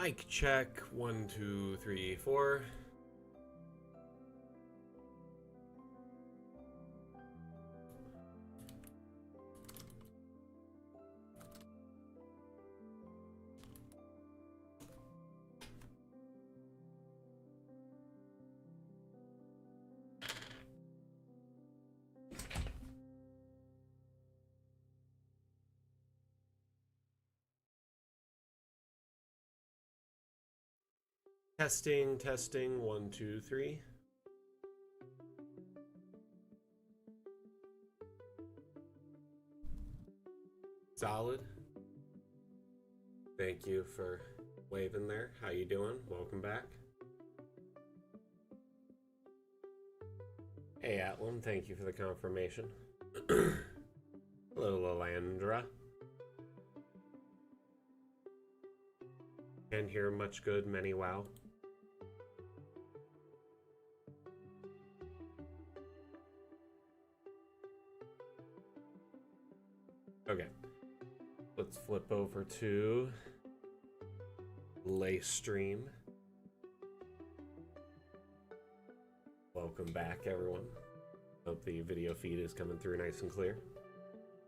Mic check. 1, 2, 3, 4. Testing, testing. 1, 2, 3. Solid. Thank you for waving there. How you doing? Welcome back. Hey, Atlam. Thank you for the confirmation. Hello, Lalandra. Can't hear much good, many wow. Okay. Let's flip over to Lay Stream. Welcome back, everyone. Hope the video feed is coming through nice and clear.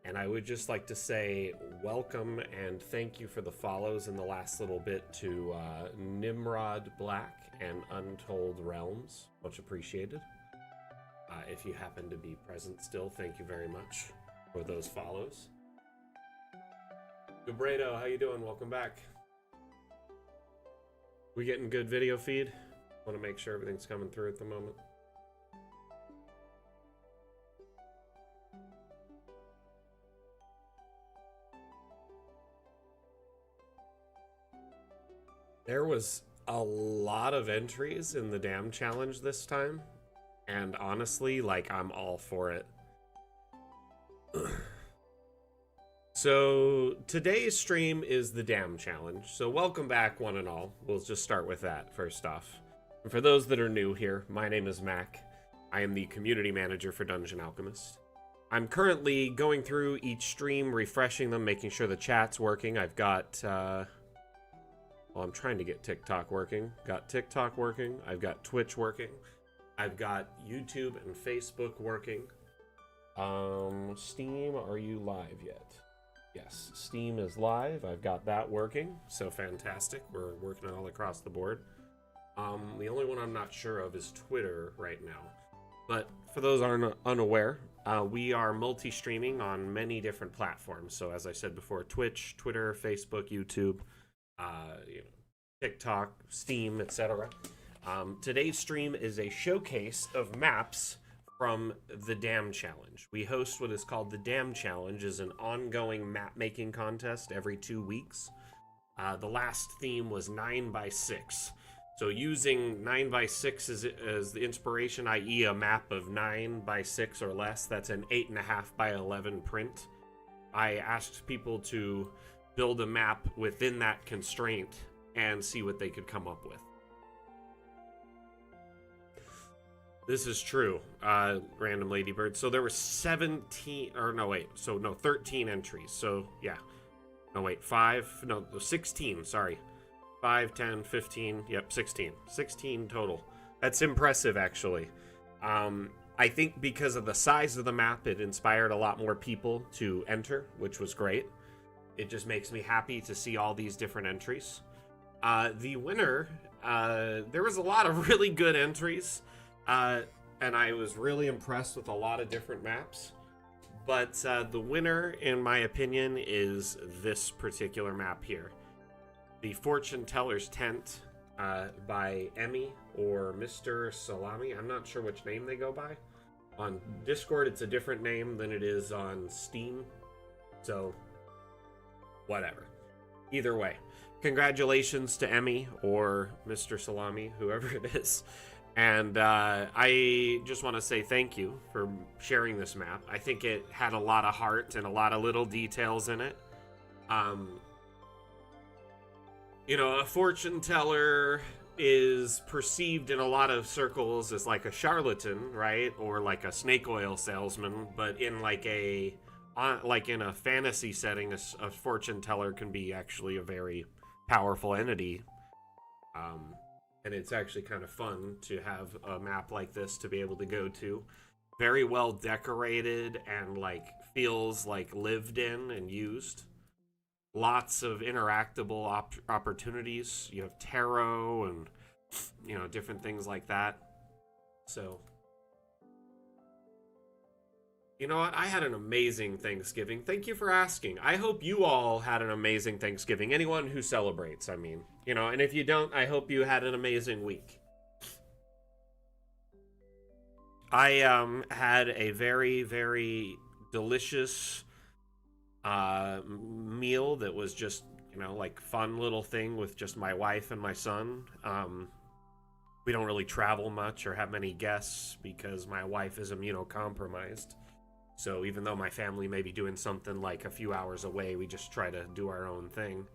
And I would just like to say welcome and thank you for the follows in the last little bit to Nimrod Black and Untold Realms. Much appreciated. If you happen to be present still, thank you very much for those follows. Gabredo, how you doing? Welcome back. We getting good video feed? Want to make sure everything's coming through at the moment. There was a lot of entries in the Dam Challenge this time, and honestly, like, I'm all for it. So today's stream is the Dam Challenge, so welcome back one and all. We'll just start with that first off. And for those that are new here, my name is Mac. I am the community manager for Dungeon Alchemist. I'm currently going through each stream, refreshing them, making sure the chat's working. I've got, well, I'm trying to get TikTok working. Got TikTok working. I've got Twitch working. I've got YouTube and Facebook working. Steam, are you live yet? Yes, Steam is live. I've got that working, so fantastic. We're working all across the board. The only one I'm not sure of is Twitter right now. But for those aren't unaware, we are multi-streaming on many different platforms. So as I said before, Twitch, Twitter, Facebook, YouTube, TikTok, Steam, etc. Today's stream is a showcase of maps from the Dam Challenge. We host what is called the Dam Challenge, is an ongoing map making contest every 2 weeks. The last theme was 9x6. So using 9x6 as the inspiration, i.e. a map of 9x6 or less, that's an 8.5x11 print. I asked people to build a map within that constraint and see what they could come up with. This is true, Random Ladybird. So there were 13 entries. So, yeah. No, wait, 16, sorry. 5, 10, 15, yep, 16. 16 total. That's impressive, actually. I think because of the size of the map, it inspired a lot more people to enter, which was great. It just makes me happy to see all these different entries. The winner, there was a lot of really good entries. And I was really impressed with a lot of different maps. But the winner, in my opinion, is this particular map here. The Fortune Teller's Tent by Emmy or Mr. Salami. I'm not sure which name they go by. On Discord, it's a different name than it is on Steam. So, whatever. Either way, congratulations to Emmy or Mr. Salami, whoever it is. And I just want to say thank you for sharing this map. I think it had a lot of heart and a lot of little details in it. You know, a fortune teller is perceived in a lot of circles as like a charlatan, right? Or like a snake oil salesman. But in like in a fantasy setting, a fortune teller can be actually a very powerful entity. And it's actually kind of fun to have a map like this to be able to go to. Very well decorated and like feels like lived in and used. Lots of interactable opportunities. You have tarot and different things like that. So you know what? I had an amazing Thanksgiving. Thank you for asking. I hope you all had an amazing Thanksgiving. Anyone who celebrates, I mean. And if you don't, I hope you had an amazing week. I had a very, very delicious meal that was just, like fun little thing with just my wife and my son. We don't really travel much or have many guests because my wife is immunocompromised. So even though my family may be doing something like a few hours away, we just try to do our own thing.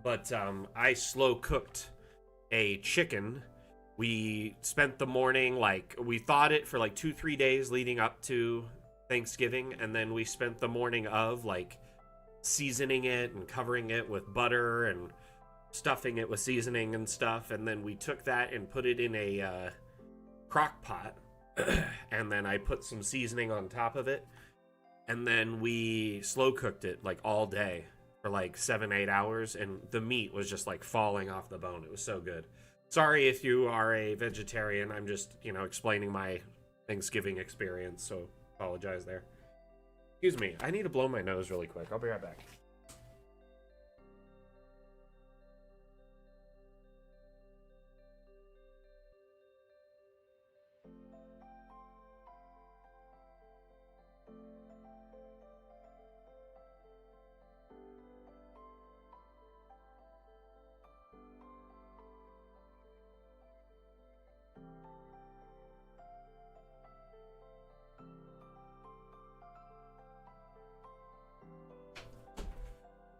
But I slow cooked a chicken. We spent the morning, we thawed it for 2-3 days leading up to Thanksgiving. And then we spent the morning of seasoning it and covering it with butter and stuffing it with seasoning and stuff. And then we took that and put it in a crock pot. And then I put some seasoning on top of it, and then we slow cooked it all day for 7-8 hours, and the meat was just falling off the bone. It was so good. Sorry if you are a vegetarian. I'm just explaining my Thanksgiving experience, so apologize there. Excuse me, I need to blow my nose really quick. I'll be right back.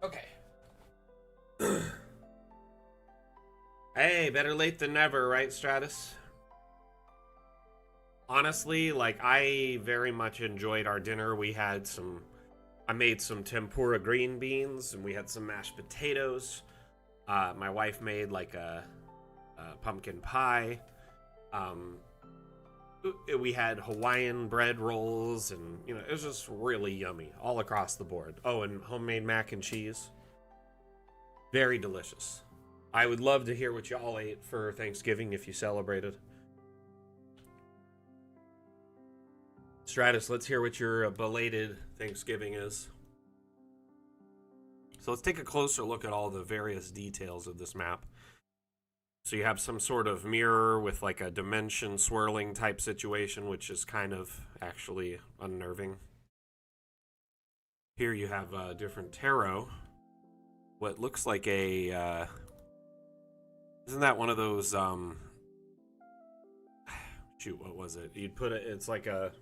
Okay. Hey, better late than never, right, Stratus? Honestly, I very much enjoyed our dinner. I made some tempura green beans, and we had some mashed potatoes. My wife made a pumpkin pie. We had Hawaiian bread rolls, and it was just really yummy all across the board. Oh, and homemade mac and cheese. Very delicious. I would love to hear what y'all ate for Thanksgiving if you celebrated. Stratus, let's hear what your belated Thanksgiving is. So let's take a closer look at all the various details of this map. So you have some sort of mirror with a dimension swirling type situation, which is kind of actually unnerving. Here you have different tarot. What looks like a, isn't that one of those, shoot, what was it? You'd put it, it's like a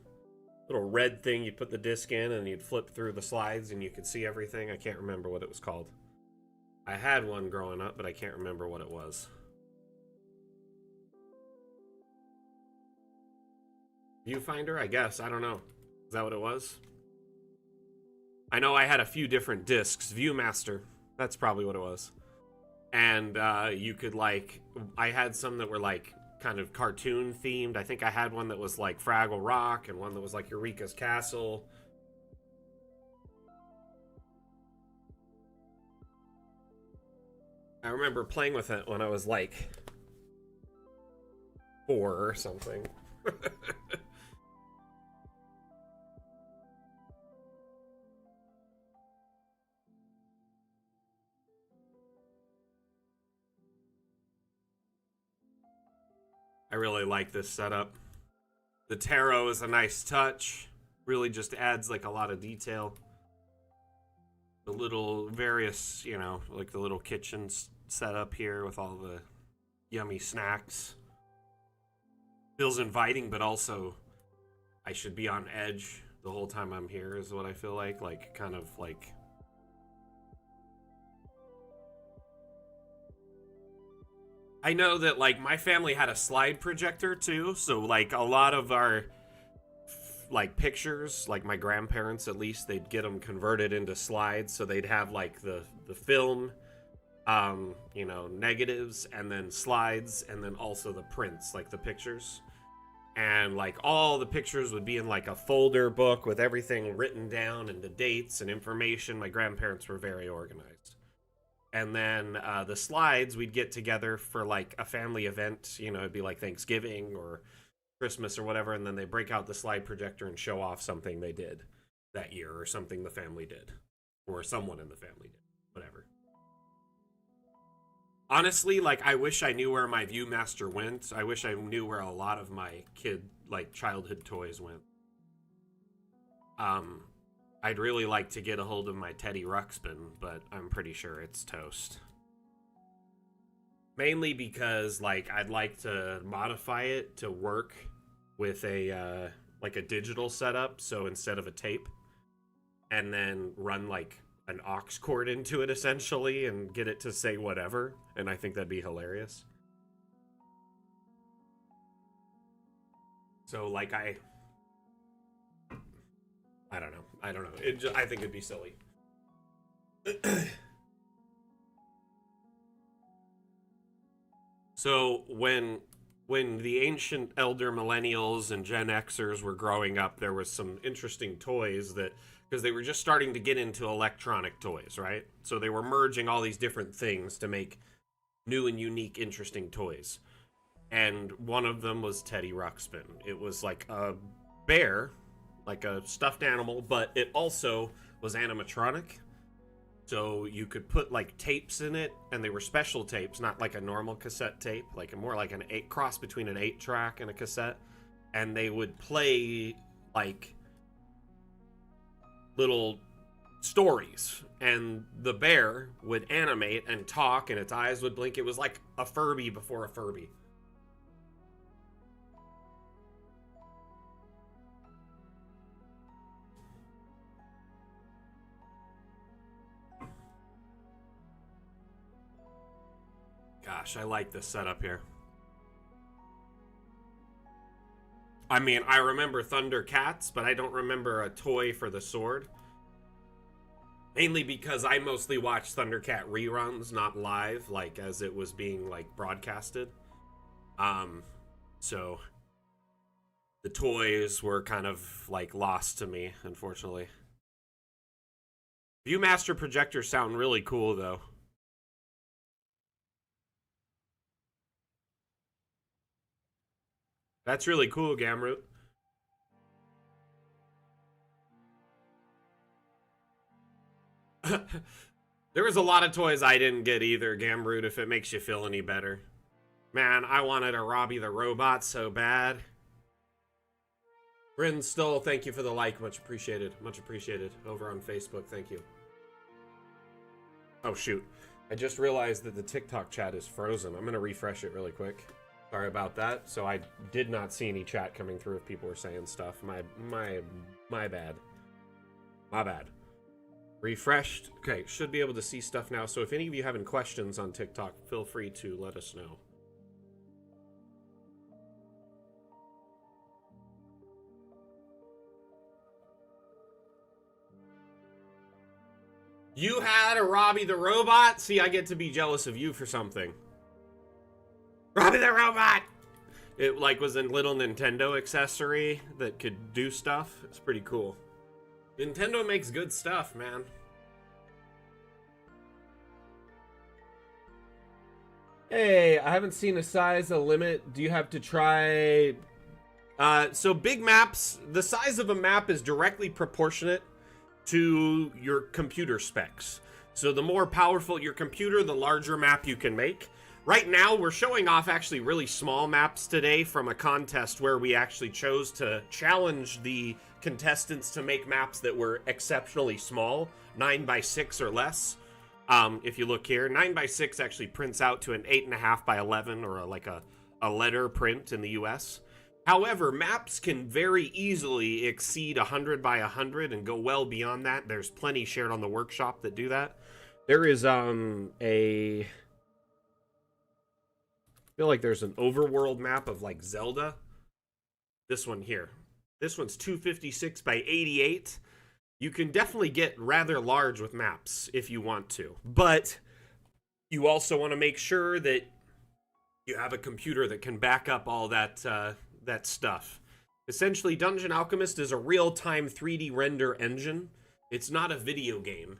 little red thing, you'd put the disc in and you'd flip through the slides and you could see everything. I can't remember what it was called. I had one growing up, but I can't remember what it was. Viewfinder, I guess. I don't know. Is that what it was? I know I had a few different discs. Viewmaster. That's probably what it was. And you could I had some that were kind of cartoon themed. I think I had one that was Fraggle Rock and one that was Eureka's Castle. I remember playing with it when I was 4 or something. I really like this setup. The tarot is a nice touch. Really just adds a lot of detail. The little various, the little kitchen setup here with all the yummy snacks. Feels inviting, but also I should be on edge the whole time I'm here is what I feel like. I know that my family had a slide projector too, so a lot of our pictures, my grandparents at least, they'd get them converted into slides, so they'd have the film You know, negatives and then slides and then also the prints, like the pictures. And like all the pictures would be in like a folder book with everything written down and the dates and information. My grandparents were very organized. And then the slides, we'd get together for like a family event. You know, it'd be like Thanksgiving or Christmas or whatever, and then they break out the slide projector and show off something they did that year or something the family did or someone in the family did, whatever. Honestly, like I wish I knew where my Viewmaster went. I wish I knew where a lot of my like childhood toys went. Um, I'd really like to get a hold of my Teddy Ruxpin, but I'm pretty sure it's toast. Mainly because like I'd like to modify it to work with a like a digital setup, so instead of a tape, and then run like an aux cord into it essentially and get it to say whatever, and I think that'd be hilarious. So like I don't know. I don't know. I think it'd be silly. So when the ancient elder millennials and Gen Xers were growing up, there was some interesting toys that because they were just starting to get into electronic toys, right? So they were merging all these different things to make new and unique, interesting toys. And one of them was Teddy Ruxpin. It was like a bear, like a stuffed animal, but it also was animatronic. So you could put like tapes in it, and they were special tapes, not like a normal cassette tape, like more like an eight cross between an 8-track and a cassette. And they would play like little stories, and the bear would animate and talk, and its eyes would blink. It was like a Furby before a Furby. Gosh, I like this setup here. I mean, I remember Thundercats, but I don't remember a toy for the sword. Mainly because I mostly watched Thundercat reruns, not live, like as it was being like broadcasted. Um, so the toys were kind of like lost to me, unfortunately. Viewmaster projectors sound really cool though. That's really cool, Gamroot. There was a lot of toys I didn't get either, Gamroot, if it makes you feel any better. Man, I wanted a Robbie the Robot so bad. Bryn Stoll, thank you for the like. Much appreciated. Much appreciated. Over on Facebook, thank you. Oh, shoot. I just realized that the TikTok chat is frozen. I'm going to refresh it really quick. Sorry about that. So I did not see any chat coming through if people were saying stuff. My bad. My bad. Refreshed. Okay, should be able to see stuff now. So if any of you have any questions on TikTok, feel free to let us know. You had a Robbie the Robot? See, I get to be jealous of you for something. Robbie the Robot! It like was a little Nintendo accessory that could do stuff. It's pretty cool. Nintendo makes good stuff, man. Hey, I haven't seen a size, a limit. Do you have to try... So big maps, the size of a map is directly proportionate to your computer specs. So the more powerful your computer, the larger map you can make. Right now, we're showing off actually really small maps today from a contest where we actually chose to challenge the contestants to make maps that were exceptionally small, 9x6 or less. If you look here, 9x6 actually prints out to an 8.5 by 11 or like a letter print in the US. However, maps can very easily exceed 100 by 100 and go well beyond that. There's plenty shared on the workshop that do that. There is I feel like there's an overworld map of like Zelda. This one here. This one's 256 by 88. You can definitely get rather large with maps if you want to. But You also want to make sure that you have a computer that can back up all that that stuff. Essentially, Dungeon Alchemist is a real-time 3D render engine. It's not a video game.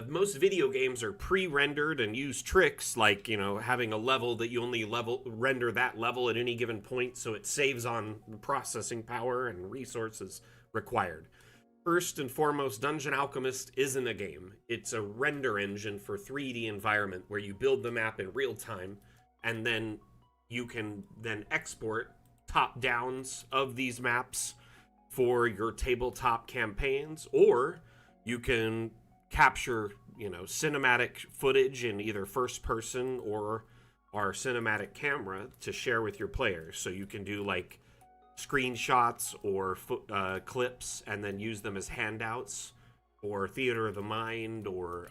Most video games are pre-rendered and use tricks like, you know, having a level that you only render that level at any given point, so it saves on processing power and resources required. First and foremost, Dungeon Alchemist isn't a game. It's a render engine for 3D environment where you build the map in real time, and then you can then export top downs of these maps for your tabletop campaigns, or you can capture, you know, cinematic footage in either first person or our cinematic camera to share with your players. So you can do like screenshots or clips and then use them as handouts or theater of the mind or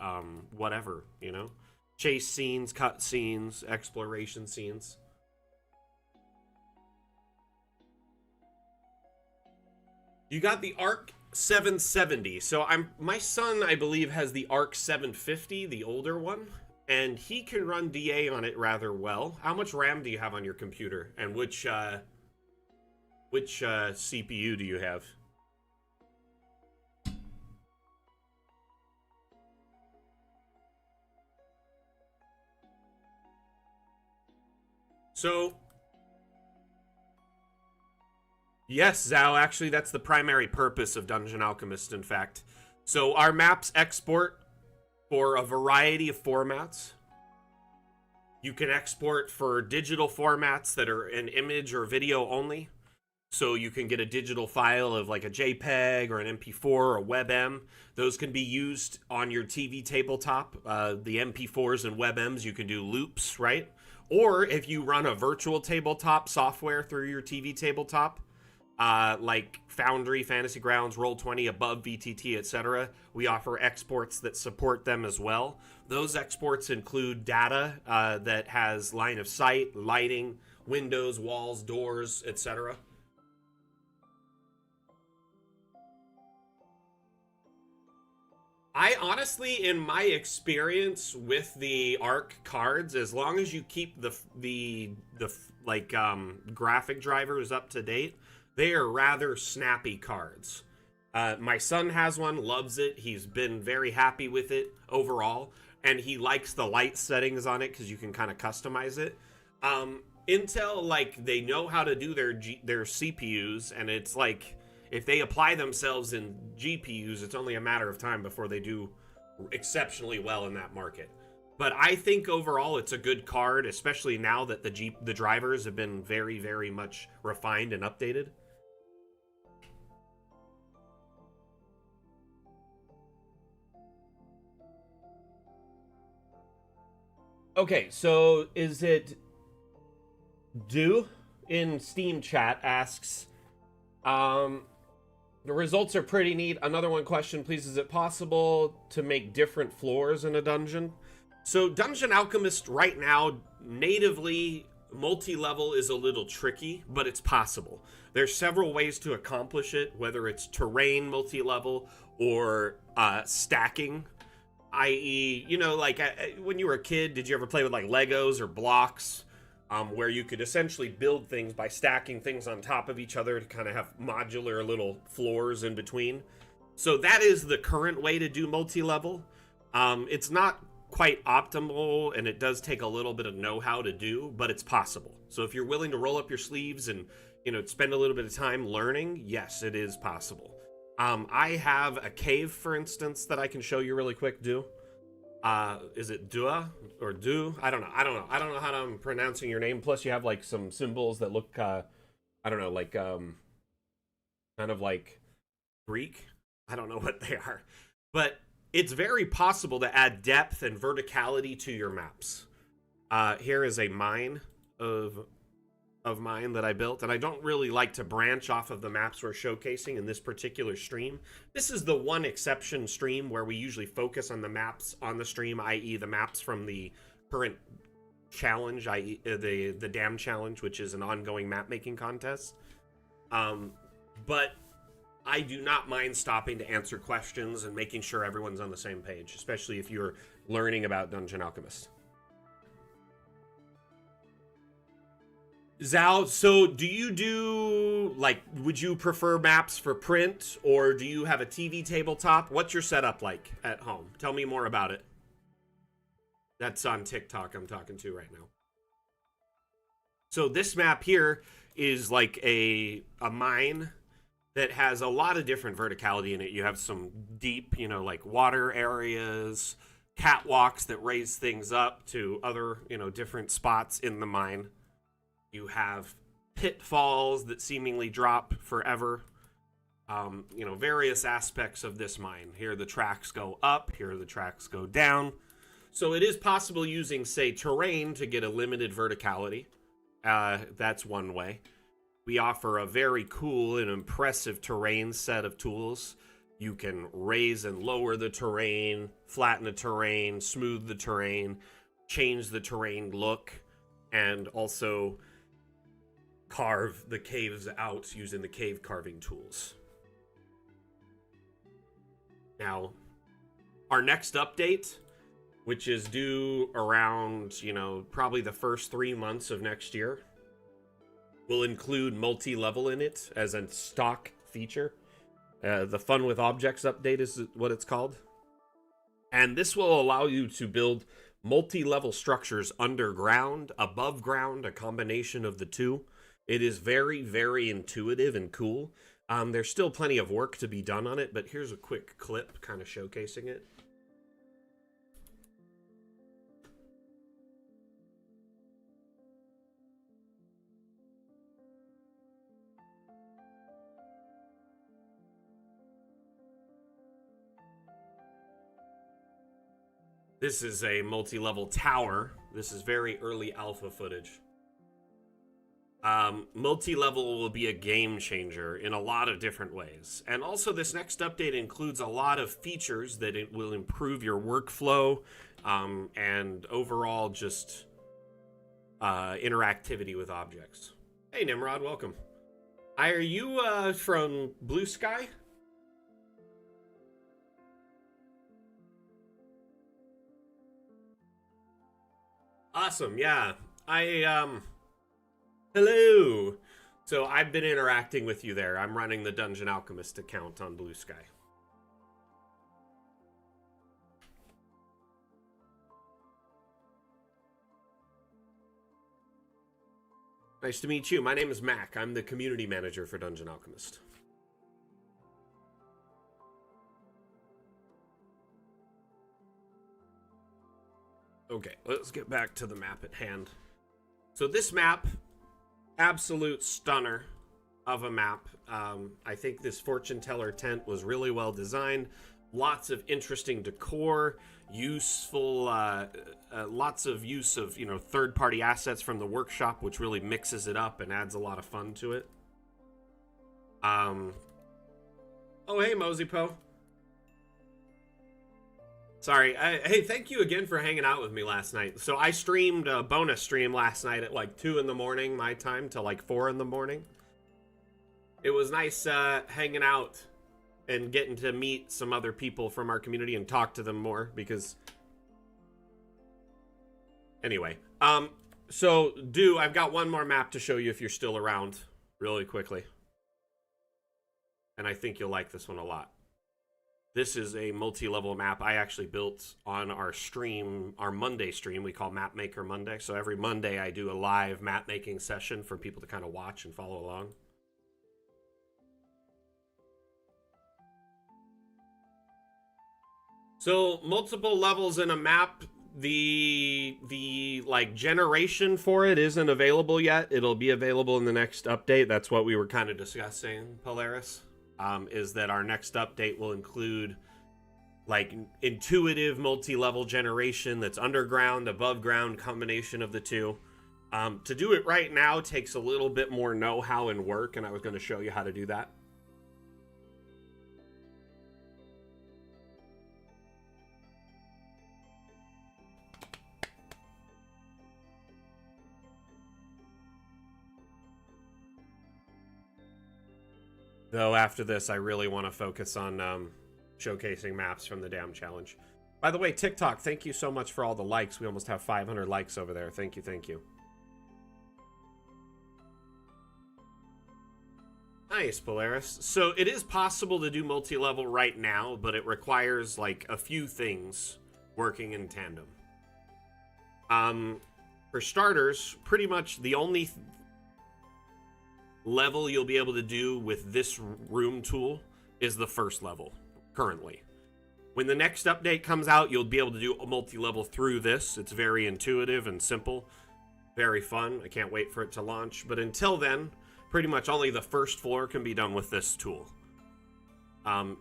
whatever, you know, chase scenes, cut scenes, exploration scenes. You got the ARC 770. So my son, I believe, has the ARC 750, the older one, and he can run DA on it rather well. How much RAM do you have on your computer, and which CPU do you have? So yes, Zhao, actually that's the primary purpose of Dungeon Alchemist, in fact. So our maps export for a variety of formats. You can export for digital formats that are an image or video only. So you can get a digital file of like a JPEG or an MP4 or a WebM. Those can be used on your TV tabletop. The MP4s and WebMs, you can do loops, right? Or if you run a virtual tabletop software through your TV tabletop, like Foundry, Fantasy Grounds, Roll20, Above, VTT, etc., we offer exports that support them as well. Those exports include data that has line of sight, lighting, windows, walls, doors, etc. I honestly, in my experience with the ARC cards, as long as you keep the graphic drivers up to date, they are rather snappy cards. My son has one, loves it. He's been very happy with it overall, and he likes the light settings on it because you can kind of customize it. Intel, like, they know how to do their CPUs, and it's like, if they apply themselves in GPUs, it's only a matter of time before they do exceptionally well in that market. But I think overall it's a good card, especially now that the drivers have been very, very much refined and updated. Okay, so is it Do in Steam chat asks, the results are pretty neat. Another one question, please. Is it possible to make different floors in a dungeon? So Dungeon Alchemist right now, natively, multi-level is a little tricky, but it's possible. There's several ways to accomplish it, whether it's terrain multi-level or stacking, i.e., you know, like when you were a kid, did you ever play with like Legos or blocks? Where you could essentially build things by stacking things on top of each other to kind of have modular little floors in between. So that is the current way to do multi-level. It's not quite optimal, and it does take a little bit of know-how to do, but it's possible. So if you're willing to roll up your sleeves and, you know, spend a little bit of time learning, yes, it is possible. I have a cave, for instance, that I can show you really quick, is it Dua or Do? I don't know. I don't know how I'm pronouncing your name. Plus, you have like some symbols that look, I don't know, like kind of like Greek. I don't know what they are, but it's very possible to add depth and verticality to your maps. Here is a mine of mine that I built, and I don't really like to branch off of the maps we're showcasing in this particular stream. This is the one exception stream where we usually focus on the maps on the stream, i.e. the maps from the current challenge, i.e. the Dam Challenge, which is an ongoing map making contest. But I do not mind stopping to answer questions and making sure everyone's on the same page, especially if you're learning about Dungeon Alchemist. Zhao, so do you like, would you prefer maps for print, or do you have a TV tabletop? What's your setup like at home? Tell me more about it. That's on TikTok I'm talking to right now. So this map here is like a mine that has a lot of different verticality in it. You have some deep, like water areas, catwalks that raise things up to other, different spots in the mine. You have pitfalls that seemingly drop forever. Various aspects of this mine. Here the tracks go up, here the tracks go down. So it is possible using, say, terrain to get a limited verticality. That's one way. We offer a very cool and impressive terrain set of tools. You can raise and lower the terrain, flatten the terrain, smooth the terrain, change the terrain look, and also carve the caves out using the cave carving tools. Now, our next update, which is due around, probably the first 3 months of next year, will include multi-level in it as a stock feature. The Fun with Objects update is what it's called. And this will allow you to build multi-level structures underground, above ground, a combination of the two. It is very, very intuitive and cool. There's still plenty of work to be done on it, but here's a quick clip kind of showcasing it. This is a multi-level tower. This is very early alpha footage. Multi-level will be a game changer in a lot of different ways. And also this next update includes a lot of features that it will improve your workflow and overall just interactivity with objects. Hey Nimrod, welcome. Are you from Blue Sky? Awesome, yeah. Hello! So I've been interacting with you there. I'm running the Dungeon Alchemist account on Blue Sky. Nice to meet you. My name is Mac. I'm the community manager for Dungeon Alchemist. Okay, let's get back to the map at hand. So this map, absolute stunner of a map. I think this fortune teller tent was really well designed. Lots of interesting decor, useful, lots of use of, third-party assets from the workshop, which really mixes it up and adds a lot of fun to it. Oh, hey, Mosey Poe. Sorry. Hey, thank you again for hanging out with me last night. So I streamed a bonus stream last night at like 2 in the morning, my time, till like 4 in the morning. It was nice hanging out and getting to meet some other people from our community and talk to them more because... Anyway. So, I've got one more map to show you if you're still around really quickly. And I think you'll like this one a lot. This is a multi-level map I actually built on our stream, our Monday stream we call Map Maker Monday. So every Monday I do a live map making session for people to kind of watch and follow along. So multiple levels in a map, the like generation for it isn't available yet. It'll be available in the next update. That's what we were kind of discussing, Polaris. Is that our next update will include like intuitive multi-level generation that's underground, above ground, combination of the two. To do it right now takes a little bit more know-how and work, and I was going to show you how to do that. Though after this, I really want to focus on showcasing maps from the Dam Challenge. By the way, TikTok, thank you so much for all the likes. We almost have 500 likes over there. Thank you, thank you. Nice, Polaris. So it is possible to do multi-level right now, but it requires like a few things working in tandem. For starters, pretty much the only level you'll be able to do with this room tool is the first level currently. When the next update comes out, you'll be able to do a multi-level through this. It's very intuitive and simple, very fun. I can't wait for it to launch. But until then, pretty much only the first floor can be done with this tool.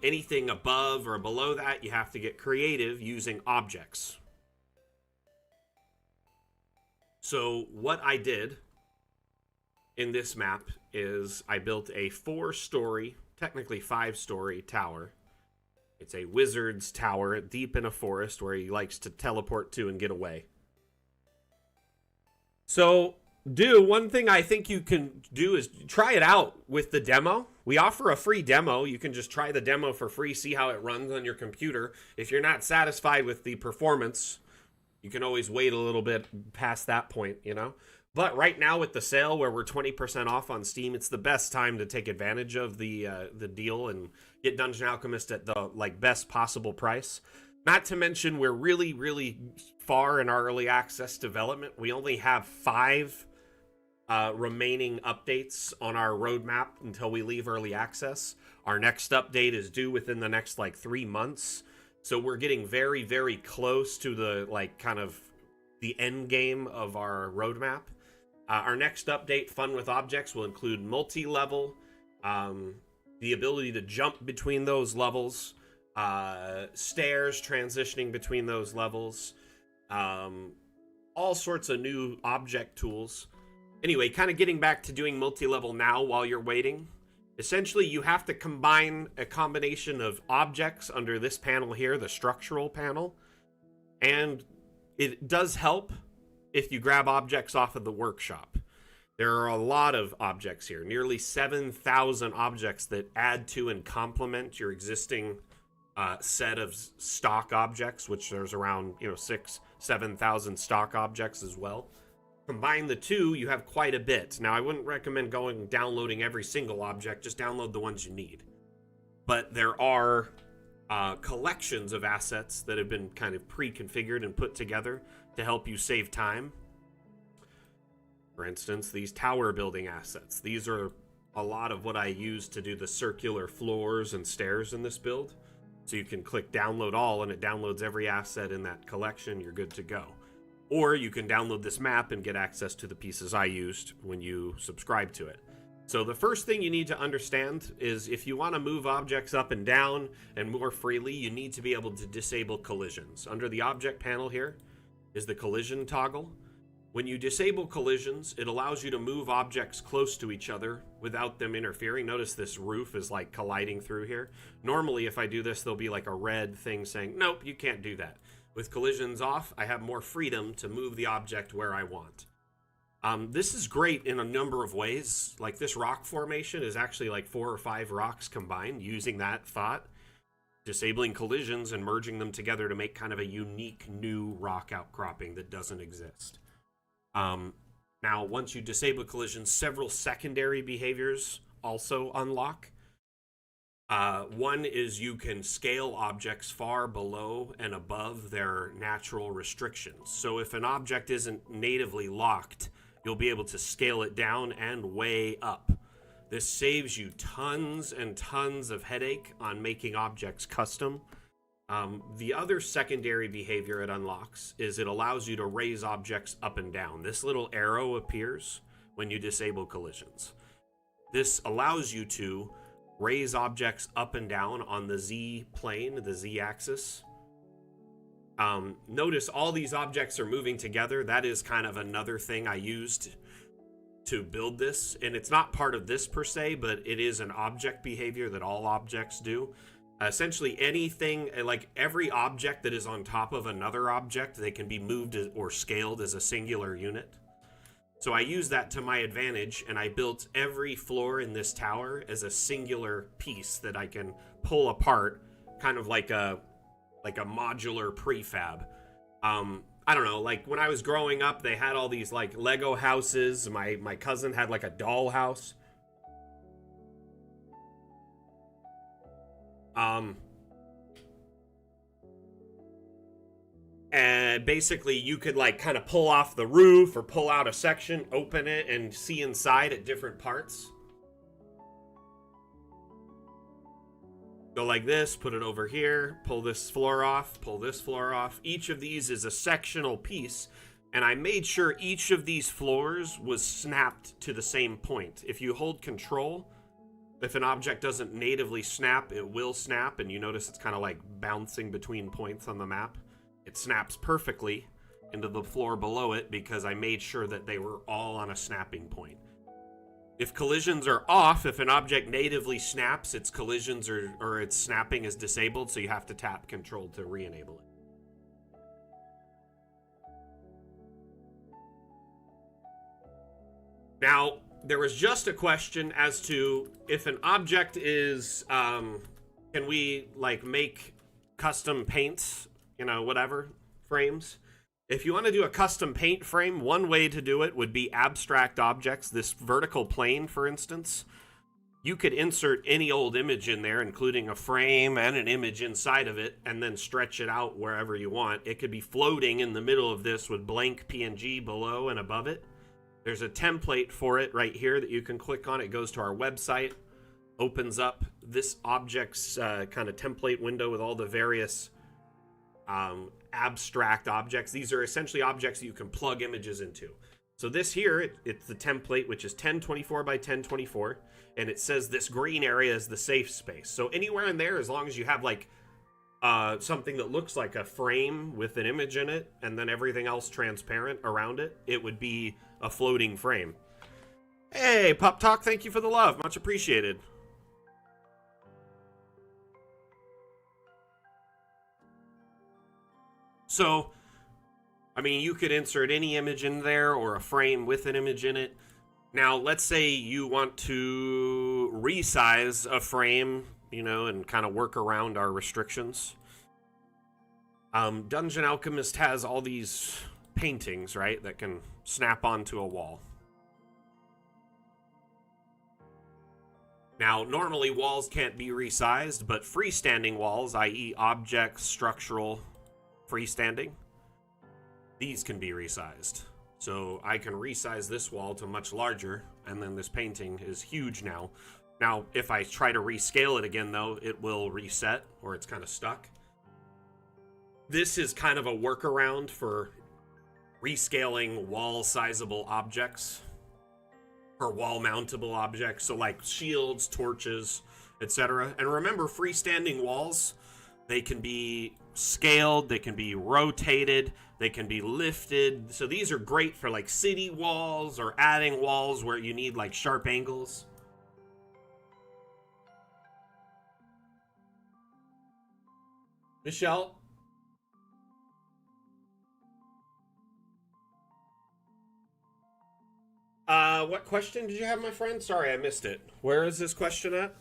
Anything above or below that, you have to get creative using objects. So what I did in this map is I built a 4-story, technically 5-story tower. It's a wizard's tower deep in a forest where he likes to teleport to and get away. So, one thing I think you can do is try it out with the demo. We offer a free demo. You can just try the demo for free, see how it runs on your computer. If you're not satisfied with the performance, you can always wait a little bit past that point, you know? But right now with the sale where we're 20% off on Steam, it's the best time to take advantage of the deal and get Dungeon Alchemist at the best possible price. Not to mention we're really, really far in our early access development. We only have 5 remaining updates on our roadmap until we leave early access. Our next update is due within the next 3 months. So we're getting very, very close to the kind of the end game of our roadmap. Our next update, Fun with Objects, will include multi-level, the ability to jump between those levels, stairs transitioning between those levels, all sorts of new object tools. Anyway, kind of getting back to doing multi-level now while you're waiting. Essentially, you have to combine a combination of objects under this panel here, the structural panel, and it does help if you grab objects off of the workshop. There are a lot of objects here, nearly 7,000 objects that add to and complement your existing set of stock objects, which there's around 6,000-7,000 stock objects as well. Combine the two, you have quite a bit. Now, I wouldn't recommend downloading every single object, just download the ones you need. But there are collections of assets that have been kind of pre-configured and put together to help you save time. For instance, these tower building assets. These are a lot of what I use to do the circular floors and stairs in this build. So you can click download all and it downloads every asset in that collection. You're good to go. Or you can download this map and get access to the pieces I used when you subscribe to it. So the first thing you need to understand is if you want to move objects up and down and more freely, you need to be able to disable collisions. Under the object panel here is the collision toggle. When you disable collisions, it allows you to move objects close to each other without them interfering. Notice this roof is colliding through here. Normally, if I do this, there'll be a red thing saying, nope, you can't do that. With collisions off, I have more freedom to move the object where I want. This is great in a number of ways. This rock formation is actually 4 or 5 rocks combined using that thought. Disabling collisions and merging them together to make kind of a unique new rock outcropping that doesn't exist. Now, once you disable collisions, several secondary behaviors also unlock. One is you can scale objects far below and above their natural restrictions. So if an object isn't natively locked, you'll be able to scale it down and way up. This saves you tons and tons of headache on making objects custom. The other secondary behavior it unlocks is it allows you to raise objects up and down. This little arrow appears when you disable collisions. This allows you to raise objects up and down on the Z plane, the Z axis. Notice all these objects are moving together. That is kind of another thing I used to build this, and it's not part of this per se, but it is an object behavior that all objects do. Essentially anything, every object that is on top of another object, they can be moved or scaled as a singular unit. So I use that to my advantage, and I built every floor in this tower as a singular piece that I can pull apart, kind of like a modular prefab. I don't know, when I was growing up, they had all these Lego houses. My cousin had a doll house. Um, and basically you could like kind of pull off the roof or pull out a section, open it, and see inside at different parts. Go like this, put it over here, pull this floor off, pull this floor off. Each of these is a sectional piece, and I made sure each of these floors was snapped to the same point. If you hold control, if an object doesn't natively snap, it will snap, and you notice it's kind of like bouncing between points on the map. It snaps perfectly into the floor below it because I made sure that they were all on a snapping point. If collisions are off, if an object natively snaps, its collisions or its snapping is disabled, so you have to tap control to re-enable it. Now, there was just a question as to if an object is, can we like make custom paints, whatever, frames? If you want to do a custom paint frame, one way to do it would be abstract objects. This vertical plane, for instance, you could insert any old image in there, including a frame and an image inside of it, and then stretch it out wherever you want. It could be floating in the middle of this with blank PNG below and above it. There's a template for it right here that you can click on. It goes to our website, opens up this object's kind of template window with all the various abstract objects. These are essentially objects that you can plug images into. So this here, it's the template, which is 1024 by 1024, and it says this green area is the safe space. So anywhere in there, as long as you have like something that looks like a frame with an image in it, and then everything else transparent around it, it would be a floating frame. Hey, Pup Talk, thank you for the love. Much appreciated. So, I mean, you could insert any image in there or a frame with an image in it. Now, let's say you want to resize a frame, and kind of work around our restrictions. Dungeon Alchemist has all these paintings, right, that can snap onto a wall. Now, normally walls can't be resized, but freestanding walls, i.e. objects, structural, freestanding, these can be resized. So I can resize this wall to much larger, and then this painting is huge now. Now, if I try to rescale it again, though, it will reset, or it's kind of stuck. This is kind of a workaround for rescaling wall-sizable objects, or wall-mountable objects, so like shields, torches, etc. And remember, freestanding walls, they can be scaled, they can be rotated, they can be lifted. So these are great for like city walls or adding walls where you need like sharp angles. Michelle? What question did you have, my friend? Sorry, I missed it. Where is this question at?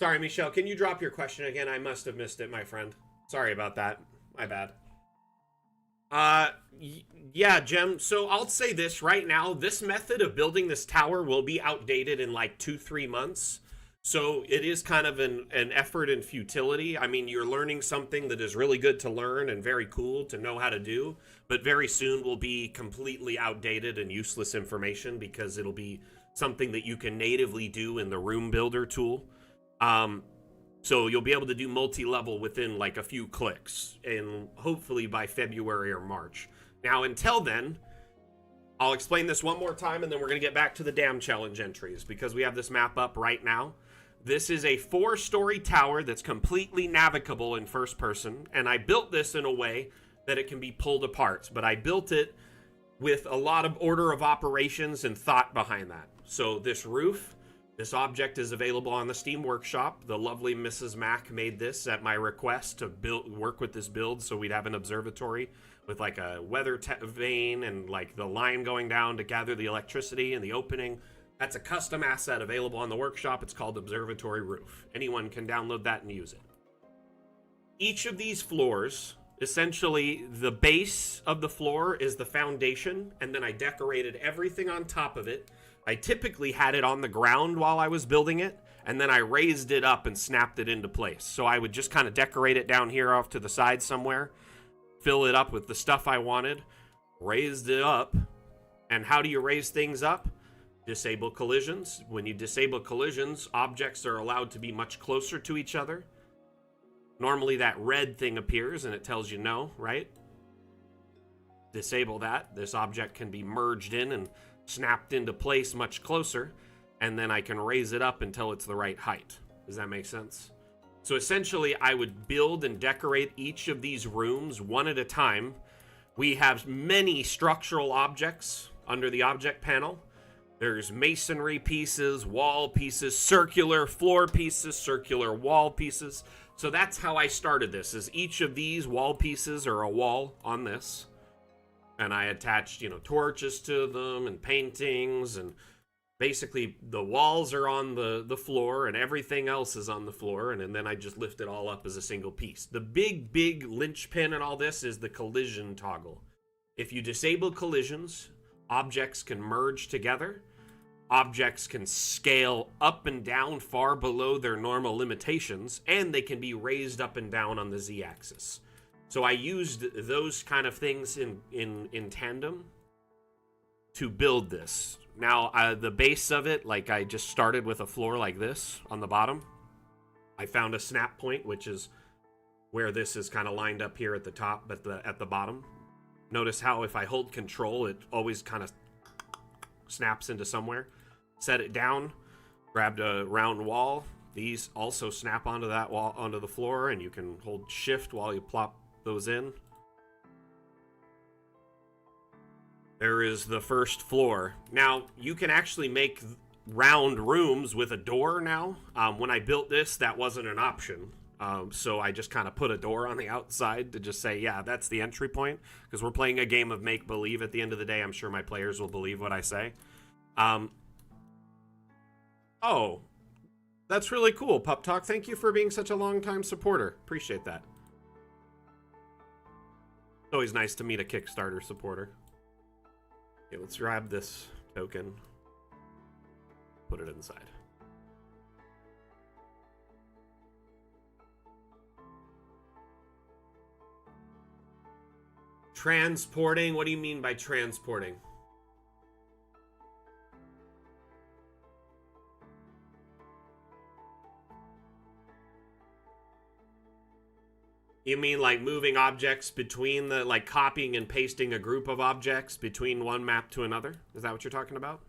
Sorry, Michelle, can you drop your question again? I must have missed it, my friend. Sorry about that. My bad. Yeah, Jem. So I'll say this right now. This method of building this tower will be outdated in like 2-3 months. So it is kind of an effort in futility. I mean, you're learning something that is really good to learn and very cool to know how to do, but very soon will be completely outdated and useless information because it'll be something that you can natively do in the Room Builder tool. So you'll be able to do multi-level within like a few clicks, and hopefully by February or March. Now, until then, I'll explain this one more time, and then we're going to get back to the Dam Challenge entries, because we have this map up right now. This is a 4-story tower that's completely navigable in first person, and I built this in a way that it can be pulled apart, but I built it with a lot of order of operations and thought behind that. So this roof, this object is available on the Steam Workshop. The lovely Mrs. Mac made this at my request to work with this build so we'd have an observatory with like a weather vane and like the line going down to gather the electricity and the opening. That's a custom asset available on the workshop. It's called Observatory Roof. Anyone can download that and use it. Each of these floors, essentially the base of the floor is the foundation, and then I decorated everything on top of it I typically had it on the ground while I was building it, and then I raised it up and snapped it into place. So I would just kind of decorate it down here off to the side somewhere, fill it up with the stuff I wanted, raised it up. And how do you raise things up? Disable collisions. When you disable collisions, objects are allowed to be much closer to each other. Normally that red thing appears and it tells you no, right? Disable that. This object can be merged in and snapped into place much closer, and then I can raise it up until it's the right height. Does that make sense? So essentially, I would build and decorate each of these rooms one at a time. We have many structural objects under the object panel. There's masonry pieces, wall pieces, circular floor pieces, circular wall pieces. So that's how I started this, is each of these wall pieces are a wall on this. And I attached, torches to them and paintings, and basically the walls are on the floor and everything else is on the floor, and then I just lift it all up as a single piece. The big linchpin in all this is the collision toggle. If you disable collisions, objects can merge together. Objects can scale up and down far below their normal limitations, and they can be raised up and down on the z-axis. So I used those kind of things in tandem to build this. Now, the base of it, like I just started with a floor like this on the bottom. I found a snap point, which is where this is kind of lined up here at the top, but at the bottom. Notice how if I hold control, it always kind of snaps into somewhere. Set it down, grabbed a round wall. These also snap onto that wall, onto the floor, and you can hold shift while you plop those in. There is the first floor. Now, you can actually make round rooms with a door now. When I built this, that wasn't an option. So I just kind of put a door on the outside to just say, yeah, that's the entry point. Because we're playing a game of make-believe at the end of the day. I'm sure my players will believe what I say. Oh, that's really cool, Pup Talk. Thank you for being such a long-time supporter. Appreciate that. It's always nice to meet a Kickstarter supporter. Okay, let's grab this token. Put it inside. Transporting? What do you mean by transporting? You mean like moving objects between the, like copying and pasting a group of objects between one map to another? Is that what you're talking about?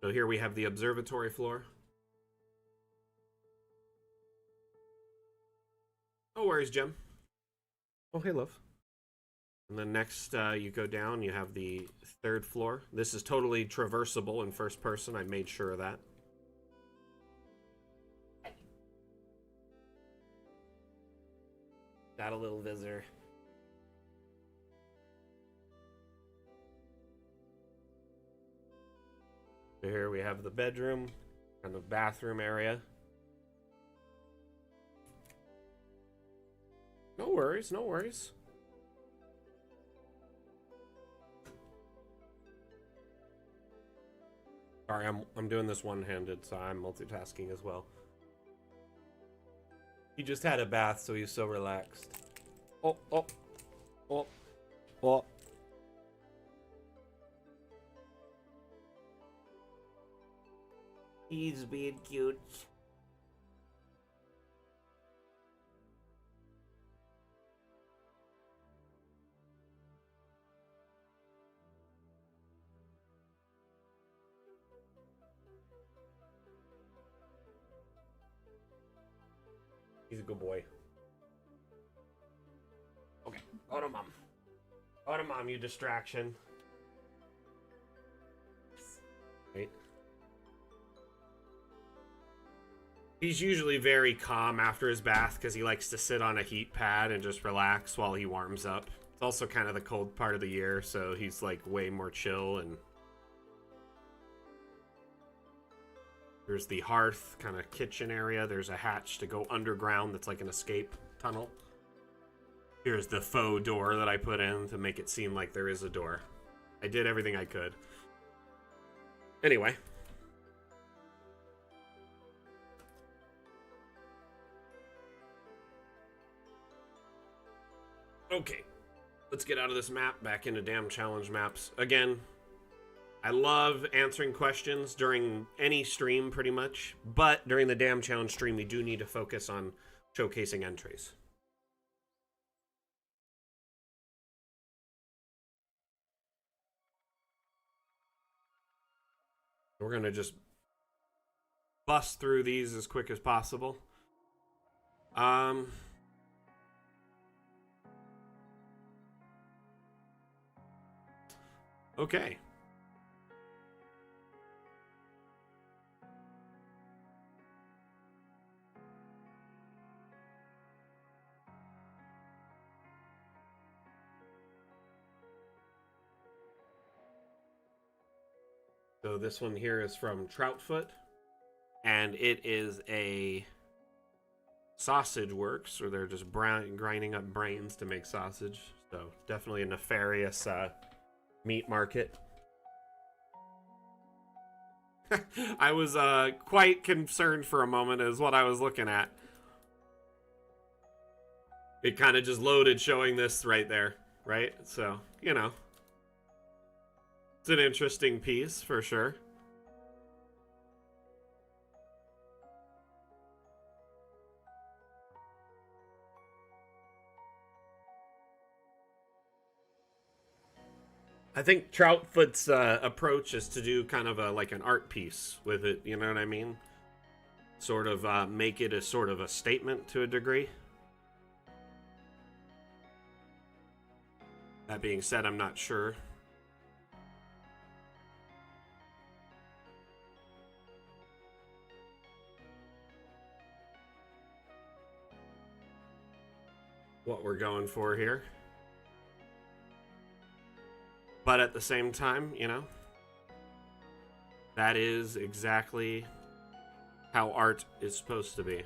So here we have the observatory floor. No worries, Jim. Oh, hey, love. And then next, you go down, you have the third floor. This is totally traversable in first person. I made sure of that. Got a little visitor. Here we have the bedroom and the bathroom area. No worries, no worries. Sorry, I'm doing this one-handed, so I'm multitasking as well. He just had a bath, so he's so relaxed. Oh, oh, oh, oh. He's being cute. He's a good boy. Okay, go to mom. Go to mom, you distraction. Wait. He's usually very calm after his bath because he likes to sit on a heat pad and just relax while he warms up. It's also kind of the cold part of the year, so he's like way more chill. And there's the hearth, kind of kitchen area. There's a hatch to go underground that's like an escape tunnel. Here's the faux door that I put in to make it seem like there is a door. I did everything I could. Anyway. Okay. Let's get out of this map, back into damn challenge maps. Again, I love answering questions during any stream, pretty much. But during the damn challenge stream, we do need to focus on showcasing entries. We're going to just bust through these as quick as possible. Okay. So this one here is from Troutfoot, and it is a sausage works, where they're just grinding up brains to make sausage. So definitely a nefarious meat market. I was quite concerned for a moment as what I was looking at. It kind of just loaded showing this right there, right? So, you know. It's an interesting piece, for sure. I think Troutfoot's approach is to do kind of like an art piece with it, you know what I mean? Sort of make it a sort of a statement to a degree. That being said, I'm not sure. What we're going for here. But at the same time, you know, that is exactly how art is supposed to be.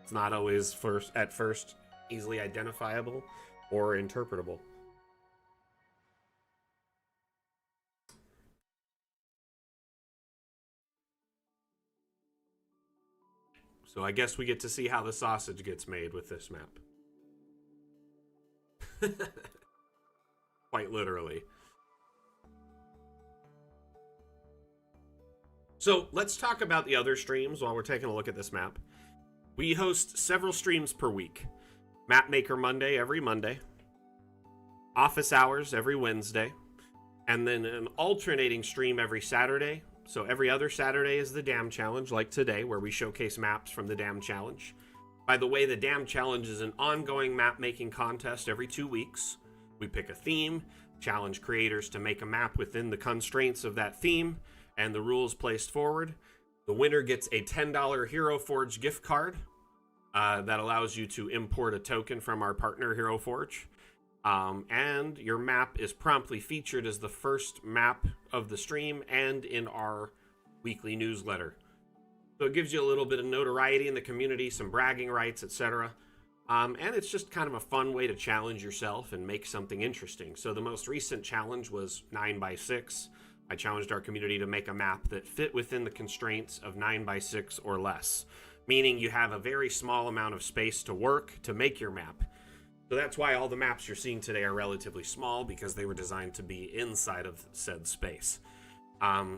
It's not always at first easily identifiable or interpretable. So I guess we get to see how the sausage gets made with this map. Quite literally. So let's talk about the other streams while we're taking a look at this map. We host several streams per week. Mapmaker Monday every Monday. Office Hours every Wednesday. And then an alternating stream every Saturday. So every other Saturday is the Dam Challenge, like today, where we showcase maps from the Dam Challenge. By the way, the Dam Challenge is an ongoing map-making contest every 2 weeks. We pick a theme, challenge creators to make a map within the constraints of that theme, and the rules placed forward. The winner gets a $10 Hero Forge gift card that allows you to import a token from our partner, Hero Forge. And your map is promptly featured as the first map of the stream and in our weekly newsletter. So it gives you a little bit of notoriety in the community, some bragging rights, etc. And it's just kind of a fun way to challenge yourself and make something interesting. So the most recent challenge was 9x6. I challenged our community to make a map that fit within the constraints of 9x6 or less, meaning you have a very small amount of space to work to make your map. So that's why all the maps you're seeing today are relatively small, because they were designed to be inside of said space.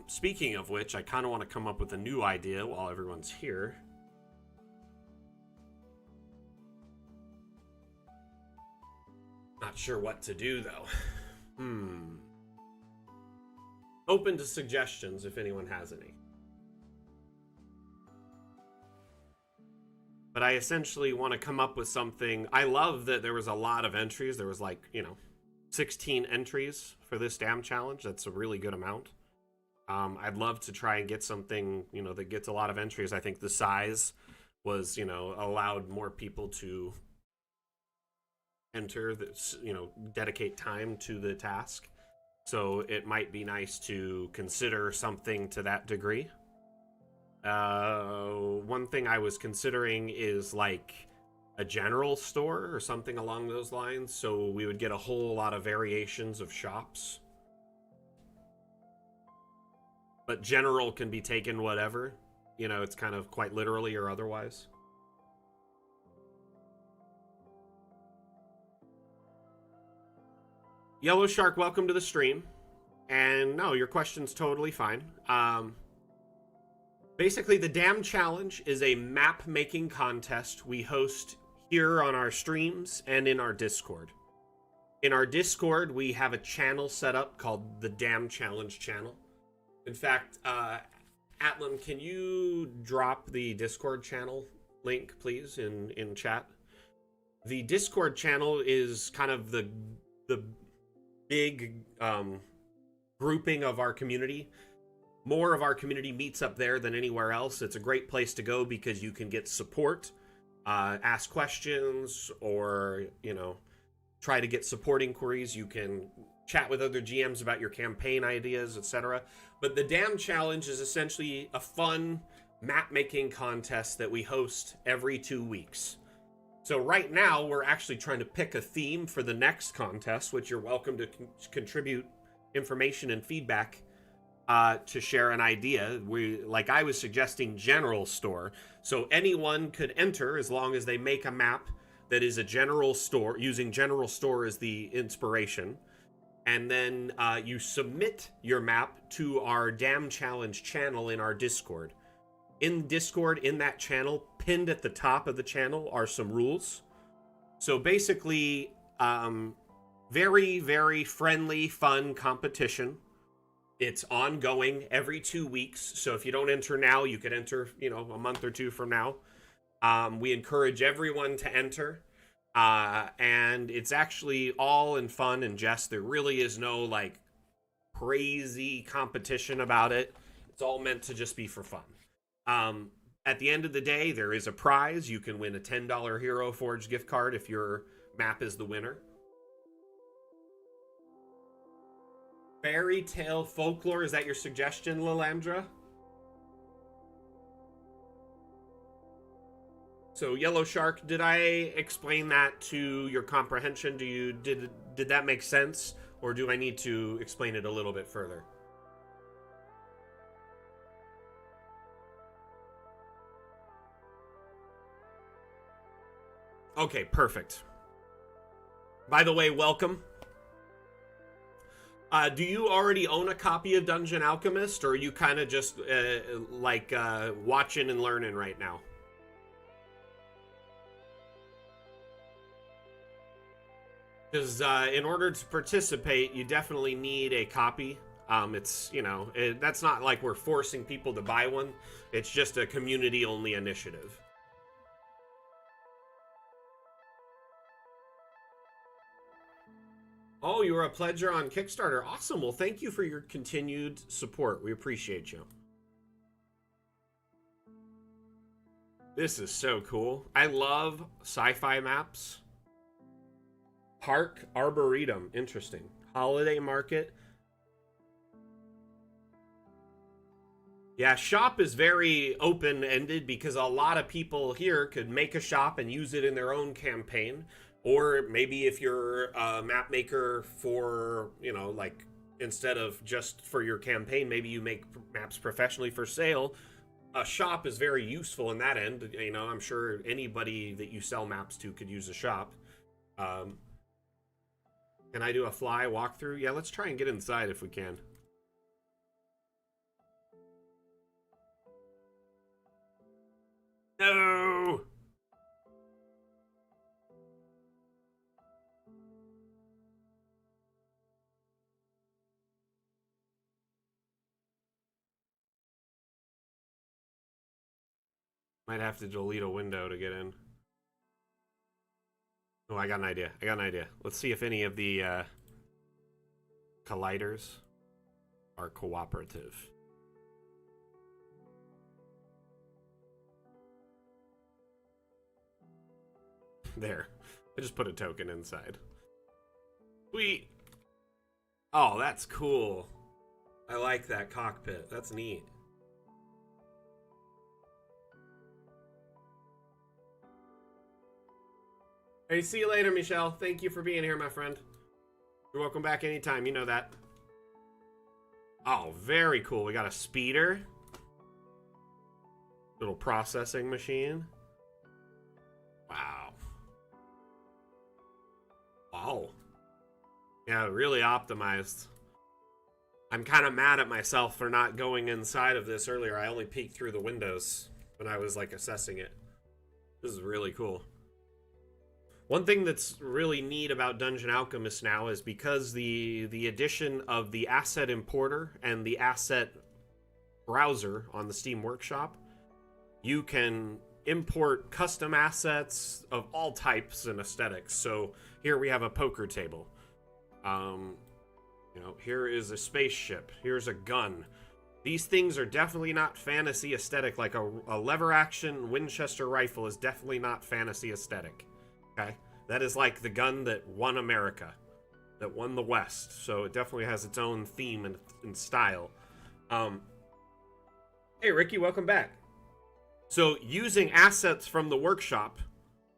Speaking of which, I kind of want to come up with a new idea while everyone's here. Not sure what to do, though. Open to suggestions if anyone has any. But I essentially want to come up with something. I love that there was a lot of entries. There was like, 16 entries for this Dam Challenge. That's a really good amount. I'd love to try and get something, that gets a lot of entries. I think the size was, allowed more people to enter, this, dedicate time to the task. So it might be nice to consider something to that degree. One thing I was considering is like a general store or something along those lines, so we would get a whole lot of variations of shops. but general can be taken whatever. You know, it's kind of quite literally or otherwise. Yellow Shark, welcome to the stream. And no, your question's totally fine. Basically, the Dam Challenge is a map making contest we host here on our streams and in our Discord. In our Discord, we have a channel set up called the Dam Challenge channel. In fact, Atlan, can you drop the Discord channel link, please, in chat? The Discord channel is kind of the big grouping of our community. More of our community meets up there than anywhere else. It's a great place to go because you can get support, ask questions, or, you know, try to get support inquiries. You can chat with other GMs about your campaign ideas, etc. But the Dam Challenge is essentially a fun map-making contest that we host every 2 weeks. So right now, we're actually trying to pick a theme for the next contest, which you're welcome to contribute information and feedback to share an idea. Like I was suggesting, general store. So anyone could enter as long as they make a map that is a general store, using general store as the inspiration. And then you submit your map to our Dam Challenge channel in our Discord. In Discord, in that channel, pinned at the top of the channel are some rules. So basically, very, very friendly, fun competition. It's ongoing every 2 weeks. So if you don't enter now, you could enter, you know, a month or two from now. We encourage everyone to enter. And it's actually all in fun and jest. There really is no, like, crazy competition about it. It's all meant to just be for fun. At the end of the day, there is a prize. You can win a $10 Hero Forge gift card if your map is the winner. Fairy tale folklore, is that your suggestion, Lilandra? So, Yellow Shark, did I explain that to your comprehension? Did that make sense? Or do I need to explain it a little bit further? Okay, perfect. By the way, welcome. Do you already own a copy of Dungeon Alchemist, or are you kind of just watching and learning right now? Because in order to participate, you definitely need a copy. It's, you know, that's not like we're forcing people to buy one. It's just a community-only initiative. Oh, you were a pledger on Kickstarter. Awesome. Well, thank you for your continued support. We appreciate you. This is so cool. I love sci-fi maps. Park Arboretum. Interesting. Holiday Market. Yeah, shop is very open-ended because a lot of people here could make a shop and use it in their own campaign. Or maybe if you're a map maker for, you know, like, instead of just for your campaign, maybe you make maps professionally for sale. A shop is very useful in that end. You know, I'm sure anybody that you sell maps to could use a shop. Can I do a fly walkthrough? Yeah, let's try and get inside if we can. No! Might have to delete a window to get in. Oh, I got an idea. Let's see if any of the colliders are cooperative. There. I just put a token inside. Sweet. Oh, that's cool. I like that cockpit. That's neat. Hey, see you later, Michelle. Thank you for being here, my friend. You're welcome back anytime. You know that. Oh, very cool. We got a speeder. Little processing machine. Wow. Wow. Yeah, really optimized. I'm kind of mad at myself for not going inside of this earlier. I only peeked through the windows when I was like assessing it. This is really cool. One thing that's really neat about Dungeon Alchemist now is because the addition of the asset importer and the asset browser on the Steam Workshop, you can import custom assets of all types and aesthetics. So here we have a poker table. Here is a spaceship. Here's a gun. These things are definitely not fantasy aesthetic. Like a lever action Winchester rifle is definitely not fantasy aesthetic. Okay? That is like the gun that won America, that won the West. So it definitely has its own theme and style. Hey, Ricky, welcome back. So using assets from the workshop,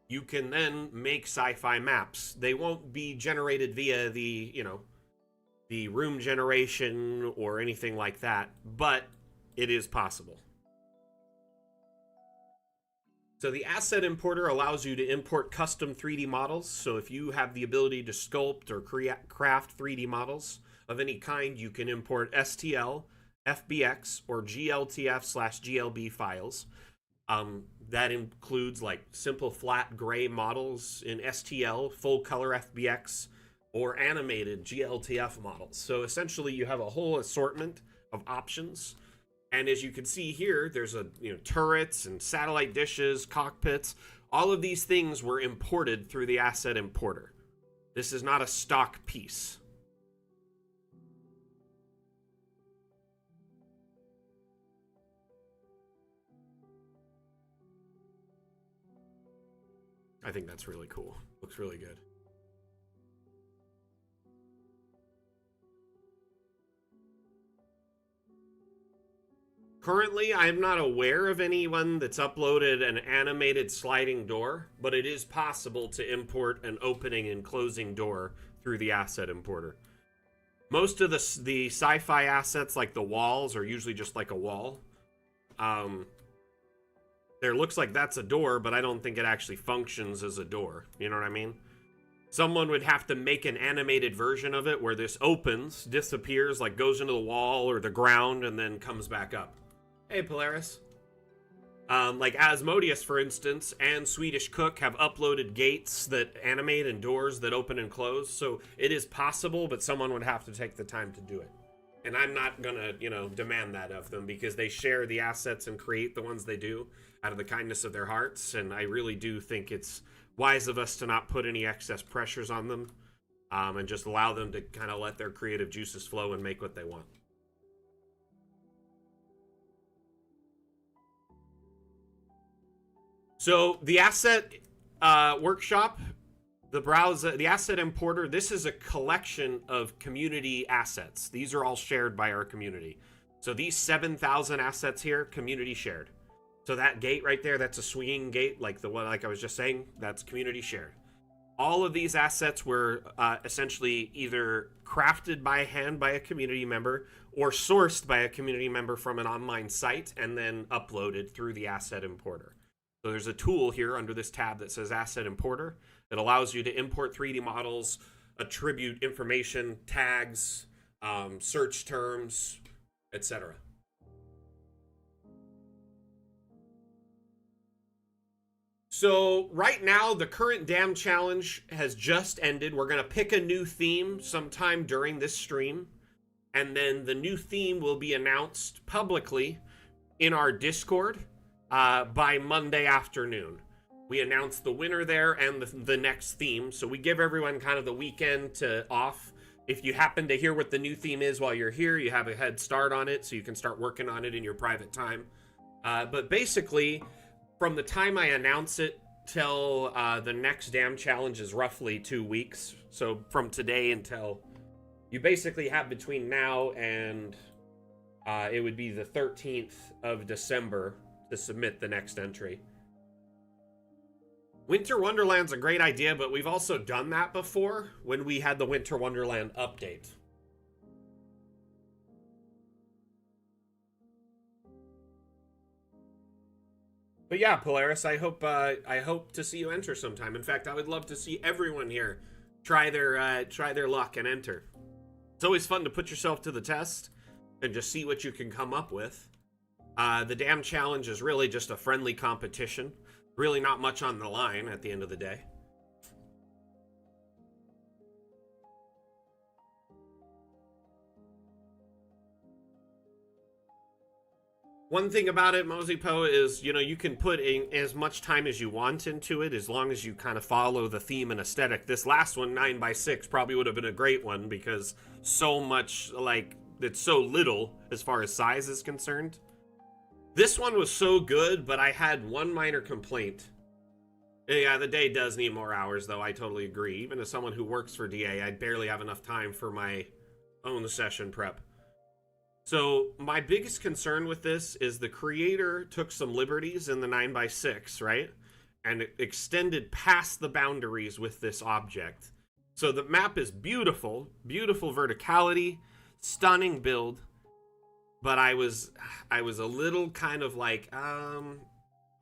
you can then make sci-fi maps. They won't be generated via the room generation or anything like that, but it is possible. So the asset importer allows you to import custom 3D models. So if you have the ability to sculpt or craft 3D models of any kind, you can import STL, FBX, or GLTF/GLB files. That includes like simple flat gray models in STL, full color FBX, or animated GLTF models. So essentially you have a whole assortment of options. And as you can see here, there's turrets and satellite dishes, cockpits. All of these things were imported through the asset importer. This is not a stock piece. I think that's really cool. Looks really good. Currently, I'm not aware of anyone that's uploaded an animated sliding door, but it is possible to import an opening and closing door through the asset importer. Most of the sci-fi assets, like the walls, are usually just like a wall. There looks like that's a door, but I don't think it actually functions as a door. You know what I mean? Someone would have to make an animated version of it where this opens, disappears, like goes into the wall or the ground, and then comes back up. Hey, Polaris. Like Asmodeus, for instance, and Swedish Cook have uploaded gates that animate and doors that open and close. So it is possible, but someone would have to take the time to do it. And I'm not gonna, demand that of them because they share the assets and create the ones they do out of the kindness of their hearts. And I really do think it's wise of us to not put any excess pressures on them, and just allow them to kind of let their creative juices flow and make what they want. So the asset workshop, the browser, the asset importer, this is a collection of community assets. These are all shared by our community. So these 7,000 assets here, community shared. So that gate right there, that's a swinging gate, like the one like I was just saying, that's community shared. All of these assets were essentially either crafted by hand by a community member or sourced by a community member from an online site and then uploaded through the asset importer. So there's a tool here under this tab that says Asset Importer. It allows you to import 3D models, attribute information, tags, search terms, etc. So right now, the current Dam Challenge has just ended. We're going to pick a new theme sometime during this stream. And then the new theme will be announced publicly in our Discord by Monday afternoon. We announce the winner there and the next theme. So we give everyone kind of the weekend off. If you happen to hear what the new theme is while you're here, you have a head start on it so you can start working on it in your private time. But basically, from the time I announce it till the next Dam Challenge is roughly 2 weeks. So from today until you basically have between now and it would be the 13th of December to submit the next entry. Winter Wonderland's a great idea, but we've also done that before when we had the Winter Wonderland update. But yeah, Polaris, I hope to see you enter sometime. In fact, I would love to see everyone here try their luck and enter. It's always fun to put yourself to the test and just see what you can come up with. The damn challenge is really just a friendly competition. Really not much on the line at the end of the day. One thing about it, Mosey Poe, is, you know, you can put in as much time as you want into it as long as you kind of follow the theme and aesthetic. This last one, 9x6, probably would have been a great one because so much, like, it's so little as far as size is concerned. This one was so good, but I had one minor complaint. Yeah, the day does need more hours, though. I totally agree. Even as someone who works for DA, I barely have enough time for my own session prep. So my biggest concern with this is the creator took some liberties in the 9x6, right? And it extended past the boundaries with this object. So the map is beautiful, beautiful verticality, stunning build. But I was a little kind of like,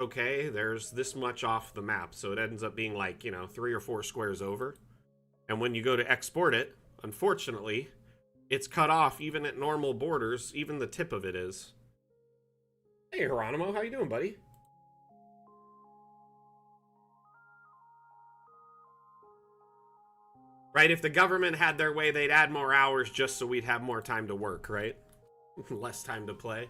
okay, there's this much off the map. So it ends up being like, you know, 3 or 4 squares over. And when you go to export it, unfortunately, it's cut off even at normal borders. Even the tip of it is. Hey, Geronimo, how you doing, buddy? Right, if the government had their way, they'd add more hours just so we'd have more time to work, right? Less time to play.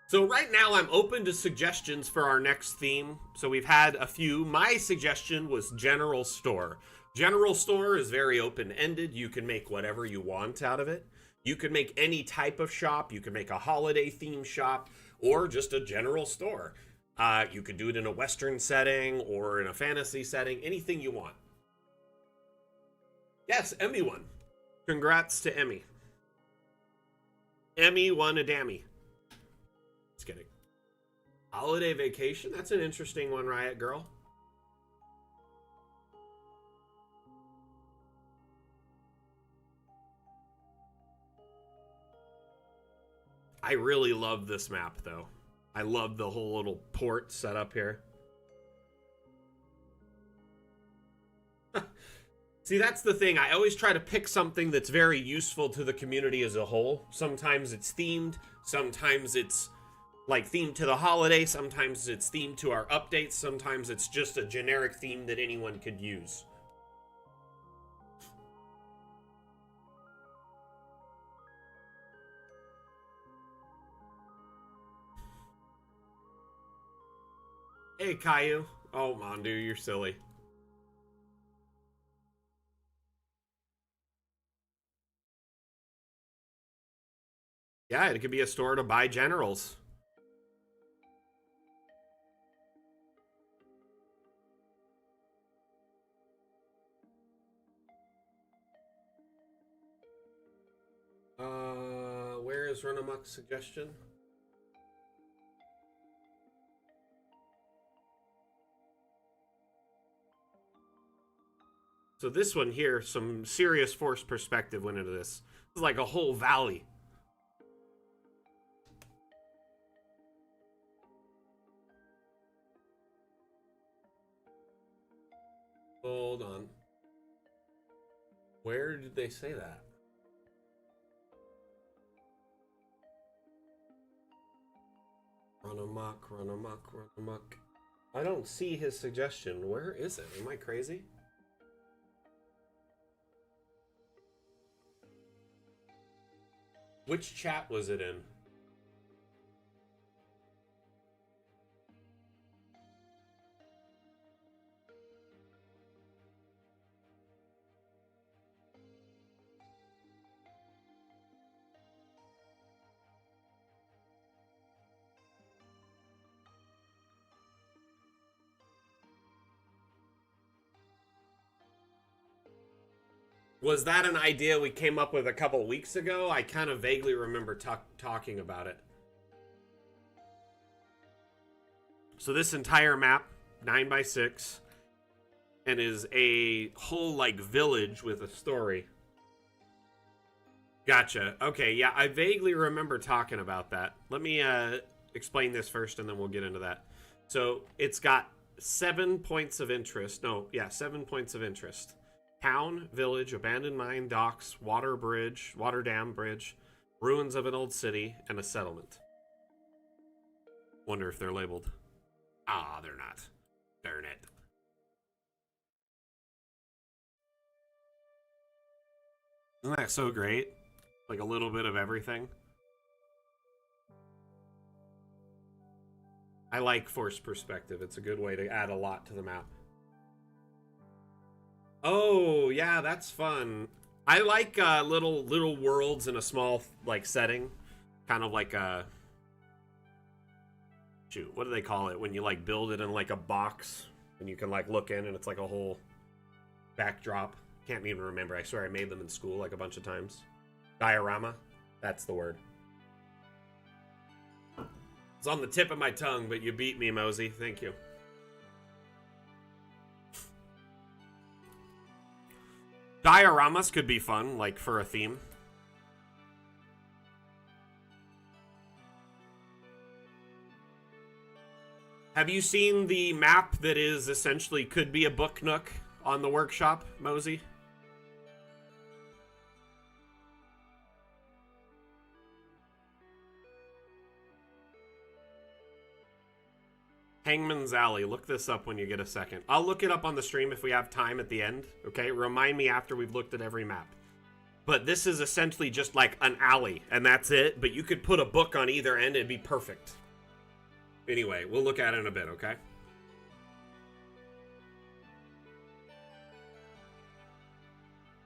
So right now I'm open to suggestions for our next theme. So we've had a few. My suggestion was General Store. General Store is very open-ended. You can make whatever you want out of it. You can make any type of shop. You can make a holiday theme shop or just a general store. You could do it in a Western setting or in a fantasy setting, anything you want. Yes, Emmy won. Congrats to Emmy. Emmy won a Dammy. Just kidding. Holiday vacation? That's an interesting one, Riot Girl. I really love this map, though. I love the whole little port set up here. See, that's the thing. I always try to pick something that's very useful to the community as a whole. Sometimes it's themed. Sometimes it's like themed to the holiday. Sometimes it's themed to our updates. Sometimes it's just a generic theme that anyone could use. Hey, Caillou. Oh, Mondu, you're silly. Yeah, it could be a store to buy generals. Where is Run Amok's suggestion? So this one here, some serious force perspective went into this. This is like a whole valley. Hold on. Where did they say that? Run amok, run amok, run amok. I don't see his suggestion. Where is it? Am I crazy? Which chat was it in? Was that an idea we came up with a couple weeks ago? I kind of vaguely remember talking about it. So this entire map, 9x6, and is a whole like village with a story. Gotcha. Okay, yeah, I vaguely remember talking about that. Let me explain this first and then we'll get into that. So it's got 7 points of interest. No, yeah, 7 points of interest. Town, village, abandoned mine, docks, water bridge, water dam bridge, ruins of an old city, and a settlement. Wonder if they're labeled. Ah, they're not. Darn it. Isn't that so great? Like a little bit of everything. I like forced perspective. It's a good way to add a lot to the map. Oh, yeah, that's fun. I like little worlds in a small like setting. Kind of like a shoot, what do they call it when you like build it in like a box and you can like look in and it's like a whole backdrop. Can't even remember. I swear I made them in school like a bunch of times. Diorama. That's the word. It's on the tip of my tongue, but you beat me, Mosey. Thank you. Dioramas could be fun, like for a theme. Have you seen the map that is essentially could be a book nook on the workshop, Mosey? Hangman's Alley. Look this up when you get a second. I'll look it up on the stream if we have time at the end, okay? Remind me after we've looked at every map. But this is essentially just like an alley, and that's it. But you could put a book on either end, it'd be perfect. Anyway, we'll look at it in a bit, okay?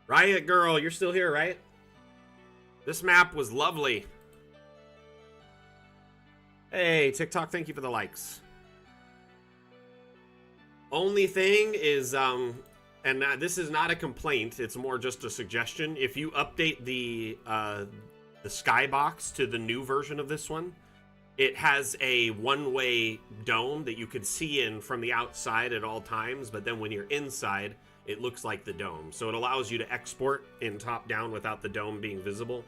Riot Girl, you're still here, right? This map was lovely. Hey, TikTok, thank you for the likes. Only thing is, and this is not a complaint, it's more just a suggestion. If you update the skybox to the new version of this one, it has a one-way dome that you could see in from the outside at all times, but then when you're inside, it looks like the dome. So it allows you to export in top-down without the dome being visible.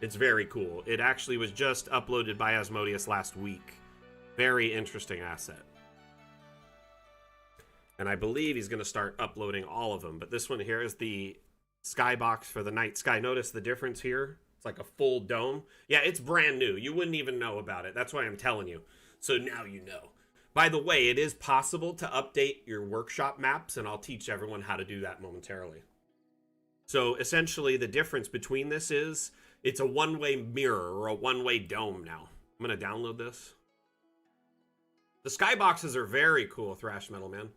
It's very cool. It actually was just uploaded by Asmodeus last week. Very interesting asset. And I believe he's going to start uploading all of them. But this one here is the skybox for the night sky. Notice the difference here? It's like a full dome. Yeah, it's brand new. You wouldn't even know about it. That's why I'm telling you. So now you know. By the way, it is possible to update your workshop maps, and I'll teach everyone how to do that momentarily. So essentially, the difference between this is it's a one-way mirror or a one-way dome now. I'm going to download this. The skyboxes are very cool, Thrash Metal Man.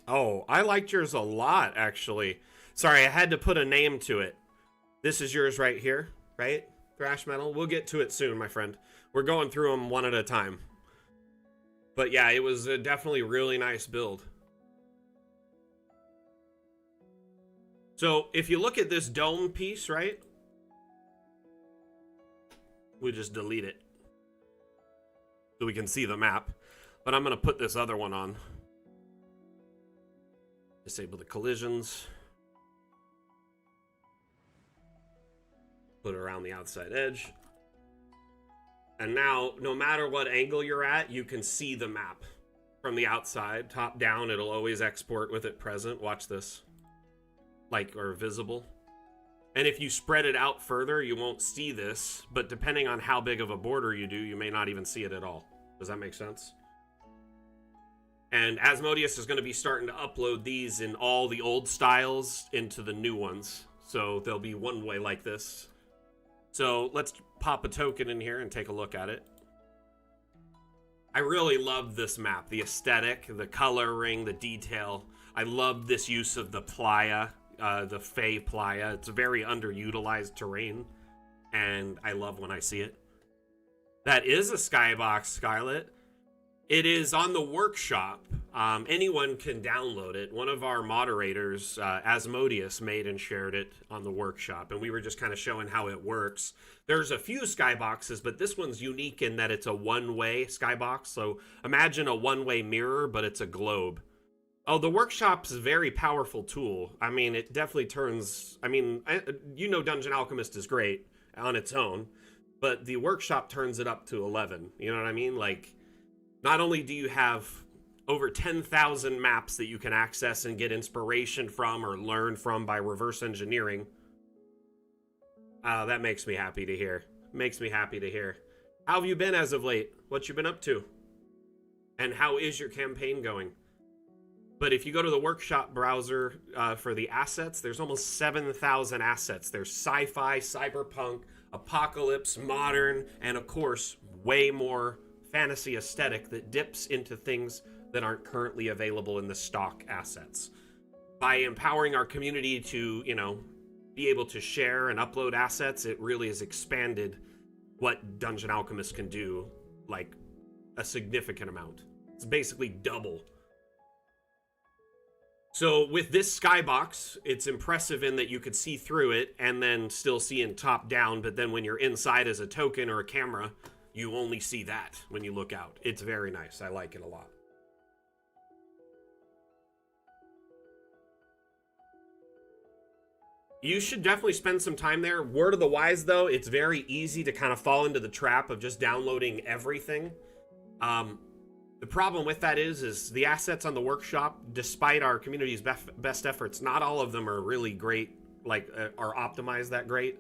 Oh, I liked yours a lot, actually. Sorry, I had to put a name to it. This is yours right here, right? Thrash Metal. We'll get to it soon, my friend. We're going through them one at a time. But yeah, it was definitely a really nice build. So if you look at this dome piece, right? We just delete it so we can see the map. But I'm going to put this other one on. Disable the collisions. Put it around the outside edge. And now, no matter what angle you're at, you can see the map from the outside. Top down, it'll always export with it present. Watch this. Like, or visible. And if you spread it out further, you won't see this. But depending on how big of a border you do, you may not even see it at all. Does that make sense? And Asmodeus is going to be starting to upload these in all the old styles into the new ones. So they'll be one way like this. So let's pop a token in here and take a look at it. I really love this map. The aesthetic, the coloring, the detail. I love this use of the playa, the Fey playa. It's a very underutilized terrain. And I love when I see it. That is a skybox, Scarlet. It is on the workshop. Anyone can download it. One of our moderators, Asmodeus, made and shared it on the workshop, and we were just kind of showing how it works. There's a few skyboxes, but this one's unique in that it's a one-way skybox. So imagine a one-way mirror, but it's a globe. Oh, the workshop's a very powerful tool. I mean, it definitely turns... I mean, you know Dungeon Alchemist is great on its own, but the workshop turns it up to 11. You know what I mean? Like, not only do you have over 10,000 maps that you can access and get inspiration from or learn from by reverse engineering. That makes me happy to hear. Makes me happy to hear. How have you been as of late? What you been up to? And how is your campaign going? But if you go to the workshop browser for the assets, there's almost 7,000 assets. There's sci-fi, cyberpunk, apocalypse, modern, and of course, way more fantasy aesthetic that dips into things that aren't currently available in the stock assets. By empowering our community to, you know, be able to share and upload assets, it really has expanded what Dungeon Alchemist can do, like, a significant amount. It's basically double. So with this skybox, it's impressive in that you could see through it and then still see in top down, but then when you're inside as a token or a camera, you only see that when you look out. It's very nice. I like it a lot. You should definitely spend some time there. Word of the wise, though, it's very easy to kind of fall into the trap of just downloading everything. The problem with that is the assets on the workshop, despite our community's best efforts, not all of them are really great, like, are optimized that great.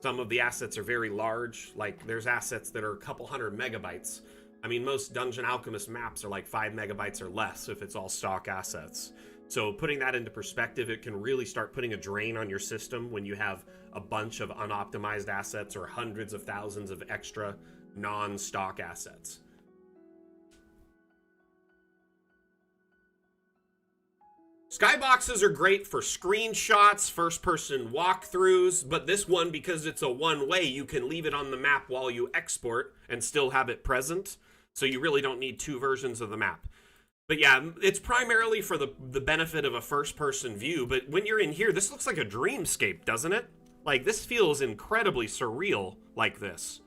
Some of the assets are very large. Like, there's assets that are a couple hundred megabytes. I mean, most Dungeon Alchemist maps are like 5 megabytes or less if it's all stock assets. So putting that into perspective, it can really start putting a drain on your system when you have a bunch of unoptimized assets or hundreds of thousands of extra non-stock assets. Skyboxes are great for screenshots, first-person walkthroughs, but this one, because it's a one-way, you can leave it on the map while you export and still have it present, so you really don't need two versions of the map. But yeah, it's primarily for the benefit of a first-person view, but when you're in here, this looks like a dreamscape, doesn't it? Like, this feels incredibly surreal like this.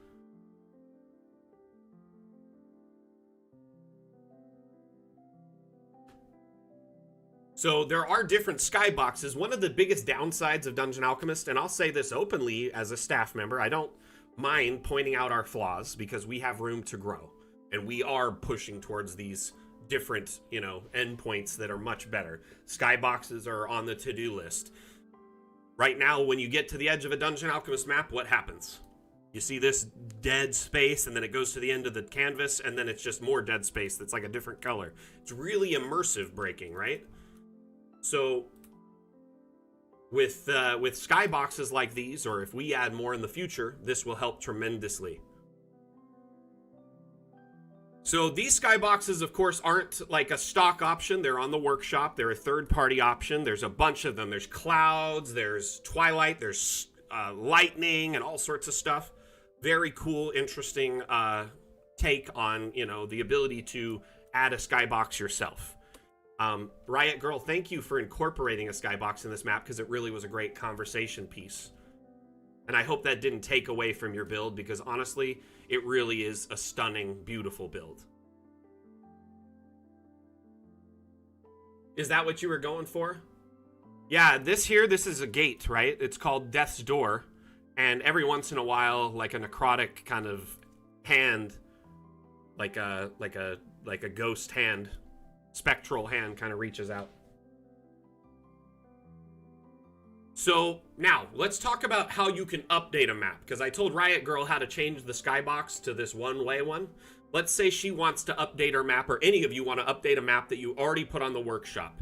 So there are different skyboxes. One of the biggest downsides of Dungeon Alchemist, and I'll say this openly as a staff member, I don't mind pointing out our flaws because we have room to grow. And we are pushing towards these different, you know, endpoints that are much better. Skyboxes are on the to-do list. Right now, when you get to the edge of a Dungeon Alchemist map, what happens? You see this dead space, and then it goes to the end of the canvas, and then it's just more dead space that's like a different color. It's really immersive breaking, right? So with skyboxes like these, or if we add more in the future, this will help tremendously. So these skyboxes, of course, aren't like a stock option. They're on the workshop. They're a third-party option. There's a bunch of them. There's clouds, there's twilight, there's lightning, and all sorts of stuff. Very cool, interesting take on, you know, the ability to add a skybox yourself. Riot Girl, thank you for incorporating a skybox in this map because it really was a great conversation piece. And I hope that didn't take away from your build because honestly, it really is a stunning, beautiful build. Is that what you were going for? Yeah, this is a gate, right? It's called Death's Door. And every once in a while, like a necrotic kind of hand, like a ghost hand, spectral hand kind of reaches out. So now let's talk about how you can update a map, because I told Riot Girl how to change the skybox to this one-way one. Let's say she wants to update her map, or any of you want to update a map that you already put on the workshop.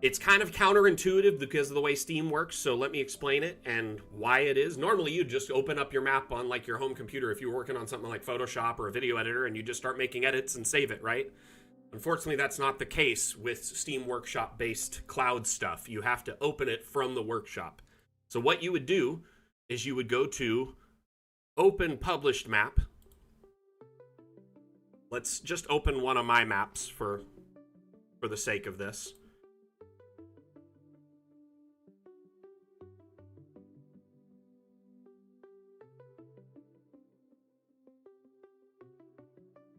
It's kind of counterintuitive because of the way Steam works, so let me explain it and why it is. Normally you'd just open up your map on like your home computer if you were working on something like Photoshop or a video editor, and you just start making edits and save it, right? Unfortunately, that's not the case with Steam Workshop-based cloud stuff. You have to open it from the workshop. So what you would do is you would go to Open Published Map. Let's just open one of my maps for the sake of this.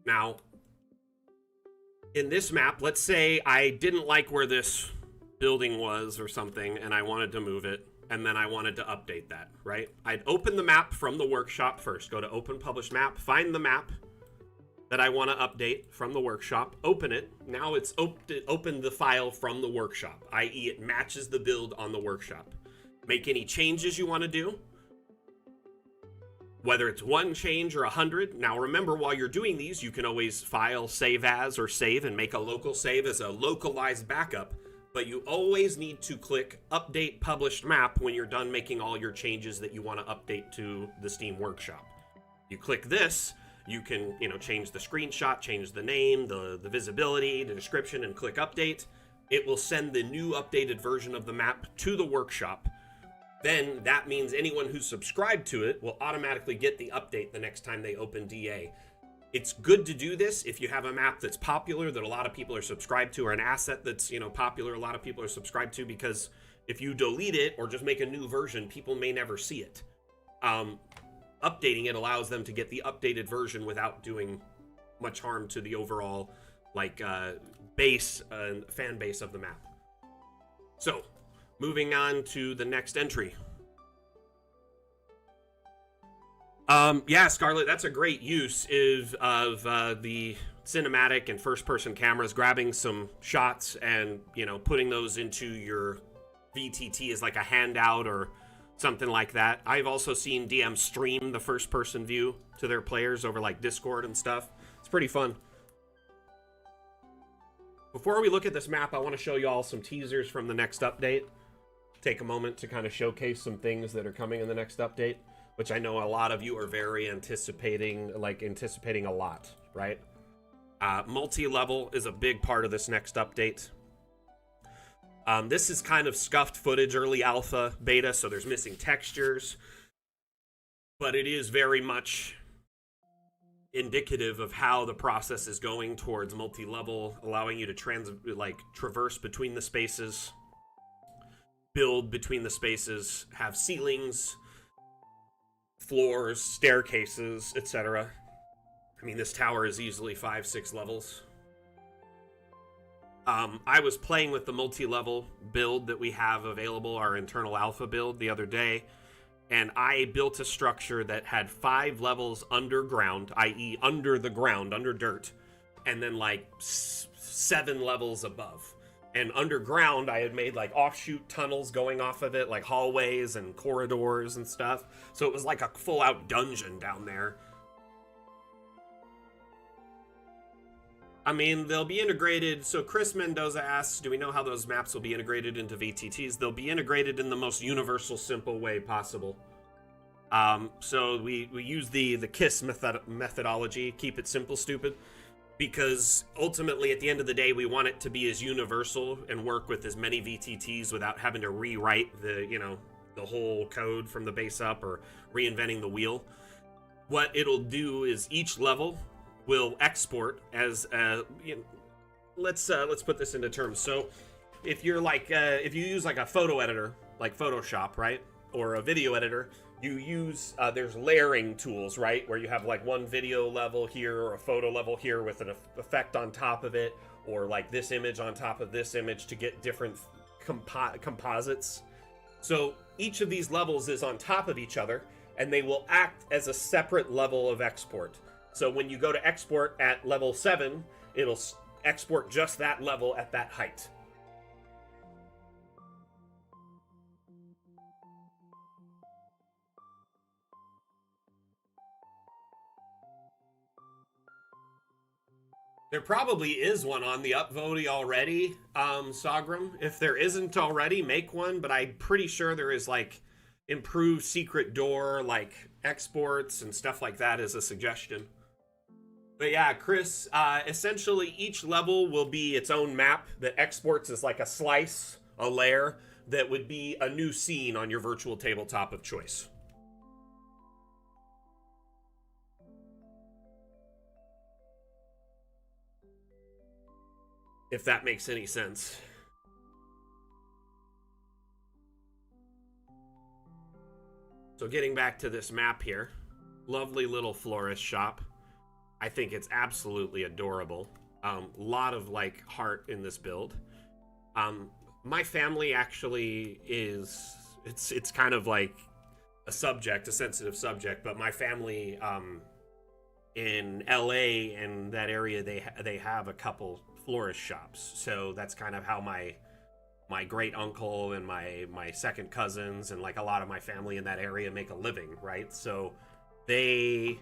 Now, in this map, let's say I didn't like where this building was or something, and I wanted to move it, and then I wanted to update that, right? I'd open the map from the workshop first. Go to Open Publish Map, find the map that I want to update from the workshop, open it. Now it's opened the file from the workshop, i.e. it matches the build on the workshop. Make any changes you want to do, whether it's one change or 100. Now remember, while you're doing these, you can always file, save as, or save and make a local save as a localized backup, but you always need to click Update Published Map when you're done making all your changes that you want to update to the Steam Workshop. You click this, you can, change the screenshot, change the name, the visibility, the description, and click Update. It will send the new updated version of the map to the workshop. Then that means anyone who's subscribed to it will automatically get the update the next time they open DA. It's good to do this if you have a map that's popular, that a lot of people are subscribed to, or an asset that's, popular, a lot of people are subscribed to, because if you delete it or just make a new version, people may never see it. Updating it allows them to get the updated version without doing much harm to the overall, base and fan base of the map. So, moving on to the next entry. Yeah, Scarlet, that's a great use of the cinematic and first-person cameras, grabbing some shots and, putting those into your VTT as like a handout or something like that. I've also seen DM stream the first-person view to their players over like Discord and stuff. It's pretty fun. Before we look at this map, I want to show you all some teasers from the next update. Take a moment to kind of showcase some things that are coming in the next update, which I know a lot of you are very anticipating a lot, right? Multi-level is a big part of this next update. This is kind of scuffed footage, early alpha, beta, so there's missing textures, but it is very much indicative of how the process is going towards multi-level, allowing you to traverse between the spaces, build between the spaces, have ceilings, floors, staircases, etc. I mean, this tower is easily 5-6 levels. I was playing with the multi-level build that we have available, our internal alpha build, the other day, and I built a structure that had 5 levels underground, i.e. under the ground, under dirt, and then 7 levels above. And underground, I had made offshoot tunnels going off of it, like hallways and corridors and stuff. So it was like a full-out dungeon down there. I mean, they'll be integrated. So Chris Mendoza asks, do we know how those maps will be integrated into VTTs? They'll be integrated in the most universal, simple way possible. So we use the KISS methodology, keep it simple, stupid, because ultimately, at the end of the day, we want it to be as universal and work with as many VTTs without having to rewrite the whole code from the base up or reinventing the wheel. What it'll do is each level will export as let's put this into terms. So if you're if you use a photo editor like Photoshop, right, or a video editor, you use there's layering tools, right, where you have one video level here or a photo level here with an effect on top of it, or this image on top of this image to get different composites. So each of these levels is on top of each other, and they will act as a separate level of export. So when you go to export at level 7, it'll export just that level at that height. There probably is one on the upvote already, Sagram. If there isn't already, make one, but I'm pretty sure there is improved secret door, exports and stuff like that as a suggestion. But yeah, Chris, essentially each level will be its own map that exports as a slice, a layer, that would be a new scene on your virtual tabletop of choice. if that makes any sense. So getting back to this map here, lovely little florist shop. I think it's absolutely adorable. Lot of like heart in this build. My family actually is, it's kind of like a sensitive subject, but my family in LA and that area, they have a couple florist shops. So that's kind of how my great uncle and my second cousins and like a lot of my family in that area make a living, right? So they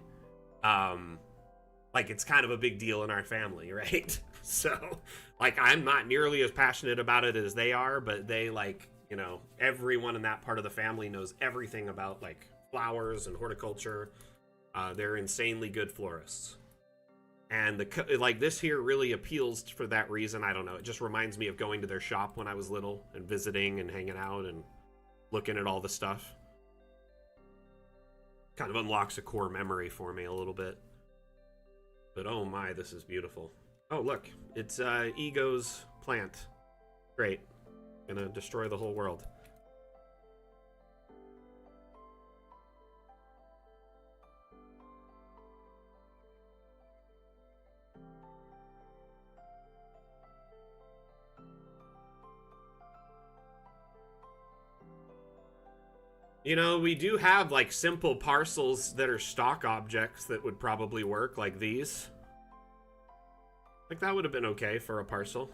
like it's kind of a big deal in our family, right? So like I'm not nearly as passionate about it as they are, but they like, you know, everyone in that part of the family knows everything about like flowers and horticulture. They're insanely good florists. And like this here really appeals for that reason. I don't know. It just reminds me of going to their shop when I was little and visiting and hanging out and looking at all the stuff. Kind of unlocks a core memory for me a little bit. But oh my, this is beautiful. Oh look, it's Ego's plant. Great. Gonna destroy the whole world. You know, we do have like simple parcels that are stock objects that would probably work, like these. Like that would have been okay for a parcel.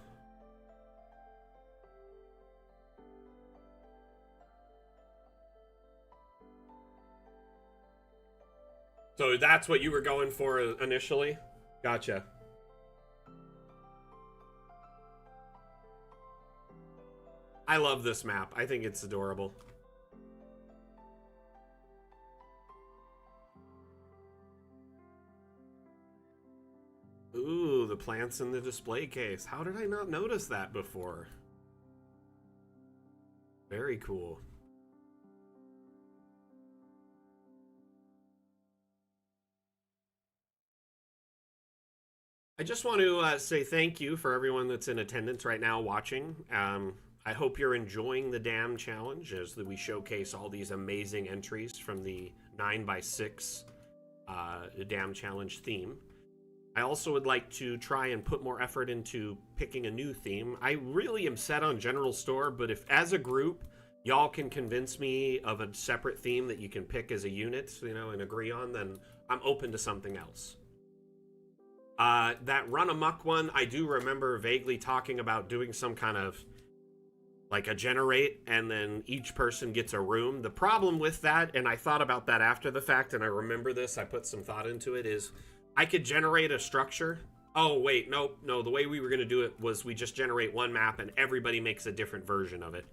So that's what you were going for initially? Gotcha. I love this map. I think it's adorable. Ooh, the plants in the display case. How did I not notice that before? Very cool. I just want to say thank you for everyone that's in attendance right now watching. I hope you're enjoying the Dam Challenge as we showcase all these amazing entries from the 9x6 Dam Challenge theme. I also would like to try and put more effort into picking a new theme. I really am set on General Store, but if as a group, y'all can convince me of a separate theme that you can pick as a unit, you know, and agree on, then I'm open to something else. That Run Amok one, I do remember vaguely talking about doing some kind of like a generate and then each person gets a room. The problem with that, and I thought about that after the fact and I remember this, I put some thought into it, is I could generate a structure. Oh wait, no, the way we were going to do it was we just generate one map and everybody makes a different version of it.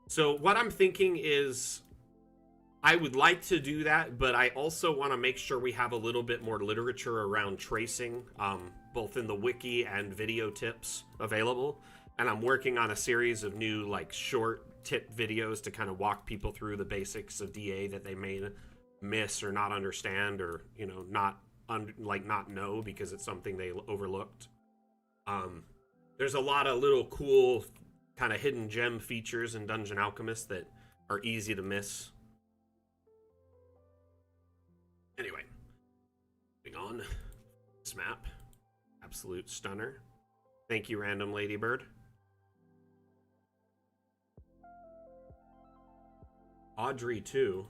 So what I'm thinking is I would like to do that, but I also want to make sure we have a little bit more literature around tracing, both in the wiki and video tips available. And I'm working on a series of new like short tip videos to kind of walk people through the basics of DA that they may miss or not understand, or, you know, not know because it's something they overlooked. There's a lot of little cool kind of hidden gem features in Dungeon Alchemist that are easy to miss. Anyway, moving on. This map, absolute stunner. Thank you, Random Ladybird. Audrey too.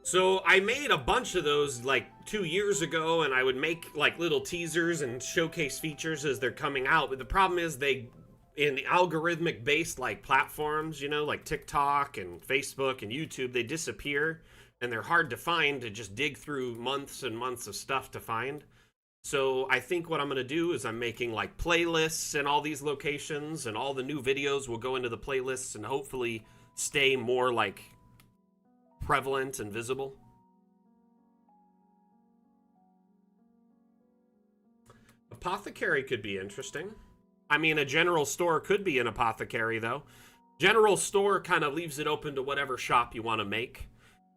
So I made a bunch of those like 2 years ago, and I would make like little teasers and showcase features as they're coming out. But the problem is they, in the algorithmic based like platforms, you know, like TikTok and Facebook and YouTube, they disappear and they're hard to find, to just dig through months and months of stuff to find. So I think what I'm going to do is I'm making like playlists in all these locations, and all the new videos will go into the playlists and hopefully stay more like prevalent and visible. Apothecary could be interesting. I mean, a general store could be an apothecary, though. General store kind of leaves it open to whatever shop you want to make.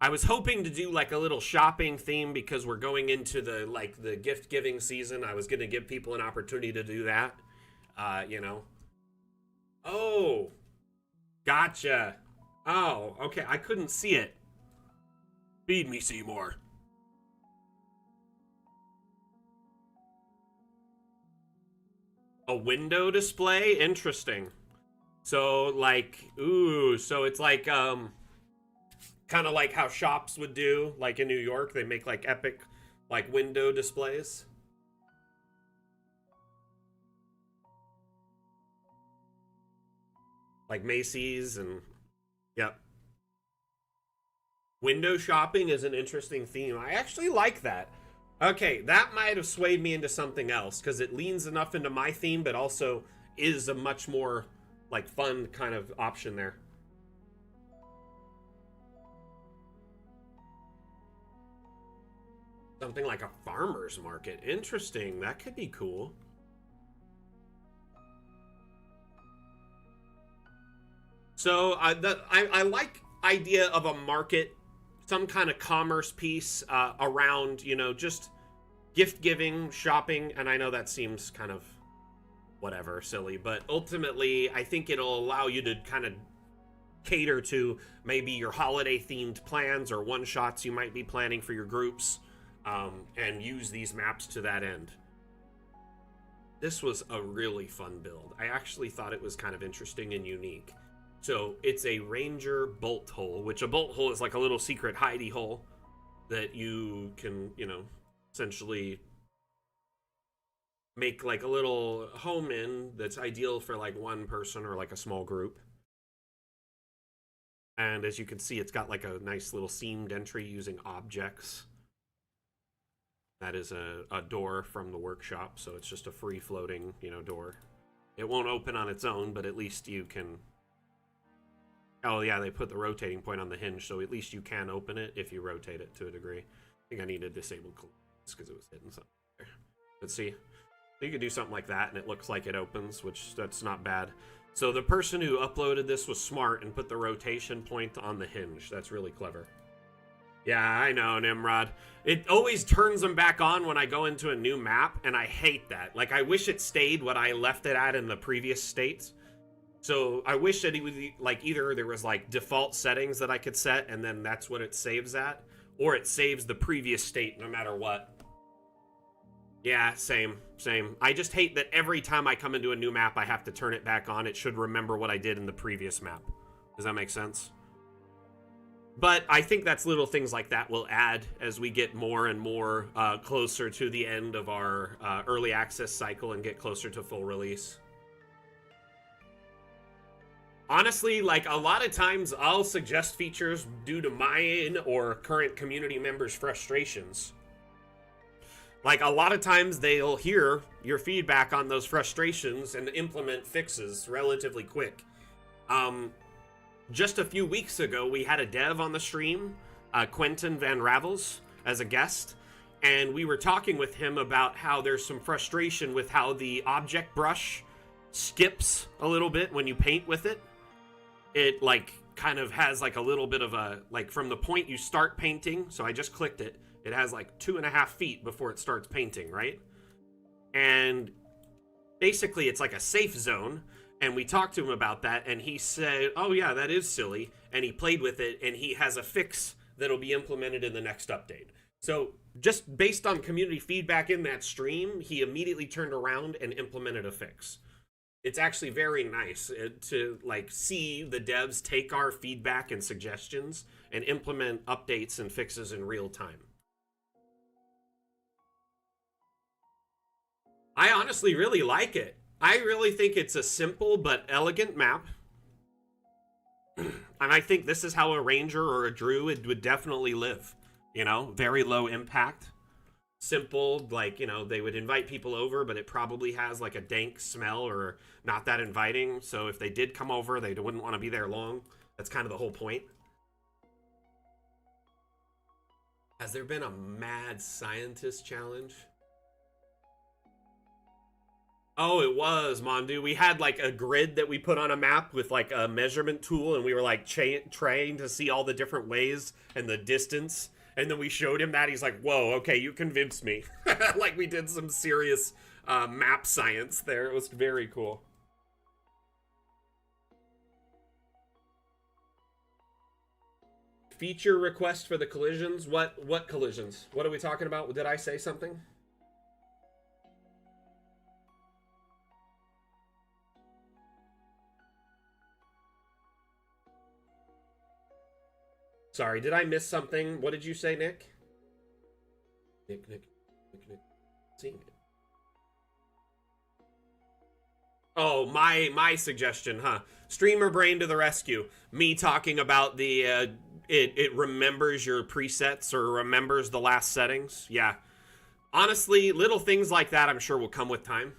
I was hoping to do like a little shopping theme because we're going into the gift giving season. I was going to give people an opportunity to do that. You know. Oh, gotcha. Oh, okay. I couldn't see it. Feed me, Seymour. A window display? Interesting. So, like, ooh, so it's like, kind of like how shops would do, like in New York. They make, like, epic, like, window displays. Like Macy's and, yep. Window shopping is an interesting theme. I actually like that. Okay, that might have swayed me into something else because it leans enough into my theme, but also is a much more like fun kind of option there. Something like a farmer's market. Interesting. That could be cool. So I like idea of a market, some kind of commerce piece around, you know, just gift giving, shopping, and I know that seems kind of whatever, silly, but ultimately I think it'll allow you to kind of cater to maybe your holiday themed plans or one shots you might be planning for your groups, and use these maps to that end. This was a really fun build. I actually thought it was kind of interesting and unique. So it's a ranger bolt hole, which a bolt hole is like a little secret hidey hole that you can, you know, essentially make like a little home in that's ideal for like one person or like a small group. And as you can see, it's got like a nice little seamed entry using objects. That is a door from the workshop, so it's just a free floating, you know, door. It won't open on its own, but at least you can... Oh yeah, they put the rotating point on the hinge, so at least you can open it if you rotate it to a degree. I think I need to disable collisions because it was hidden something there. But see, you could do something like that and it looks like it opens, which that's not bad. So the person who uploaded this was smart and put the rotation point on the hinge. That's really clever. Yeah, I know, Nimrod. It always turns them back on when I go into a new map, and I hate that. Like, I wish it stayed what I left it at in the previous states. So I wish that it would, like, either there was like default settings that I could set and then that's what it saves at, or it saves the previous state no matter what. Yeah, same. I just hate that every time I come into a new map I have to turn it back on. It should remember what I did in the previous map. Does that make sense? But I think that's little things like that will add as we get more and more closer to the end of our early access cycle and get closer to full release. Honestly, like, a lot of times I'll suggest features due to mine or current community members' frustrations. Like, a lot of times they'll hear your feedback on those frustrations and implement fixes relatively quick. Just a few weeks ago, we had a dev on the stream, Quentin Van Ravels, as a guest, and we were talking with him about how there's some frustration with how the object brush skips a little bit when you paint with it. It, like, kind of has, like, a little bit of a, like, from the point you start painting, so I just clicked it, it has, like, 2.5 feet before it starts painting, right? And basically, it's like a safe zone, and we talked to him about that, and he said, oh, yeah, that is silly, and he played with it, and he has a fix that'll be implemented in the next update. So, just based on community feedback in that stream, he immediately turned around and implemented a fix. It's actually very nice to like see the devs take our feedback and suggestions and implement updates and fixes in real time. I honestly really like it. I really think it's a simple but elegant map. And I think this is how a ranger or a druid would definitely live. You know, very low impact. Simple, like, you know, they would invite people over, but it probably has like a dank smell or not that inviting. So if they did come over, they wouldn't want to be there long. That's kind of the whole point. Has there been a mad scientist challenge? Oh, it was, Mondu. We had like a grid that we put on a map with like a measurement tool, and we were like trying to see all the different ways and the distance. And then we showed him that. He's like, whoa, okay, you convinced me. Like we did some serious map science there. It was very cool. Feature request for the collisions? What collisions? What are we talking about? Did I say something? Sorry, did I miss something? What did you say, Nick? Nick. Seeing it. Oh, my suggestion, huh? Streamer brain to the rescue. Me talking about the it remembers your presets or remembers the last settings. Yeah. Honestly, little things like that I'm sure will come with time.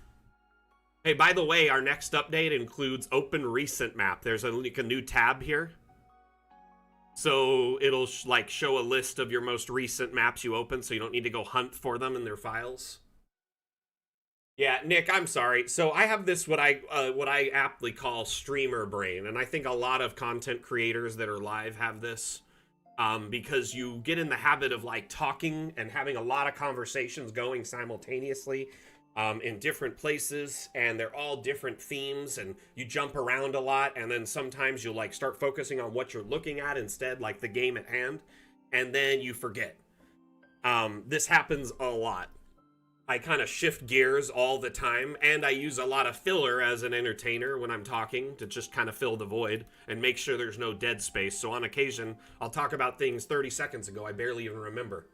Hey, by the way, our next update includes open recent map. There's like a new tab here. So it'll like show a list of your most recent maps you opened, so you don't need to go hunt for them in their files. Yeah, Nick, I'm sorry. So I have this what I aptly call streamer brain, and I think a lot of content creators that are live have this. Because you get in the habit of like talking and having a lot of conversations going simultaneously in different places, and they're all different themes, and you jump around a lot, and then sometimes you'll like start focusing on what you're looking at instead, like the game at hand, and then you forget. This happens a lot. I kind of shift gears all the time, and I use a lot of filler as an entertainer when I'm talking to just kind of fill the void and make sure there's no dead space. So on occasion, I'll talk about things 30 seconds ago I barely even remember.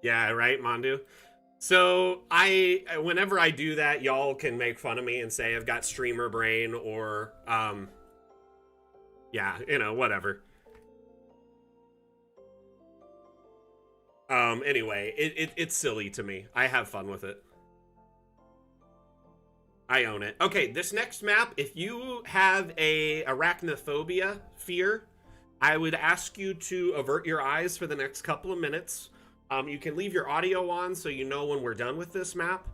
Yeah, right, Mandu? So whenever I do that, y'all can make fun of me and say I've got streamer brain or, yeah, whatever. Anyway, it's silly to me. I have fun with it. I own it. Okay, this next map, if you have a arachnophobia fear, I would ask you to avert your eyes for the next couple of minutes. You can leave your audio on so you know when we're done with this map,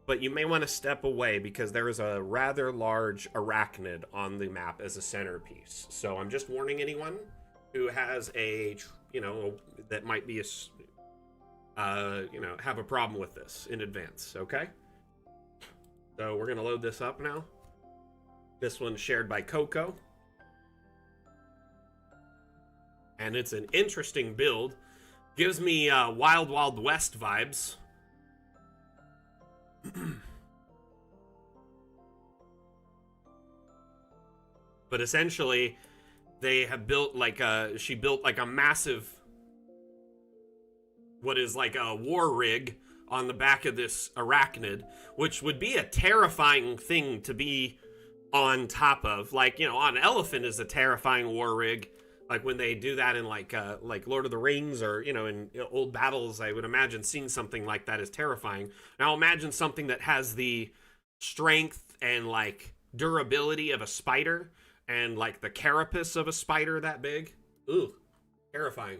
but you may want to step away because there is a rather large arachnid on the map as a centerpiece. So I'm just warning anyone who has that might be have a problem with this in advance, okay? So we're going to load this up now. This one's shared by Coco. And it's an interesting build. Gives me Wild Wild West vibes. But essentially, they have built she built like a massive, what is like a war rig on the back of this arachnid, which would be a terrifying thing to be on top of. Like, on an elephant is a terrifying war rig. Like when they do that in like Lord of the Rings or, in old battles, I would imagine seeing something like that is terrifying. Now imagine something that has the strength and like durability of a spider and like the carapace of a spider that big. Ooh, terrifying.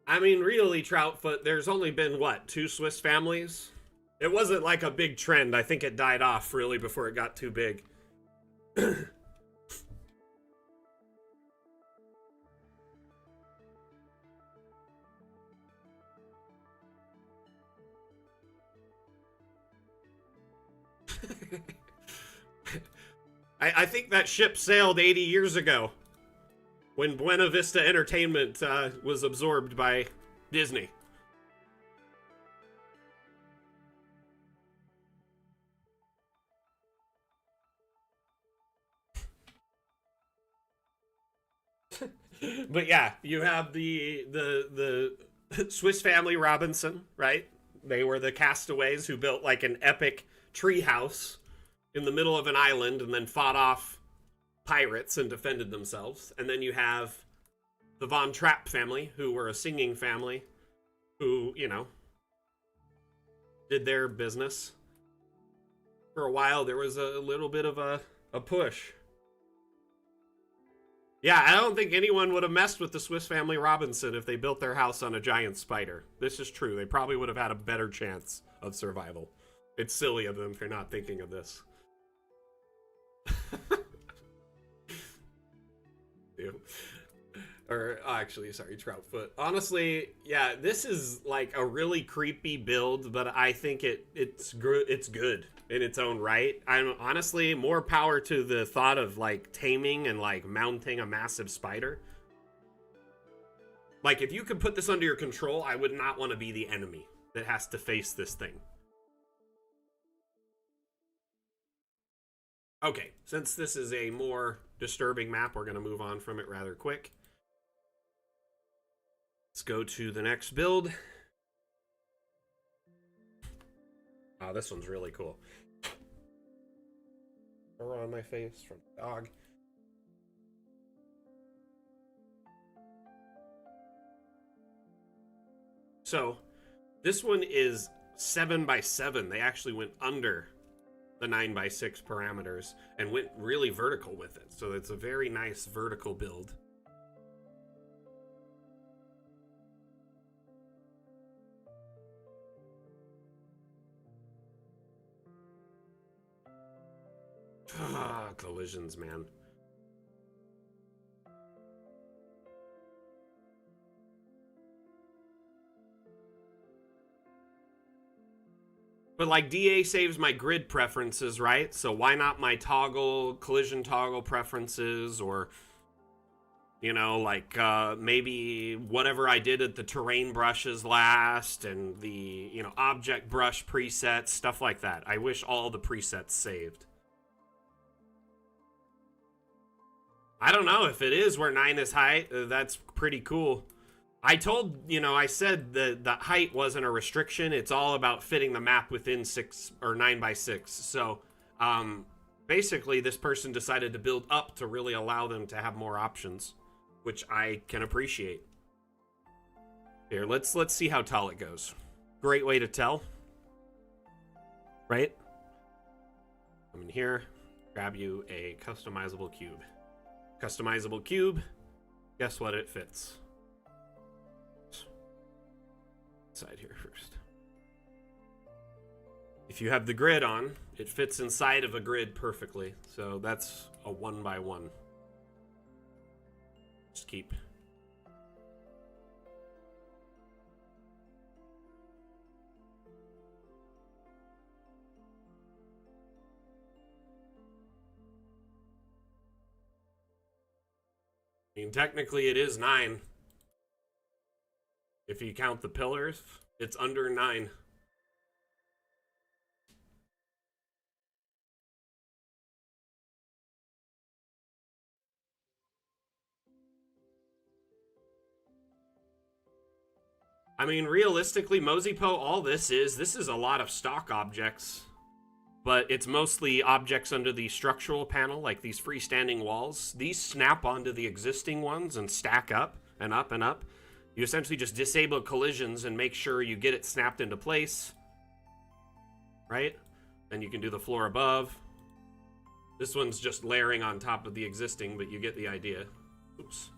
I mean, really, Troutfoot, there's only been, what, 2 Swiss families? It wasn't like a big trend. I think it died off really before it got too big. I think that ship sailed 80 years ago when Buena Vista Entertainment was absorbed by Disney. But yeah, you have the Swiss Family Robinson, right? They were the castaways who built like an epic treehouse in the middle of an island and then fought off pirates and defended themselves. And then you have the Von Trapp family, who were a singing family who, you know, did their business. For a while, there was a little bit of a push. Yeah, I don't think anyone would have messed with the Swiss Family Robinson if they built their house on a giant spider. This is true. They probably would have had a better chance of survival. It's silly of them for not thinking of this. Or actually, sorry, Troutfoot. Honestly, yeah, this is like a really creepy build, but I think it's good in its own right. I'm honestly more power to the thought of like taming and like mounting a massive spider. Like if you could put this under your control, I would not want to be the enemy that has to face this thing. Okay, since this is a more disturbing map, we're going to move on from it rather quick. Let's go to the next build. Oh, this one's really cool. Fur on my face from the dog. So, this one is 7x7. They actually went under the 9x6 parameters and went really vertical with it. So it's a very nice vertical build. Collisions, man. But like DA saves my grid preferences, right? So why not my collision toggle preferences, or you know, like maybe whatever I did at the terrain brushes last and the, you know, object brush presets, stuff like that. I wish all the presets saved. I don't know if it is where 9 is height. That's pretty cool. I said the height wasn't a restriction. It's all about fitting the map within 6 or 9x6. So, basically, this person decided to build up to really allow them to have more options, which I can appreciate. Here, let's see how tall it goes. Great way to tell, right? Come in here, grab you a customizable cube. Customizable cube, guess what? It fits. Side here first. If you have the grid on, it fits inside of a grid perfectly. So that's a 1x1. Just keep. I mean, technically it is 9. If you count the pillars, it's under 9. I mean, realistically, Moseypo, all this is a lot of stock objects. But it's mostly objects under the structural panel, like these freestanding walls. These snap onto the existing ones and stack up and up and up. You essentially just disable collisions and make sure you get it snapped into place. Right? Then you can do the floor above. This one's just layering on top of the existing, but you get the idea. Oops.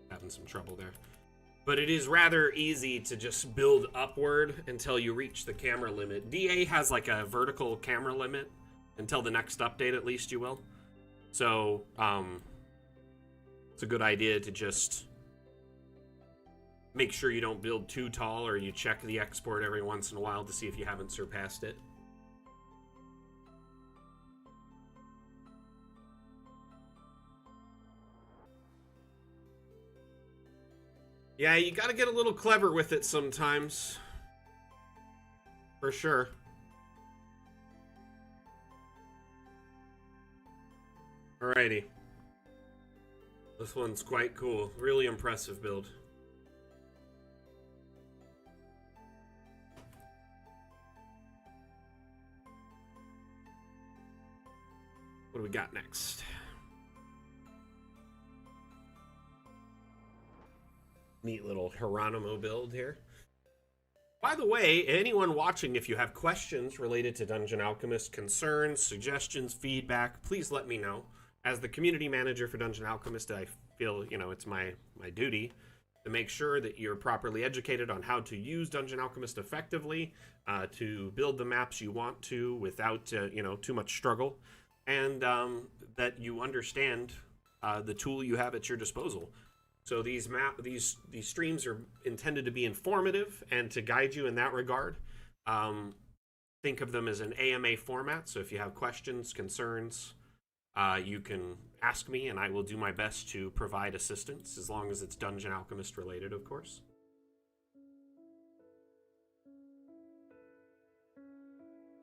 Having some trouble there. But it is rather easy to just build upward until you reach the camera limit. DA has like a vertical camera limit until the next update, at least you will. So, it's a good idea to just make sure you don't build too tall, or you check the export every once in a while to see if you haven't surpassed it. Yeah, you gotta get a little clever with it sometimes. For sure. Alrighty. This one's quite cool. Really impressive build. What do we got next? Neat little Hieronymo build here. By the way, anyone watching, if you have questions related to Dungeon Alchemist, concerns, suggestions, feedback, please let me know. As the community manager for Dungeon Alchemist, I feel, it's my duty to make sure that you're properly educated on how to use Dungeon Alchemist effectively, to build the maps you want to without, too much struggle, and that you understand the tool you have at your disposal. So these streams are intended to be informative and to guide you in that regard. Think of them as an AMA format. So if you have questions, concerns, you can ask me, and I will do my best to provide assistance, as long as it's Dungeon Alchemist related, of course.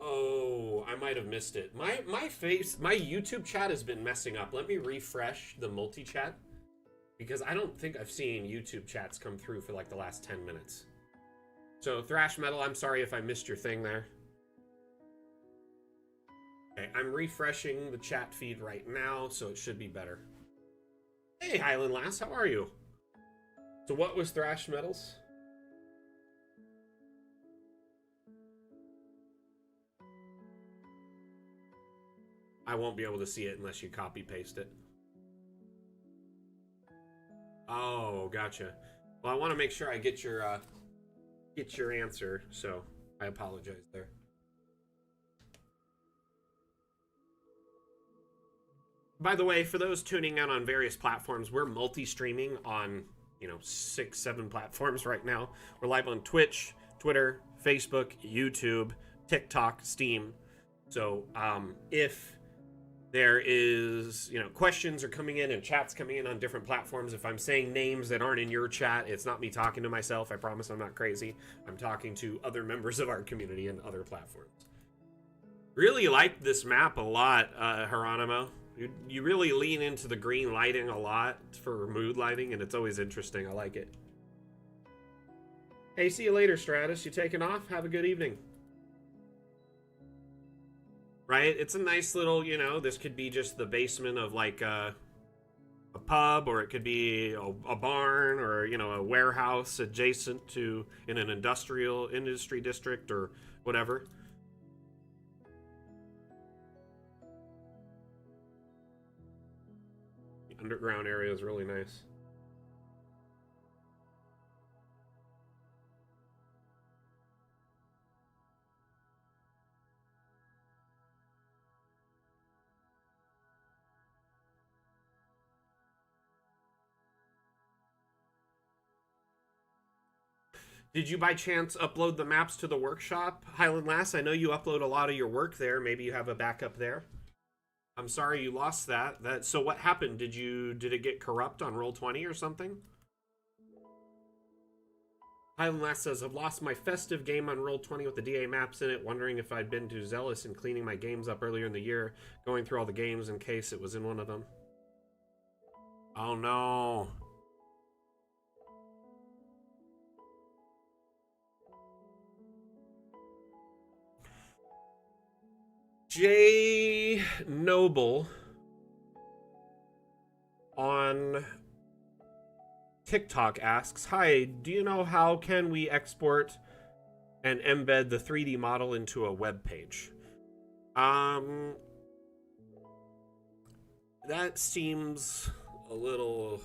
Oh, I might have missed it. My YouTube chat has been messing up. Let me refresh the multi-chat, because I don't think I've seen YouTube chats come through for like the last 10 minutes. So Thrash Metal, I'm sorry if I missed your thing there. Okay, I'm refreshing the chat feed right now, so it should be better. Hey, Highland Lass, how are you? So what was Thrash Metal's? I won't be able to see it unless you copy paste it. Oh, gotcha. Well, I want to make sure I get your answer, so I apologize there. By the way, for those tuning in on various platforms, we're multi-streaming on, 6, 7 platforms right now. We're live on Twitch, Twitter, Facebook, YouTube, TikTok, Steam. So, if there is, questions are coming in and chats coming in on different platforms. If I'm saying names that aren't in your chat, it's not me talking to myself. I promise I'm not crazy. I'm talking to other members of our community and other platforms. Really like this map a lot, Hieronymo. You really lean into the green lighting a lot for mood lighting, and it's always interesting. I like it. Hey, see you later, Stratus. You taking off? Have a good evening. Right? It's a nice little, this could be just the basement of like a pub, or it could be a barn, or, a warehouse adjacent to in an industry district or whatever. The underground area is really nice. Did you by chance upload the maps to the workshop, Highland Lass? I know you upload a lot of your work there. Maybe you have a backup there. I'm sorry you lost that. So what happened? Did it get corrupt on Roll20 or something? Highland Lass says, I've lost my festive game on Roll20 with the DA maps in it, wondering if I'd been too zealous in cleaning my games up earlier in the year, going through all the games in case it was in one of them. Oh no. Jay Noble on TikTok asks, hi, do you know how can we export and embed the 3D model into a web page? That seems a little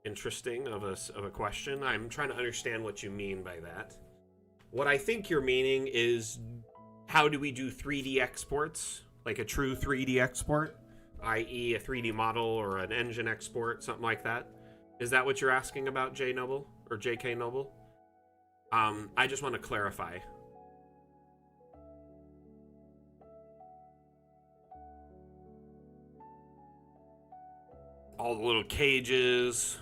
interesting of a question. I'm trying to understand what you mean by that. What I think you're meaning is, how do we do 3D exports, like a true 3D export, i.e. a 3D model or an engine export, something like that? Is that what you're asking about, J Noble or JK Noble? I just want to clarify. All the little cages.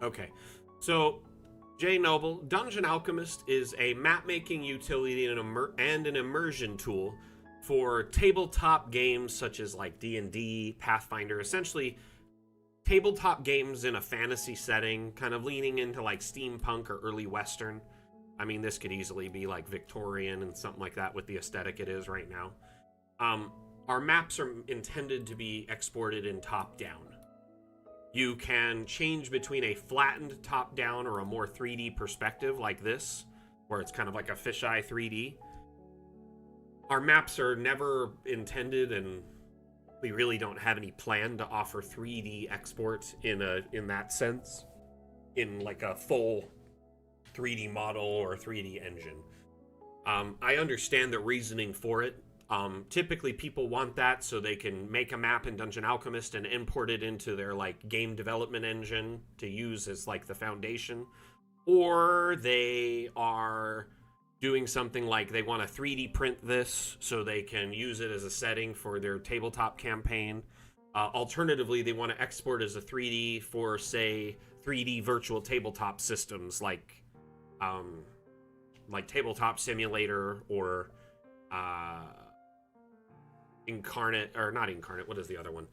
Okay, so Jay Noble, Dungeon Alchemist is a map-making utility and an immersion tool for tabletop games such as like D&D, Pathfinder, essentially tabletop games in a fantasy setting, kind of leaning into like steampunk or early Western. I mean, this could easily be like Victorian and something like that with the aesthetic it is right now. our maps are intended to be exported in top-down. You can change between a flattened top-down or a more 3D perspective like this, where it's kind of like a fisheye 3D. Our maps are never intended, and we really don't have any plan to offer 3D export in that sense, in like a full 3D model or 3D engine. I understand the reasoning for it. Typically people want that so they can make a map in Dungeon Alchemist and import it into their like game development engine to use as like the foundation, or they are doing something like they want to 3D print this so they can use it as a setting for their tabletop campaign. Alternatively, they want to export as a 3D for, say, 3D virtual tabletop systems like Tabletop Simulator or Incarnate, or not Incarnate, what is the other one?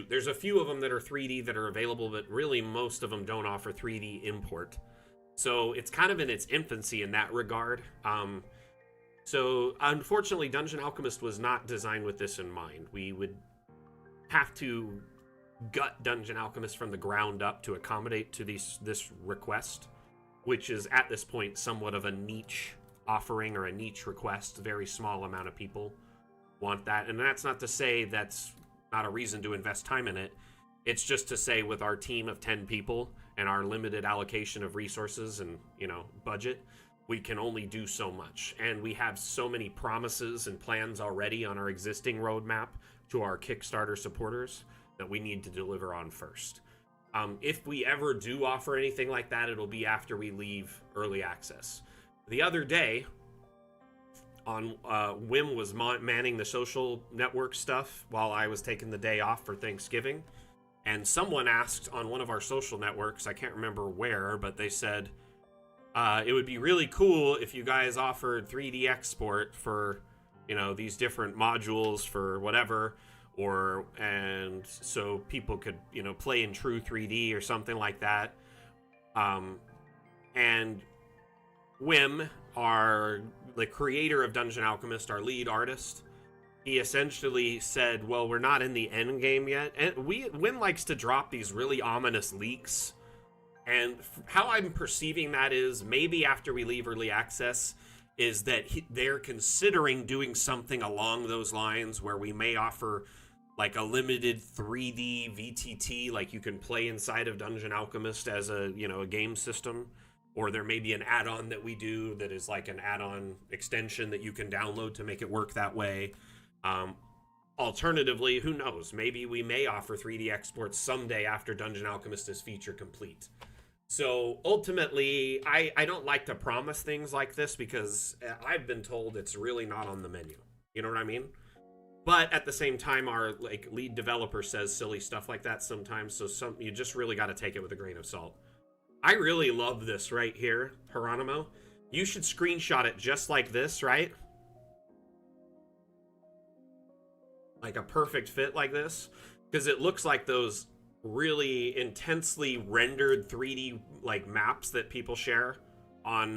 There's a few of them that are 3D that are available, but really most of them don't offer 3D import. So it's kind of in its infancy in that regard. So unfortunately, Dungeon Alchemist was not designed with this in mind. We would have to gut Dungeon Alchemist from the ground up to accommodate to this request, which is at this point somewhat of a niche offering or a niche request. A very small amount of people want that. And that's not to say that's not a reason to invest time in it. It's just to say with our team of 10 people and our limited allocation of resources and, budget, we can only do so much. And we have so many promises and plans already on our existing roadmap to our Kickstarter supporters that we need to deliver on first. If we ever do offer anything like that, it'll be after we leave early access. The other day, Wim was manning the social network stuff while I was taking the day off for Thanksgiving. And someone asked on one of our social networks, I can't remember where, but they said, it would be really cool if you guys offered 3D export for, these different modules for whatever, and so people could, play in true 3D or something like that. And Wim, the creator of Dungeon Alchemist, our lead artist, he essentially said, well, we're not in the end game yet. And Wim likes to drop these really ominous leaks. And how I'm perceiving that is maybe after we leave early access is that they're considering doing something along those lines where we may offer like a limited 3D VTT, like you can play inside of Dungeon Alchemist as a game system. Or there may be an add-on that we do that is like an add-on extension that you can download to make it work that way. Alternatively, who knows? Maybe we may offer 3D exports someday after Dungeon Alchemist is feature complete. So ultimately, I don't like to promise things like this because I've been told it's really not on the menu. You know what I mean? But at the same time, our lead developer says silly stuff like that sometimes. So you just really got to take it with a grain of salt. I really love this right here, Geronimo. You should screenshot it just like this, right? Like a perfect fit like this. Because it looks like those really intensely rendered 3D maps that people share on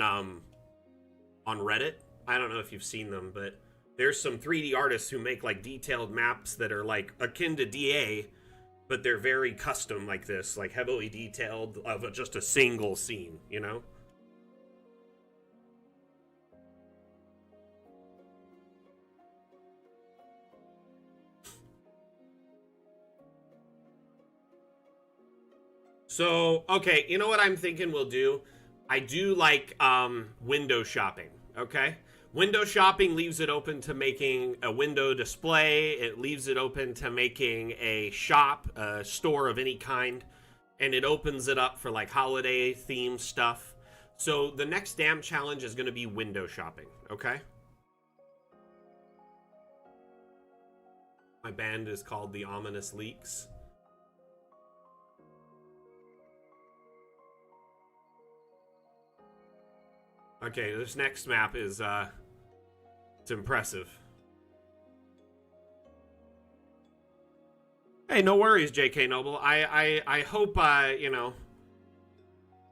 Reddit. I don't know if you've seen them, but there's some 3D artists who make detailed maps that are akin to DA, but they're very custom like this, heavily detailed of just a single scene, So, okay, you know what I'm thinking we'll do? I do like window shopping, okay? Window shopping leaves it open to making a window display. It leaves it open to making a shop, a store of any kind. And it opens it up for holiday themed stuff. So the next damn challenge is going to be window shopping, okay? My band is called The Ominous Leaks. Okay, this next map is, it's impressive. Hey, no worries, JK Noble. I hope,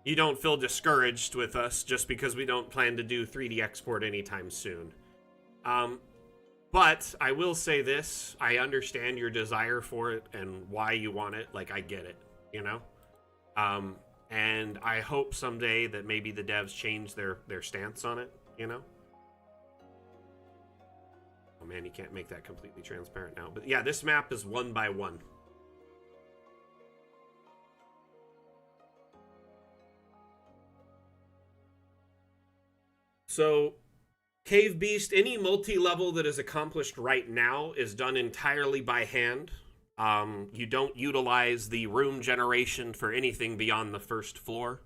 you don't feel discouraged with us just because we don't plan to do 3D export anytime soon. But I will say this, I understand your desire for it and why you want it. Like, I get it, you know? And I hope someday that maybe the devs change their stance on it, you know? Oh man, you can't make that completely transparent now. But yeah, this map is 1 by 1. So, Cave Beast, any multi-level that is accomplished right now is done entirely by hand. You don't utilize the room generation for anything beyond the first floor.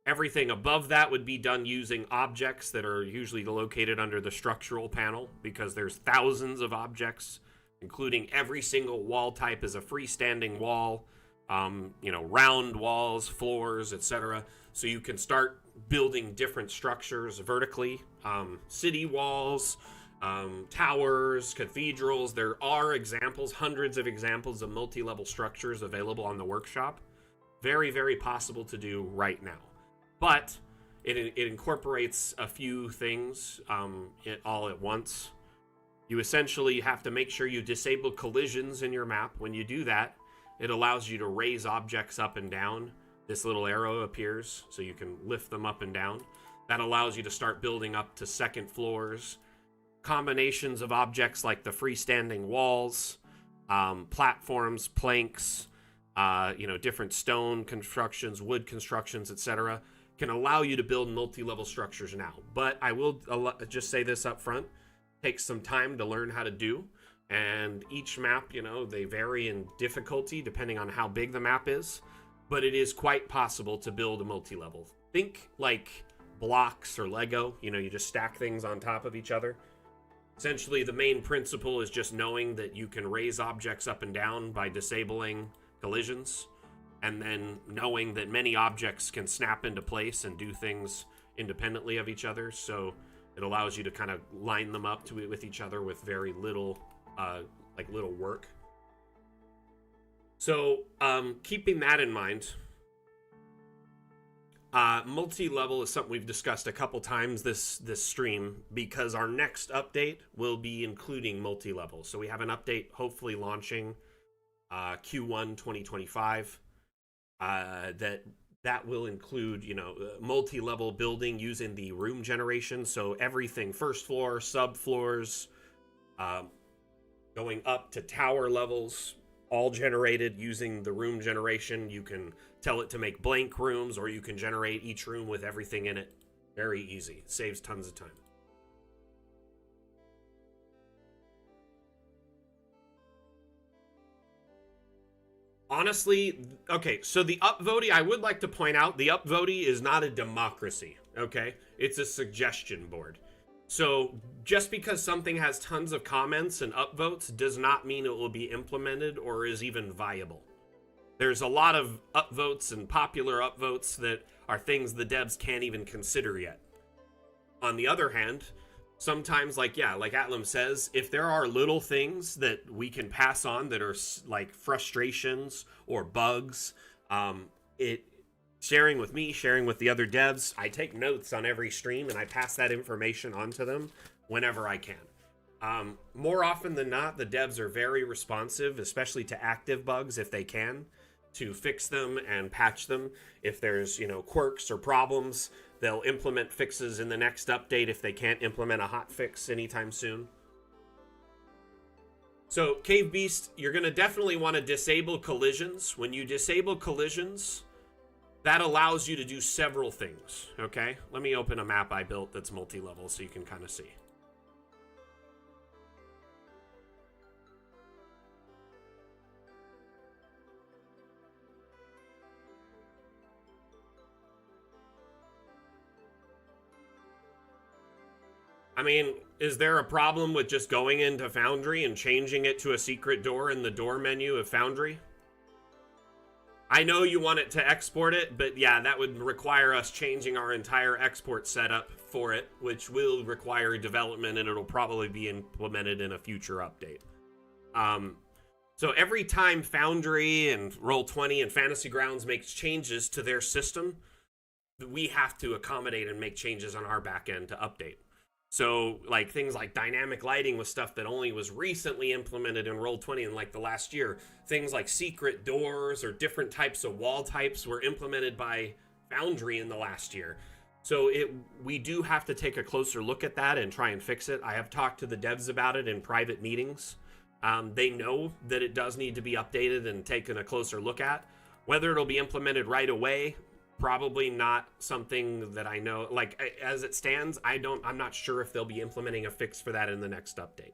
Everything above that would be done using objects that are usually located under the structural panel, because there's thousands of objects, including every single wall type is a freestanding wall, round walls, floors, etc. So you can start building different structures vertically, city walls, towers, cathedrals. There are examples, hundreds of examples of multi-level structures available on the workshop. Very, very possible to do right now. But it incorporates a few things all at once. You essentially have to make sure you disable collisions in your map. When you do that, it allows you to raise objects up and down. This little arrow appears, so you can lift them up and down. That allows you to start building up to second floors. Combinations of objects like the freestanding walls, platforms, planks, different stone constructions, wood constructions, etc., can allow you to build multi-level structures now. But I will just say this up front, takes some time to learn how to do, and each map, they vary in difficulty depending on how big the map is, but it is quite possible to build a multi-level. Think like blocks or Lego, you just stack things on top of each other. Essentially, the main principle is just knowing that you can raise objects up and down by disabling collisions, and then knowing that many objects can snap into place and do things independently of each other, so it allows you to kind of line them up with each other with very little little work. So keeping that in mind, multi-level is something we've discussed a couple times this stream, because our next update will be including multi-level. So we have an update hopefully launching Q1 2025 that will include multi-level building using the room generation. So everything first floor, subfloors, going up to tower levels, all generated using the room generation. You can tell it to make blank rooms, or you can generate each room with everything in it. Very easy. It saves tons of time. Honestly, okay, so the upvoting, I would like to point out, the upvoting is not a democracy, okay? It's a suggestion board. So just because something has tons of comments and upvotes does not mean it will be implemented or is even viable. There's a lot of upvotes and popular upvotes that are things the devs can't even consider yet. On the other hand, sometimes, like Atlam says, if there are little things that we can pass on that are like frustrations or bugs, sharing with me, sharing with the other devs, I take notes on every stream and I pass that information on to them whenever I can. More often than not, the devs are very responsive, especially to active bugs if they can, to fix them and patch them. If there's, quirks or problems, they'll implement fixes in the next update if they can't implement a hot fix anytime soon. So, Cave Beast, you're going to definitely want to disable collisions. When you disable collisions, that allows you to do several things, okay? Let me open a map I built that's multi-level so you can kind of see. I mean, is there a problem with just going into Foundry and changing it to a secret door in the door menu of Foundry? I know you want it to export it, but yeah, that would require us changing our entire export setup for it, which will require development, and it'll probably be implemented in a future update. So every time Foundry and Roll20 and Fantasy Grounds makes changes to their system, we have to accommodate and make changes on our back end to update. So like things like dynamic lighting was stuff that only was recently implemented in Roll20 in like the last year. Things like secret doors or different types of wall types were implemented by Foundry in the last year. So we do have to take a closer look at that and try and fix it. I have talked to the devs about it in private meetings. They know that it does need to be updated and taken a closer look at. Whether it'll be implemented right away, probably not something that I know. Like as it stands, I'm not sure if they'll be implementing a fix for that in the next update.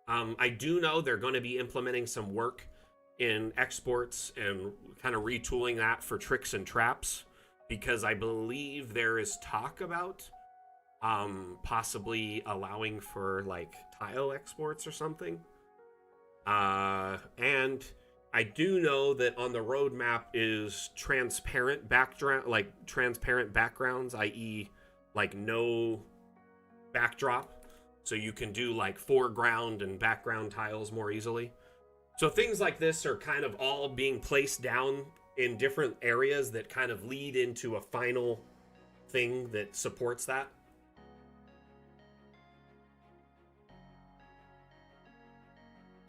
I do know they're going to be implementing some work in exports and kind of retooling that for tricks and traps, because I believe there is talk about possibly allowing for like tile exports or something. And I do know that on the roadmap is transparent background, like transparent backgrounds, i.e., like no backdrop, so you can do like foreground and background tiles more easily. So things like this are kind of all being placed down in different areas that kind of lead into a final thing that supports that.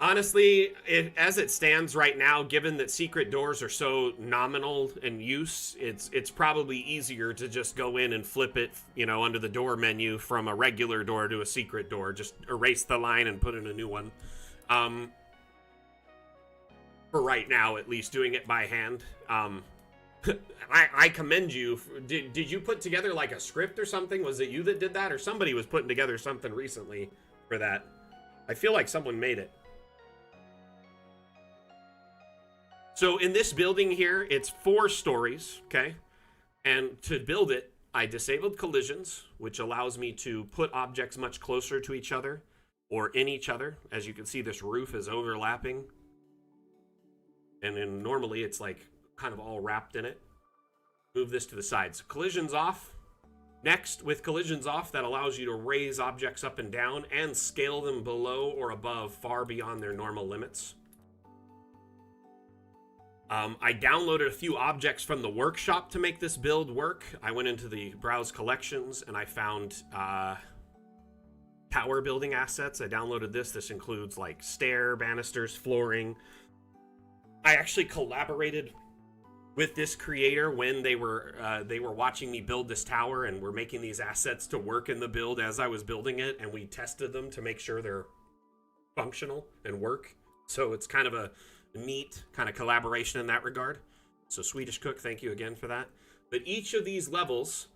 Honestly, as it stands right now, given that secret doors are so nominal in use, it's probably easier to just go in and flip it, under the door menu from a regular door to a secret door. Just erase the line and put in a new one. For right now, at least, doing it by hand. I commend you. Did you put together like a script or something? Was it you that did that, or somebody was putting together something recently for that? I feel like someone made it. So in this building here, it's 4 stories, okay? And to build it, I disabled collisions, which allows me to put objects much closer to each other or in each other. As you can see, this roof is overlapping. And then normally it's like kind of all wrapped in it. Move this to the sides. Collisions off. Next, with collisions off, that allows you to raise objects up and down and scale them below or above far beyond their normal limits. I downloaded a few objects from the workshop to make this build work. I went into the browse collections and I found tower building assets. I downloaded this. This includes like stair, banisters, flooring. I actually collaborated with this creator when they were watching me build this tower and were making these assets to work in the build as I was building it, and we tested them to make sure they're functional and work. So it's kind of a neat kind of collaboration in that regard. So Swedish Cook, thank you again for that. But each of these levels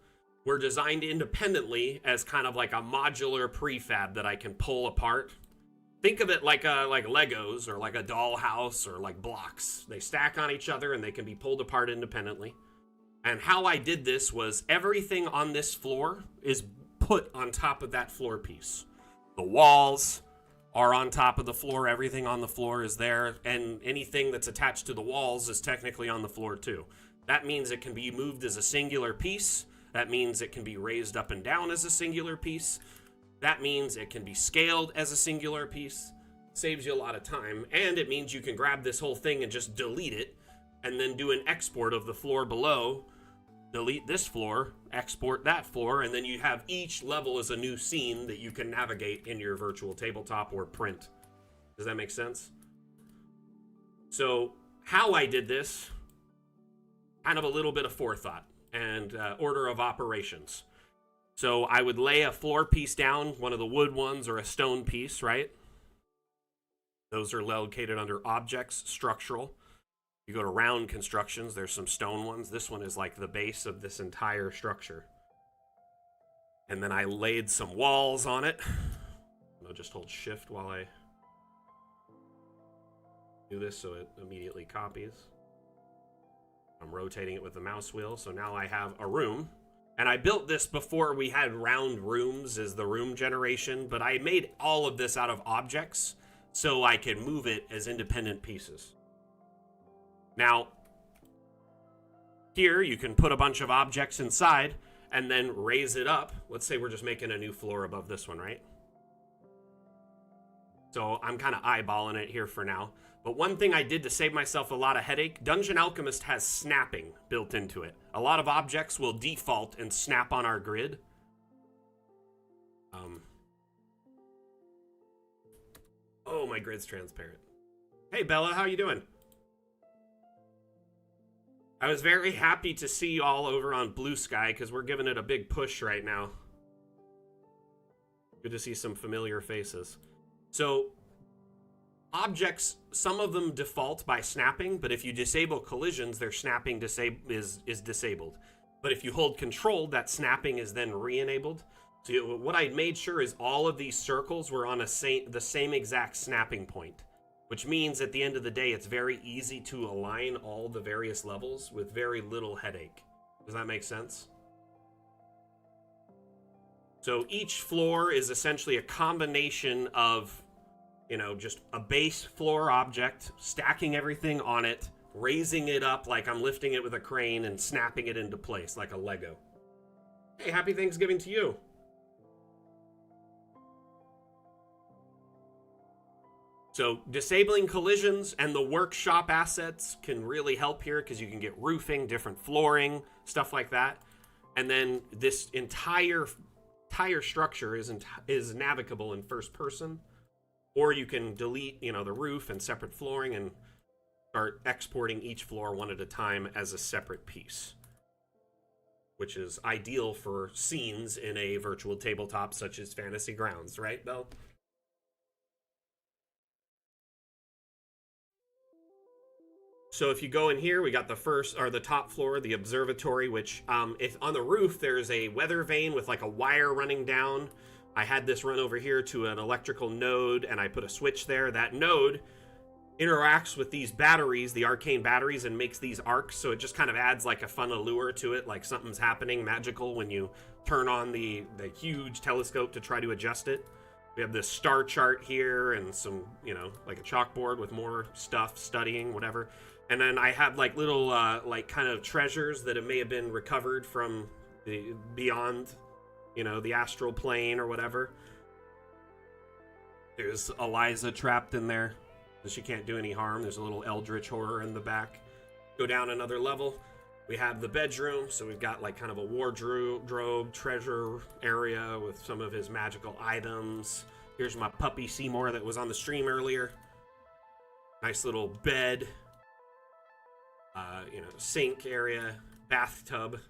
were designed independently as kind of like a modular prefab that I can pull apart. Think of it like Legos or like a dollhouse or like blocks. They stack on each other and they can be pulled apart independently. And how I did this was everything on this floor is put on top of that floor piece. The walls are on top of the floor. Everything on the floor is there, and anything that's attached to the walls is technically on the floor too. That means it can be moved as a singular piece. That means it can be raised up and down as a singular piece. That means it can be scaled as a singular piece. Saves you a lot of time, and it means you can grab this whole thing and just delete it, and then do an export of the floor below. Delete this floor, export that floor, and then you have each level as a new scene that you can navigate in your virtual tabletop or print. Does that make sense? So how I did this, kind of a little bit of forethought and order of operations. So I would lay a floor piece down, one of the wood ones or a stone piece, right? Those are located under objects, structural. You go to round constructions, there's some stone ones. This one is like the base of this entire structure. And then I laid some walls on it. I'll just hold shift while I do this so it immediately copies. I'm rotating it with the mouse wheel, so now I have a room. And I built this before we had round rooms as the room generation, but I made all of this out of objects so I can move it as independent pieces. Now, here you can put a bunch of objects inside and then raise it up. Let's say we're just making a new floor above this one, right? So I'm kind of eyeballing it here for now. But one thing I did to save myself a lot of headache, Dungeon Alchemist has snapping built into it. A lot of objects will default and snap on our grid. Um, oh, my grid's transparent. Hey, Bella, how you doing? I was very happy to see you all over on Blue Sky because we're giving it a big push right now. Good to see some familiar faces. So, objects, some of them default by snapping, but if you disable collisions, their snapping is disabled. But if you hold control, that snapping is then re-enabled. So what I made sure is all of these circles were on the same exact snapping point, which means at the end of the day, it's very easy to align all the various levels with very little headache. Does that make sense? So each floor is essentially a combination of, you know, just a base floor object, stacking everything on it, raising it up like I'm lifting it with a crane, and snapping it into place like a Lego. Hey, happy Thanksgiving to you. So disabling collisions and the workshop assets can really help here because you can get roofing, different flooring, stuff like that. And then this entire structure is navigable in first person, or you can delete, you know, the roof and separate flooring and start exporting each floor one at a time as a separate piece, which is ideal for scenes in a virtual tabletop such as Fantasy Grounds, right, Belle? So if you go in here, we got the top floor, the observatory, which if on the roof there's a weather vane with like a wire running down. I had this run over here to an electrical node, and I put a switch there. That node interacts with these batteries, the arcane batteries, and makes these arcs, so it just kind of adds like a fun allure to it, like something's happening magical when you turn on the huge telescope to try to adjust it. We have this star chart here and some, you know, like a chalkboard with more stuff, studying, whatever. And then I have like little, like kind of treasures that may have been recovered from the beyond, you know, the astral plane or whatever. There's Eliza trapped in there, so she can't do any harm. There's a little eldritch horror in the back. Go down another level. We have the bedroom, so we've got like kind of a wardrobe treasure area with some of his magical items. Here's my puppy Seymour that was on the stream earlier. Nice little bed. You know, sink area, bathtub.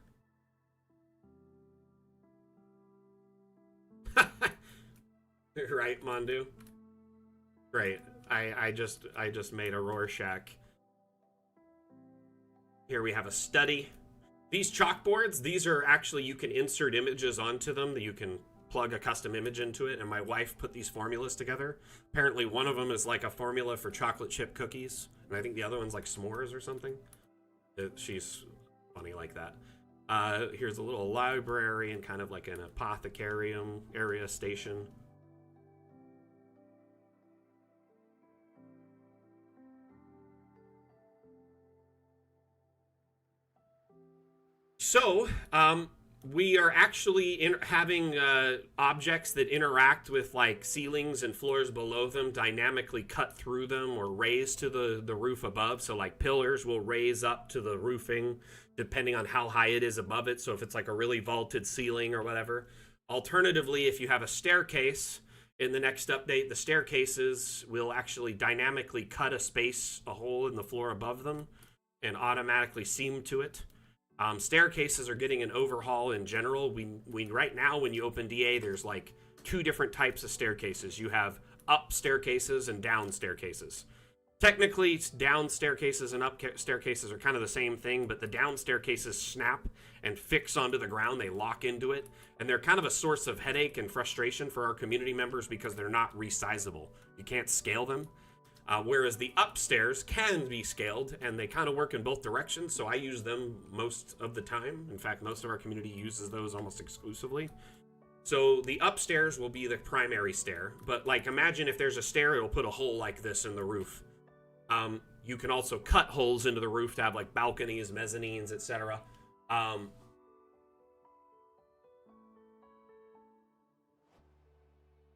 Right, Mondu? Great. I just made a Rorschach. Here we have a study. These chalkboards, these are actually, you can insert images onto them, that you can plug a custom image into it, and my wife put these formulas together. Apparently one of them is like a formula for chocolate chip cookies, and I think the other one's like s'mores or something. She's funny like that. Here's a little library and kind of like an apothecarium area station. So, we are actually having objects that interact with like ceilings and floors below them dynamically cut through them or raise to the roof above. So like pillars will raise up to the roofing depending on how high it is above it. So if it's like a really vaulted ceiling or whatever. Alternatively, if you have a staircase, in the next update, the staircases will actually dynamically cut a hole in the floor above them and automatically seam to it. Staircases are getting an overhaul in general. We right now, when you open DA, there's like two different types of staircases. You have up staircases and down staircases. Technically, down staircases and up staircases are kind of the same thing, but the down staircases snap and fix onto the ground. They lock into it, and they're kind of a source of headache and frustration for our community members because they're not resizable. You can't scale them. Whereas the upstairs can be scaled, and they kind of work in both directions, so I use them most of the time. In fact, most of our community uses those almost exclusively. So the upstairs will be the primary stair, but like imagine if there's a stair, it'll put a hole like this in the roof. You can also cut holes into the roof to have like balconies, mezzanines, etc.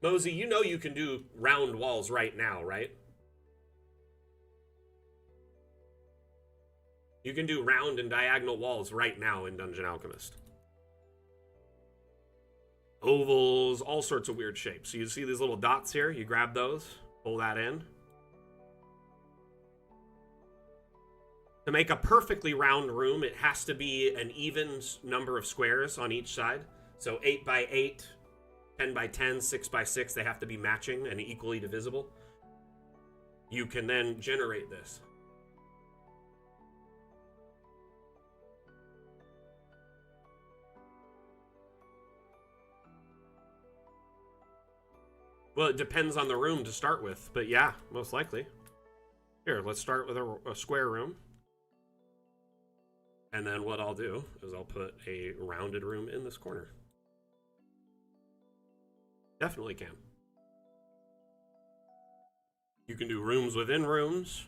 Mosey, you know you can do round walls right now, right? You can do round and diagonal walls right now in Dungeon Alchemist. ovals, all sorts of weird shapes. So you see these little dots here, you grab those, pull that in. To make a perfectly round room, it has to be an even number of squares on each side. So 8 by 8, 10 by 10, 6 by 6, they have to be matching and equally divisible. You can then generate this. Well, it depends on the room to start with, but yeah, most likely. Here, let's start with a square room. And then what I'll do is I'll put a rounded room in this corner. Definitely can. You can do rooms within rooms.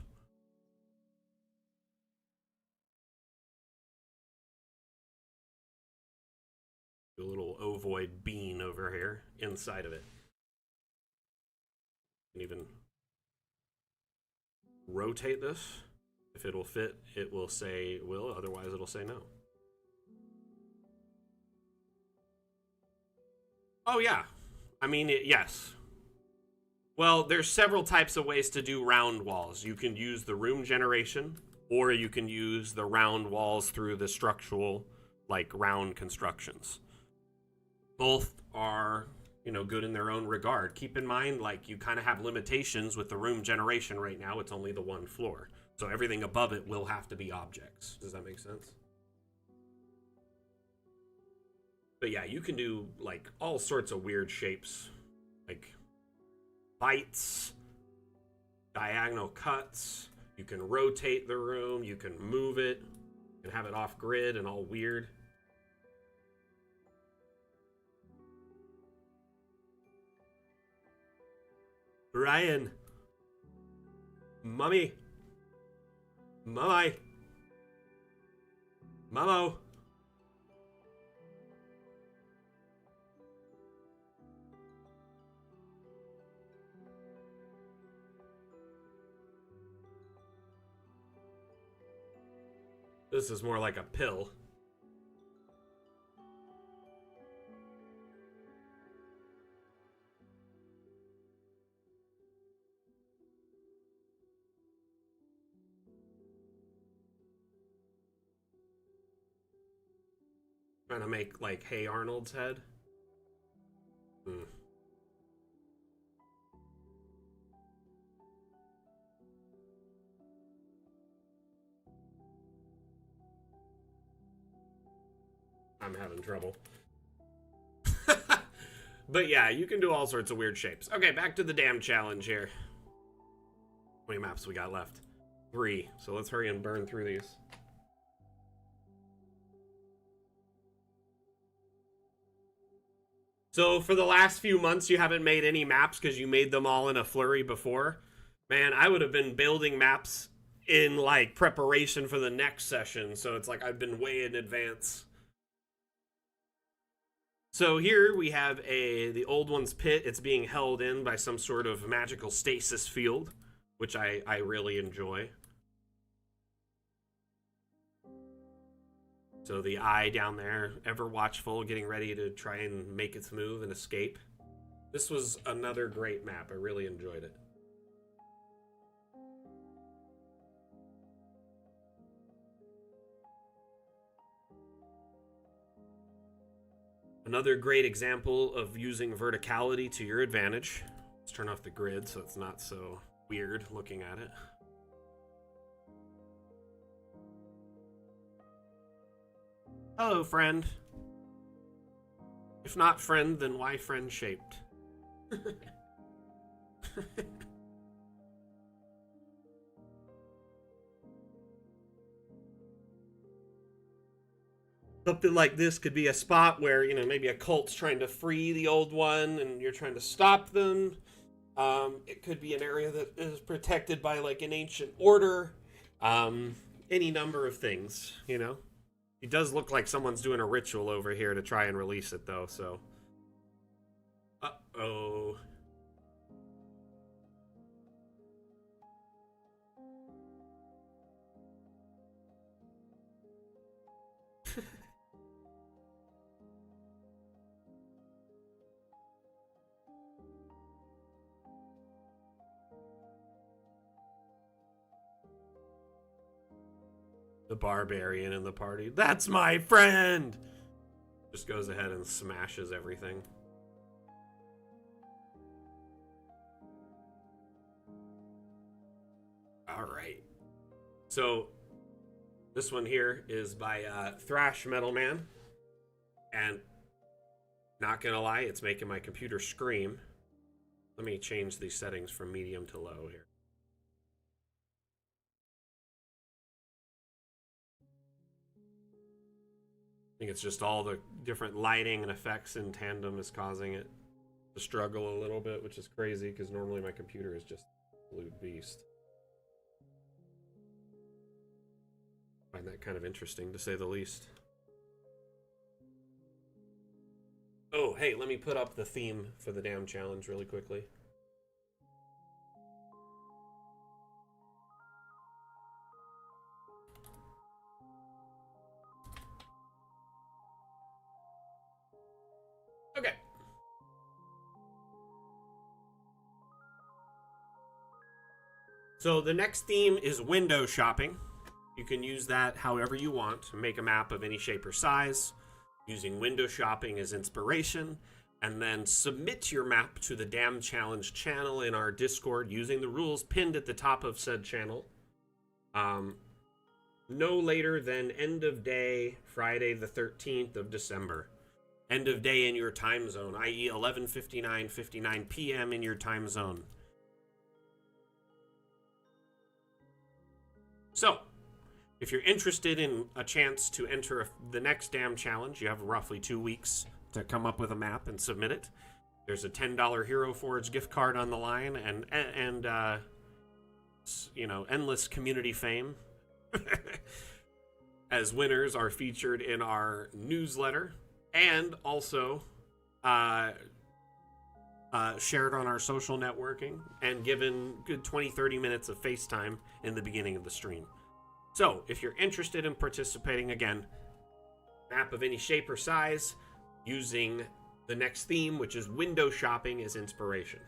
Do a little ovoid bean over here inside of it. You can even rotate this. If it'll fit, it will say will, otherwise it'll say no. Oh yeah, I mean, yes. Well, there's several types of ways to do round walls. You can use the room generation, or you can use the round walls through the structural, like round constructions. Both are, you know, good in their own regard. Keep in mind, like, you kind of have limitations with the room generation right now. It's only the one floor. So everything above it will have to be objects. Does that make sense? But yeah, you can do like all sorts of weird shapes, like bites, diagonal cuts. You can rotate the room, you can move it, you can have it off grid and all weird. Ryan. Mummy. Mummy. Momo. This is more like a pill. Trying to make like Hey Arnold's head. I'm having trouble. But yeah, you can do all sorts of weird shapes. Okay, back to the damn challenge here. How many maps we got left? 3. So let's hurry and burn through these. So for the last few months, you haven't made any maps because you made them all in a flurry before. Man, I would have been building maps in like preparation for the next session. So it's like I've been way in advance. So here we have the Old One's Pit. It's being held in by some sort of magical stasis field, which I really enjoy. So the eye down there, ever watchful, getting ready to try and make its move and escape. This was another great map. I really enjoyed it. Another great example of using verticality to your advantage. Let's turn off the grid so it's not so weird looking at it. Hello, friend. If not friend, then why friend shaped? Something like this could be a spot where, you know, maybe a cult's trying to free the old one and you're trying to stop them. It could be an area that is protected by like an ancient order. Any number of things, you know. It does look like someone's doing a ritual over here to try and release it though, so. Uh-oh. The barbarian in the party. That's my friend! Just goes ahead and smashes everything. Alright. So, this one here is by Thrash Metal Man. And, not gonna lie, it's making my computer scream. Let me change these settings from medium to low here. I think it's just all the different lighting and effects in tandem is causing it to struggle a little bit, which is crazy because normally my computer is just an absolute beast. I find that kind of interesting, to say the least. Oh, hey, let me put up the theme for the damn challenge really quickly. Okay. So the next theme is window shopping. You can use that however you want. Make a map of any shape or size, using window shopping as inspiration, and then submit your map to the Damn Challenge channel in our Discord using the rules pinned at the top of said channel. No later than end of day, Friday the 13th of December. End of day in your time zone, i.e. 11:59 p.m. in your time zone. So, if you're interested in a chance to enter the next Damn Challenge, you have roughly 2 weeks to come up with a map and submit it. There's a $10 Hero Forge gift card on the line, and you know, endless community fame. As winners are featured in our newsletter, and also shared on our social networking, and given good 20-30 minutes of FaceTime in the beginning of the stream. So, if you're interested in participating, again, map of any shape or size, using the next theme, which is window shopping, as inspiration.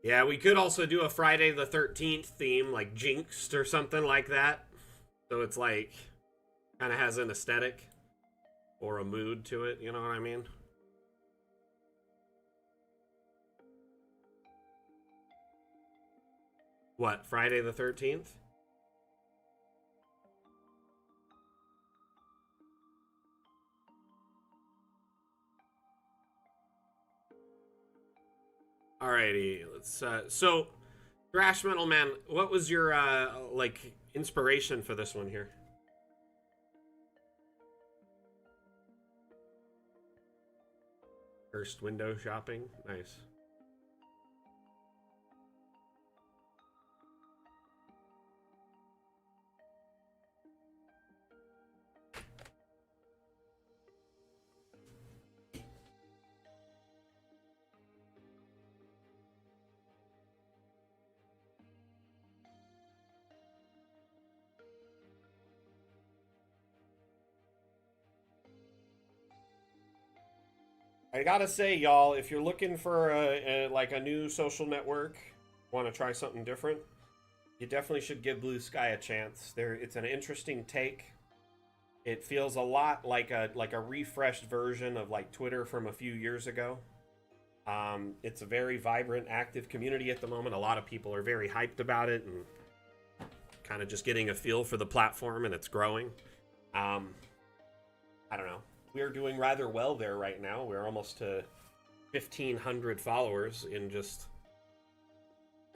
Yeah, we could also do a Friday the 13th theme, like Jinxed or something like that. So it's like, kind of has an aesthetic or a mood to it, you know what I mean? What, Friday the 13th? Alrighty, let's, so, Thrash Metal Man, what was your, like, inspiration for this one here? First window shopping? Nice. I gotta say, y'all, if you're looking for like a new social network, want to try something different, you definitely should give Blue Sky a chance. It's an interesting take. It feels a lot like a refreshed version of like Twitter from a few years ago. It's a very vibrant, active community at the moment. A lot of people are very hyped about it and kind of just getting a feel for the platform, and it's growing. I don't know. We're doing rather well there right now. We're almost to 1,500 followers in just,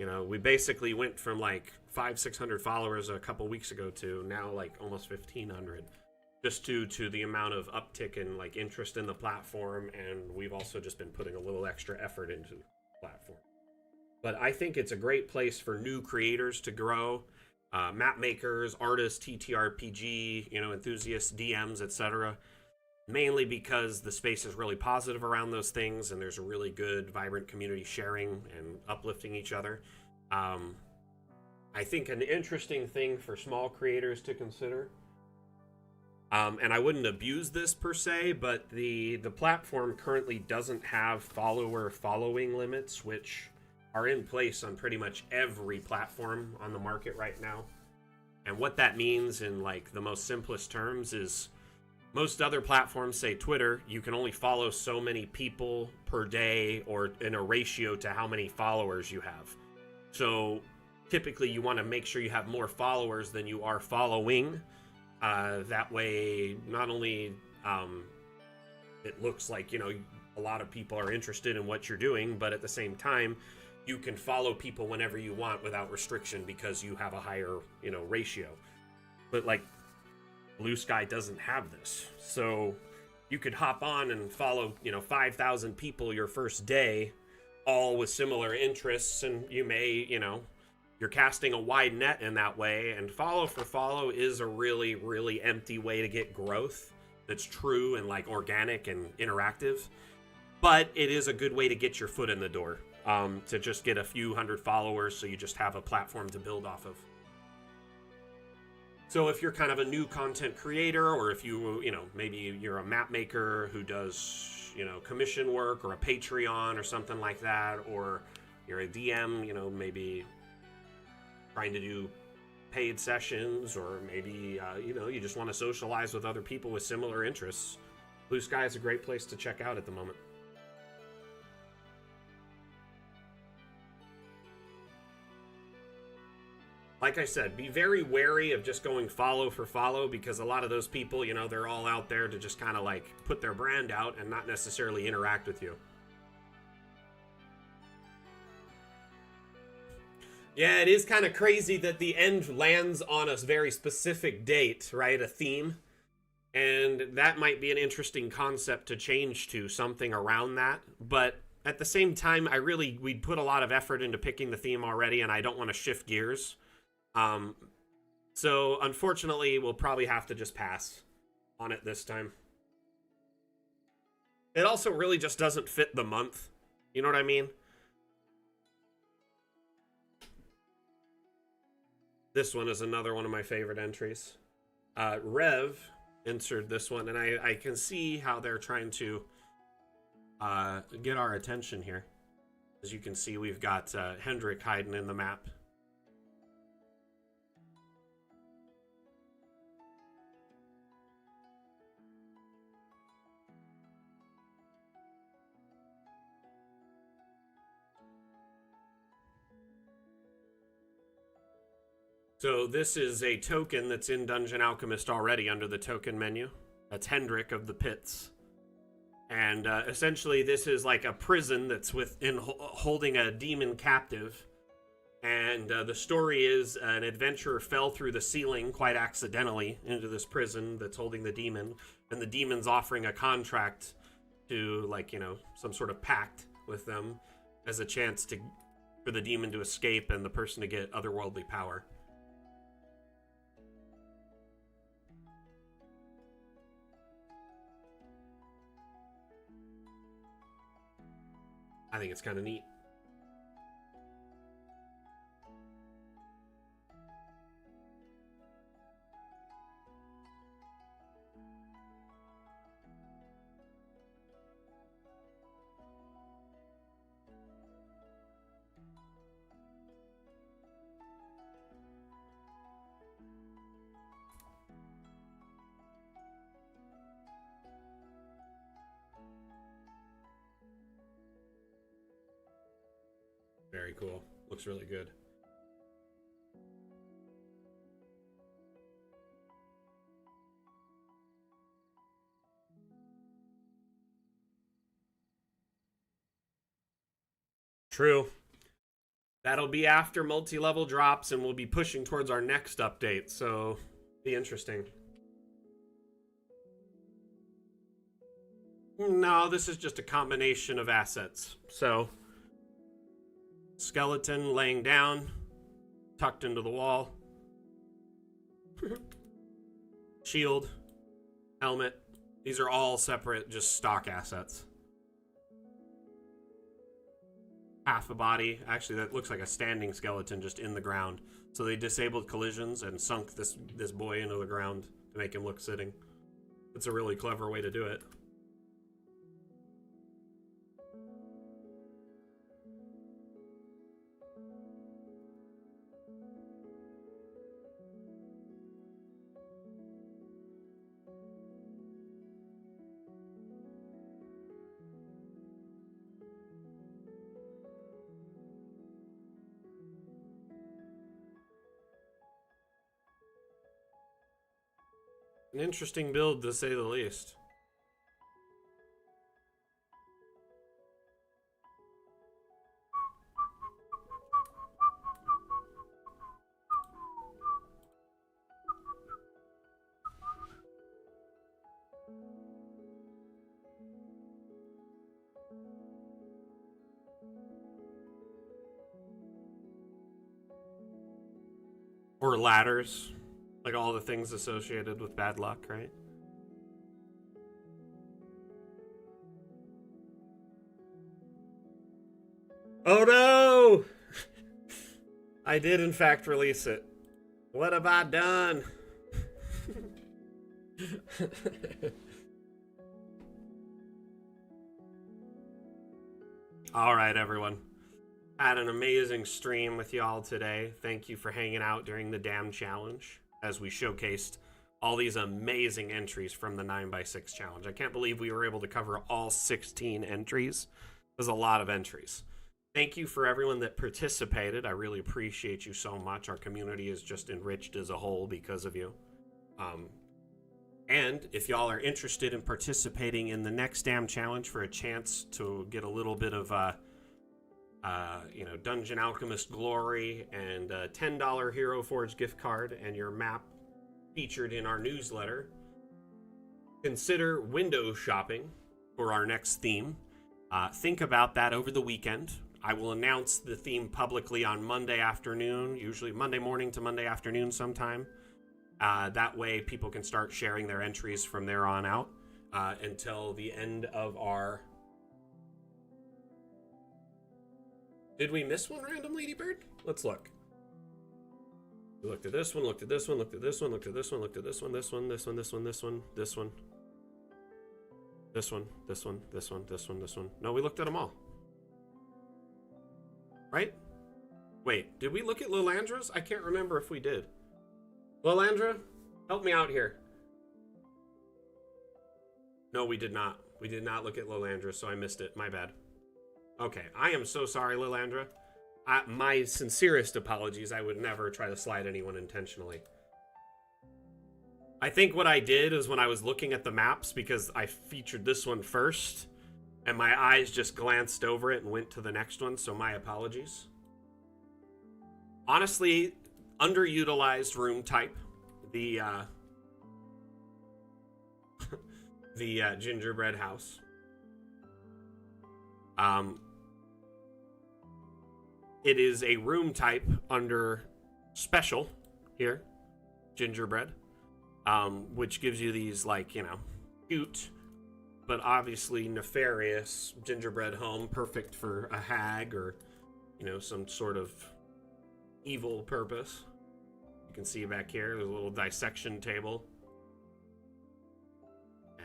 you know, we basically went from like 500-600 followers a couple weeks ago to now like almost 1,500, just due to the amount of uptick in like interest in the platform, and we've also just been putting a little extra effort into the platform. But I think it's a great place for new creators to grow, map makers, artists, TTRPG, you know, enthusiasts, DMs, etc. Mainly because the space is really positive around those things, and there's a really good, vibrant community sharing and uplifting each other. I think an interesting thing for small creators to consider, and I wouldn't abuse this per se, but the platform currently doesn't have follower following limits, which are in place on pretty much every platform on the market right now. And what that means in like the most simplest terms is most other platforms, say Twitter, you can only follow so many people per day or in a ratio to how many followers you have. So typically you want to make sure you have more followers than you are following. That way, not only it looks like, you know, a lot of people are interested in what you're doing, but at the same time, you can follow people whenever you want without restriction because you have a higher, you know, ratio. But like Blue Sky doesn't have this. So you could hop on and follow, you know, 5,000 people your first day, all with similar interests, and you may, you know, you're casting a wide net in that way, and follow for follow is a really, really empty way to get growth that's true and like organic and interactive. But it is a good way to get your foot in the door. To just get a few hundred followers so you just have a platform to build off of. So if you're kind of a new content creator, or if you know, maybe you're a map maker who does, you know, commission work or a Patreon or something like that, or you're a DM, you know, maybe trying to do paid sessions, or maybe, you know, you just want to socialize with other people with similar interests, Blue Sky is a great place to check out at the moment. Like I said, be very wary of just going follow for follow, because a lot of those people, you know, they're all out there to just kind of like put their brand out and not necessarily interact with you. Yeah, it is kind of crazy that the end lands on a very specific date, right? A theme. And that might be an interesting concept to change to something around that. But at the same time, we'd put a lot of effort into picking the theme already, and I don't want to shift gears. So unfortunately, we'll probably have to just pass on it this time. It also really just doesn't fit the month. You know what I mean? This one is another one of my favorite entries. Rev entered this one, and I can see how they're trying to get our attention here. As you can see, we've got Hendrik hiding in the map. So this is a token that's in Dungeon Alchemist already under the token menu. That's Hendrik of the Pits. And essentially this is like a prison that's holding a demon captive. And the story is an adventurer fell through the ceiling quite accidentally into this prison that's holding the demon. And the demon's offering a contract to, like, you know, some sort of pact with them as a chance for the demon to escape and the person to get otherworldly power. I think it's kind of neat. Very cool. Looks really good. True. That'll be after multi-level drops, and we'll be pushing towards our next update, so be interesting. No, this is just a combination of assets. So skeleton laying down, tucked into the wall. Shield, helmet. These are all separate, just stock assets. half a body. Actually, that looks like a standing skeleton just in the ground. So they disabled collisions and sunk this boy into the ground to make him look sitting. It's a really clever way to do it. An interesting build, to say the least. Or ladders. Like all the things associated with bad luck, right? Oh no! I did in fact release it. What have I done? Alright, everyone. Had an amazing stream with y'all today. Thank you for hanging out during the Damn Challenge as we showcased all these amazing entries from the 9x6 challenge. I can't believe we were able to cover all 16 entries. There's a lot of entries. Thank you for everyone that participated. I really appreciate you so much. Our community is just enriched as a whole because of you. And if y'all are interested in participating in the next Damn Challenge for a chance to get a little bit of you know, Dungeon Alchemist glory and a $10 Hero Forge gift card and your map featured in our newsletter, consider window shopping for our next theme. Think about that over the weekend. I will announce the theme publicly on Monday afternoon, usually Monday morning to Monday afternoon sometime. That way people can start sharing their entries from there on out until the end of our... Did we miss one, Random Ladybird? Let's look. We looked at this one, looked at this one, looked at this one, looked at this one, looked at this one, this one, this one, this one, this one, this one. This one, this one, this one, this one, this one. No, we looked at them all. Right? Wait, did we look at Lilandra's? I can't remember if we did. Lilandra, help me out here. No, we did not. We did not look at Lilandra, so I missed it. My bad. Okay, I am so sorry, Lilandra. My sincerest apologies. I would never try to slide anyone intentionally. I think what I did is when I was looking at the maps, because I featured this one first, and my eyes just glanced over it and went to the next one, so my apologies. Honestly, underutilized room type. The gingerbread house. It is a room type under special here, gingerbread, which gives you these, like, you know, cute but obviously nefarious gingerbread home, perfect for a hag or, you know, some sort of evil purpose. You can see back here, there's a little dissection table.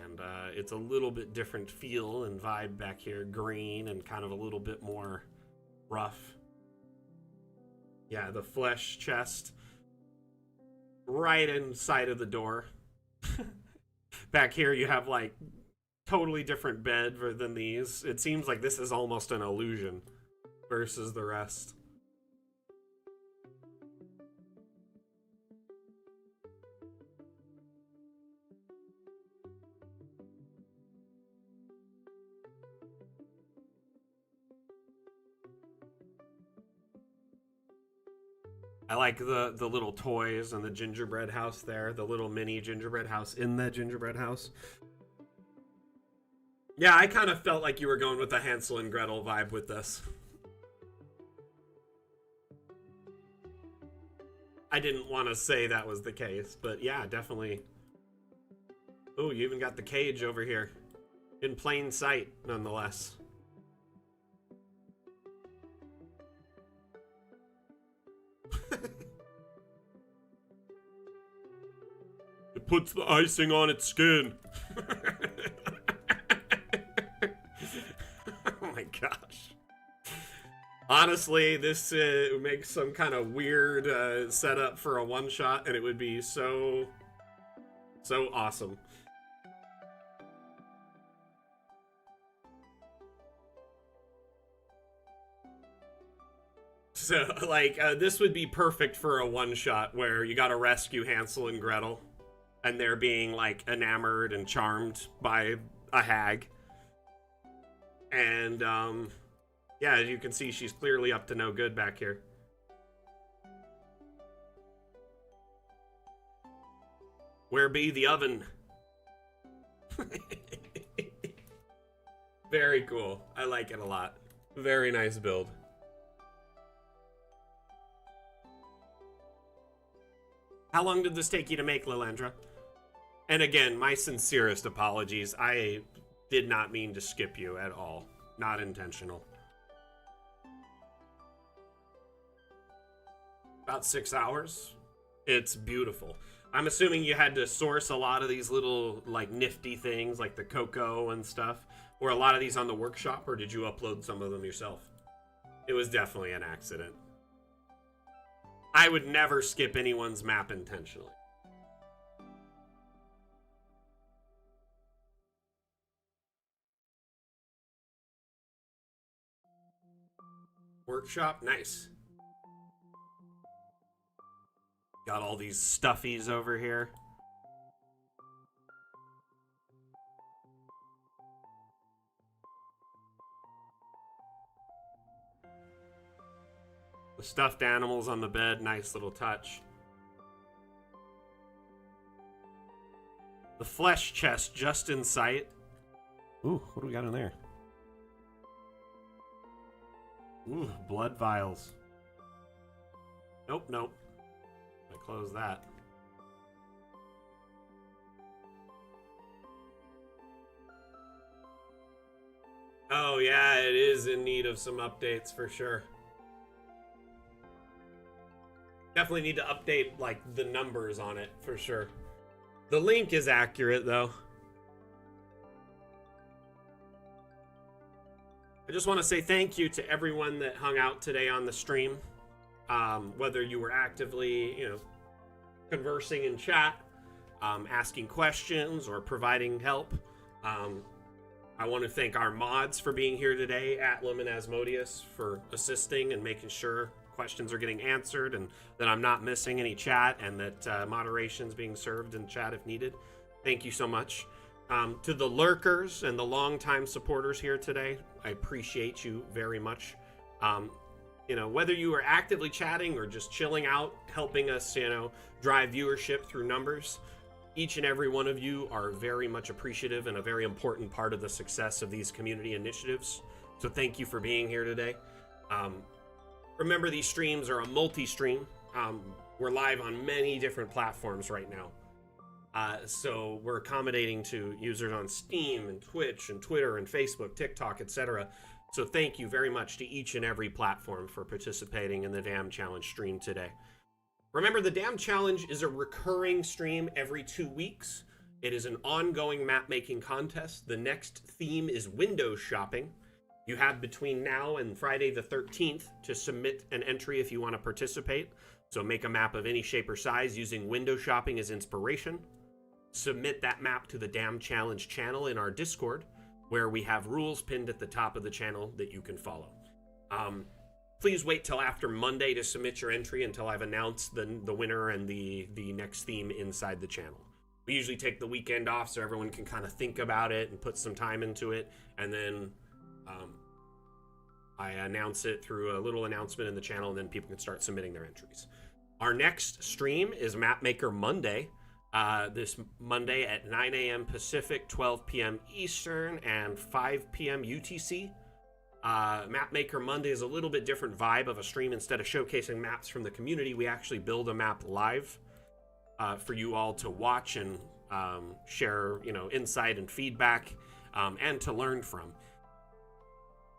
And it's a little bit different feel and vibe back here, green and kind of a little bit more rough. Yeah, the flesh chest right inside of the door. Back here you have like totally different bed than these. It seems like this is almost an illusion versus the rest. I like the little toys and the gingerbread house there, the little mini gingerbread house in the gingerbread house. Yeah, I kind of felt like you were going with the Hansel and Gretel vibe with this. I didn't want to say that was the case, but yeah, definitely. Oh, you even got the cage over here. In plain sight, nonetheless. puts the icing on its skin. Oh my gosh. Honestly, this makes some kind of weird setup for a one-shot, and it would be so awesome. So, like, this would be perfect for a one-shot where you gotta rescue Hansel and Gretel, and they're being, like, enamored and charmed by a hag. And, yeah, as you can see, she's clearly up to no good back here. Where be the oven? Very cool. I like it a lot. Very nice build. How long did this take you to make, Lilandra? And again, my sincerest apologies. I did not mean to skip you at all. Not intentional. About 6 hours. It's beautiful. I'm assuming you had to source a lot of these little, like, nifty things, like the cocoa and stuff. Were a lot of these on the workshop, or did you upload some of them yourself? It was definitely an accident. I would never skip anyone's map intentionally. Workshop, nice. Got all these stuffies over here. The stuffed animals on the bed, nice little touch. The flesh chest just in sight. Ooh, what do we got in there? Ooh, blood vials. Nope, nope. I close that. Oh yeah, it is in need of some updates for sure. Definitely need to update, like, the numbers on it, for sure. The link is accurate, though. I just want to say thank you to everyone that hung out today on the stream. Whether you were actively, conversing in chat, asking questions, or providing help. I want to thank our mods for being here today, Atlam and Asmodeus, for assisting and making sure questions are getting answered and that I'm not missing any chat and that moderation's being served in chat if needed. Thank you so much. To the lurkers and the longtime supporters here today, I appreciate you very much. Whether you are actively chatting or just chilling out, helping us, drive viewership through numbers, each and every one of you are very much appreciative and a very important part of the success of these community initiatives. So thank you for being here today. Remember, these streams are a multi-stream. We're live on many different platforms right now. So we're accommodating to users on Steam and Twitch and Twitter and Facebook, TikTok, etc. So thank you very much to each and every platform for participating in the Damn Challenge stream today. Remember, the Damn Challenge is a recurring stream every 2 weeks. It is an ongoing map-making contest. The next theme is window shopping. You have between now and Friday the 13th to submit an entry if you want to participate. So make a map of any shape or size using window shopping as inspiration. Submit that map to the Damn Challenge channel in our Discord, where we have rules pinned at the top of the channel that you can follow. Please wait till after Monday to submit your entry until I've announced the winner and the next theme inside the channel. We usually take the weekend off so everyone can kind of think about it and put some time into it, and then I announce it through a little announcement in the channel, and then people can start submitting their entries. Our next stream is Mapmaker Monday. This Monday at 9 a.m. Pacific, 12 p.m. Eastern, and 5 p.m. UTC. Mapmaker Monday is a little bit different vibe of a stream. Instead of showcasing maps from the community, we actually build a map live for you all to watch and share, insight and feedback, and to learn from.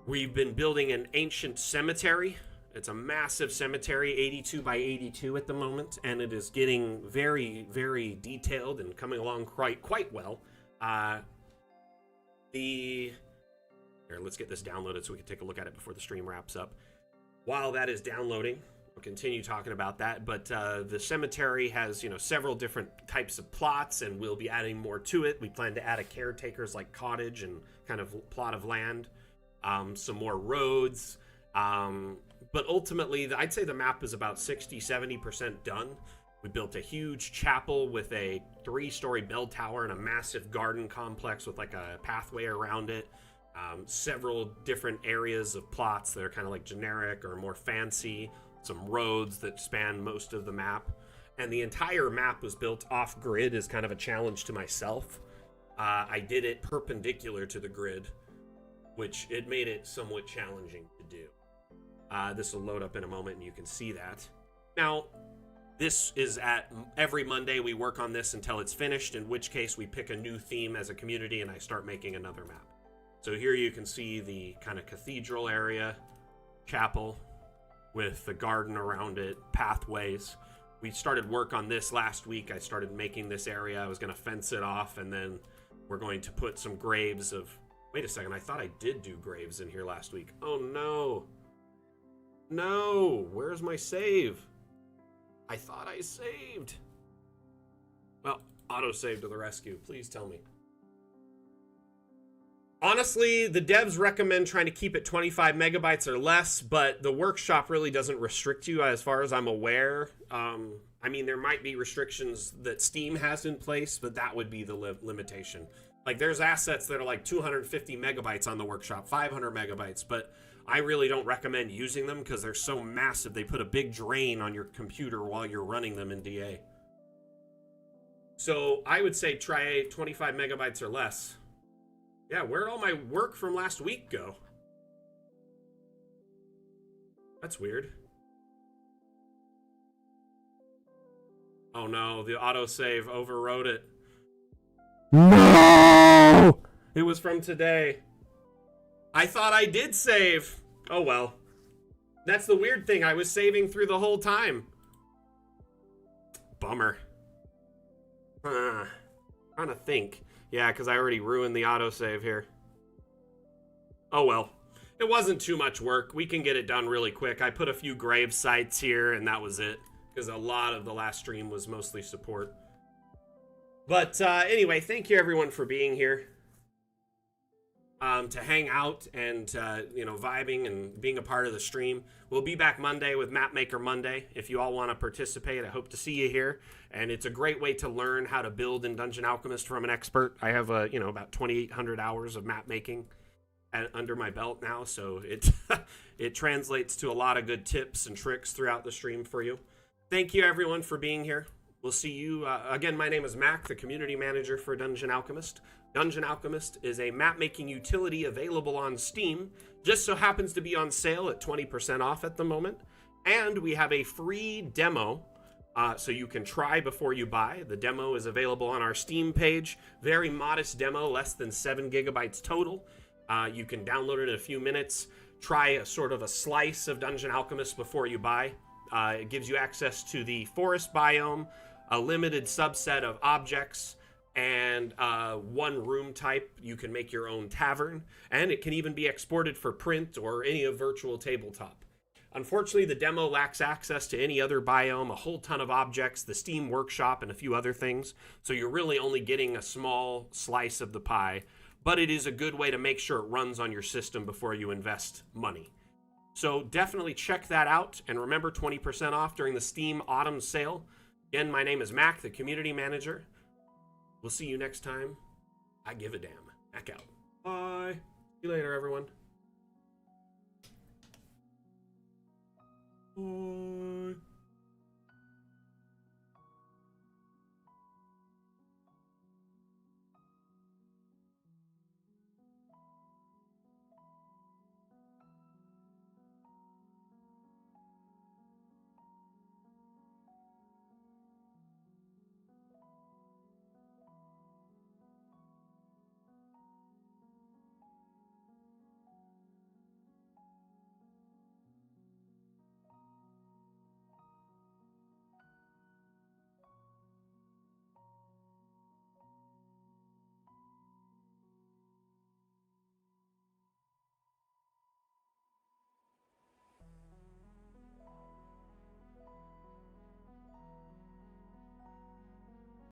We've been building an ancient cemetery It's a massive cemetery, 82 by 82 at the moment, and it is getting very, very detailed and coming along quite well. Here, let's get this downloaded so we can take a look at it before the stream wraps up. While that is downloading, we'll continue talking about that, but the cemetery has, several different types of plots, and we'll be adding more to it. We plan to add a caretaker's like cottage and kind of plot of land, some more roads, but ultimately I'd say the map is about 60-70% done. We built a huge chapel with a 3-story bell tower and a massive garden complex with like a pathway around it. Several different areas of plots that are kind of like generic or more fancy, some roads that span most of the map, and the entire map was built off grid as kind of a challenge to myself. I did it perpendicular to the grid, which it made it somewhat challenging to do. This will load up in a moment and you can see that. Now, this is at every Monday we work on this until it's finished, in which case we pick a new theme as a community and I start making another map. So here you can see the kind of cathedral area, chapel, with the garden around it, pathways. We started work on this last week. I started making this area. I was going to fence it off, and then we're going to put some graves of... Wait a second, I thought I did do graves in here last week. Oh no. No, where's my save? I thought I saved. Well, autosave to the rescue. Please tell me. Honestly, the devs recommend trying to keep it 25 megabytes or less, but the workshop really doesn't restrict you as far as I'm aware. I mean, there might be restrictions that Steam has in place, but that would be the limitation. Like, there's assets that are like 250 megabytes on the workshop, 500 megabytes, but I really don't recommend using them because they're so massive. They put a big drain on your computer while you're running them in DA. So I would say try 25 megabytes or less. Yeah, where'd all my work from last week go? That's weird. Oh no, the autosave overwrote it. No! It was from today. I thought I did save. Oh well. That's the weird thing. I was saving through the whole time. Bummer. Trying to think. Yeah, because I already ruined the autosave here. Oh well. It wasn't too much work. We can get it done really quick. I put a few grave sites here, and that was it. Because a lot of the last stream was mostly support. But anyway, thank you everyone for being here. To hang out and, vibing and being a part of the stream. We'll be back Monday with Mapmaker Monday. If you all want to participate, I hope to see you here. And it's a great way to learn how to build in Dungeon Alchemist from an expert. I have, about 2,800 hours of map making under my belt now, so it translates to a lot of good tips and tricks throughout the stream for you. Thank you, everyone, for being here. We'll see you. Again, my name is Mac, the community manager for Dungeon Alchemist. Dungeon Alchemist is a map-making utility available on Steam. Just so happens to be on sale at 20% off at the moment. And we have a free demo, so you can try before you buy. The demo is available on our Steam page. Very modest demo, less than 7 gigabytes total. You can download it in a few minutes. Try a sort of a slice of Dungeon Alchemist before you buy. It gives you access to the forest biome, a limited subset of objects, and one room type. You can make your own tavern, and it can even be exported for print or any of virtual tabletop. Unfortunately, the demo lacks access to any other biome, a whole ton of objects, the Steam Workshop, and a few other things, so you're really only getting a small slice of the pie, but it is a good way to make sure it runs on your system before you invest money. So definitely check that out, and remember 20% off during the Steam Autumn Sale. Again, my name is Mac, the community manager. We'll see you next time. I give a damn. Mac out. Bye. See you later, everyone.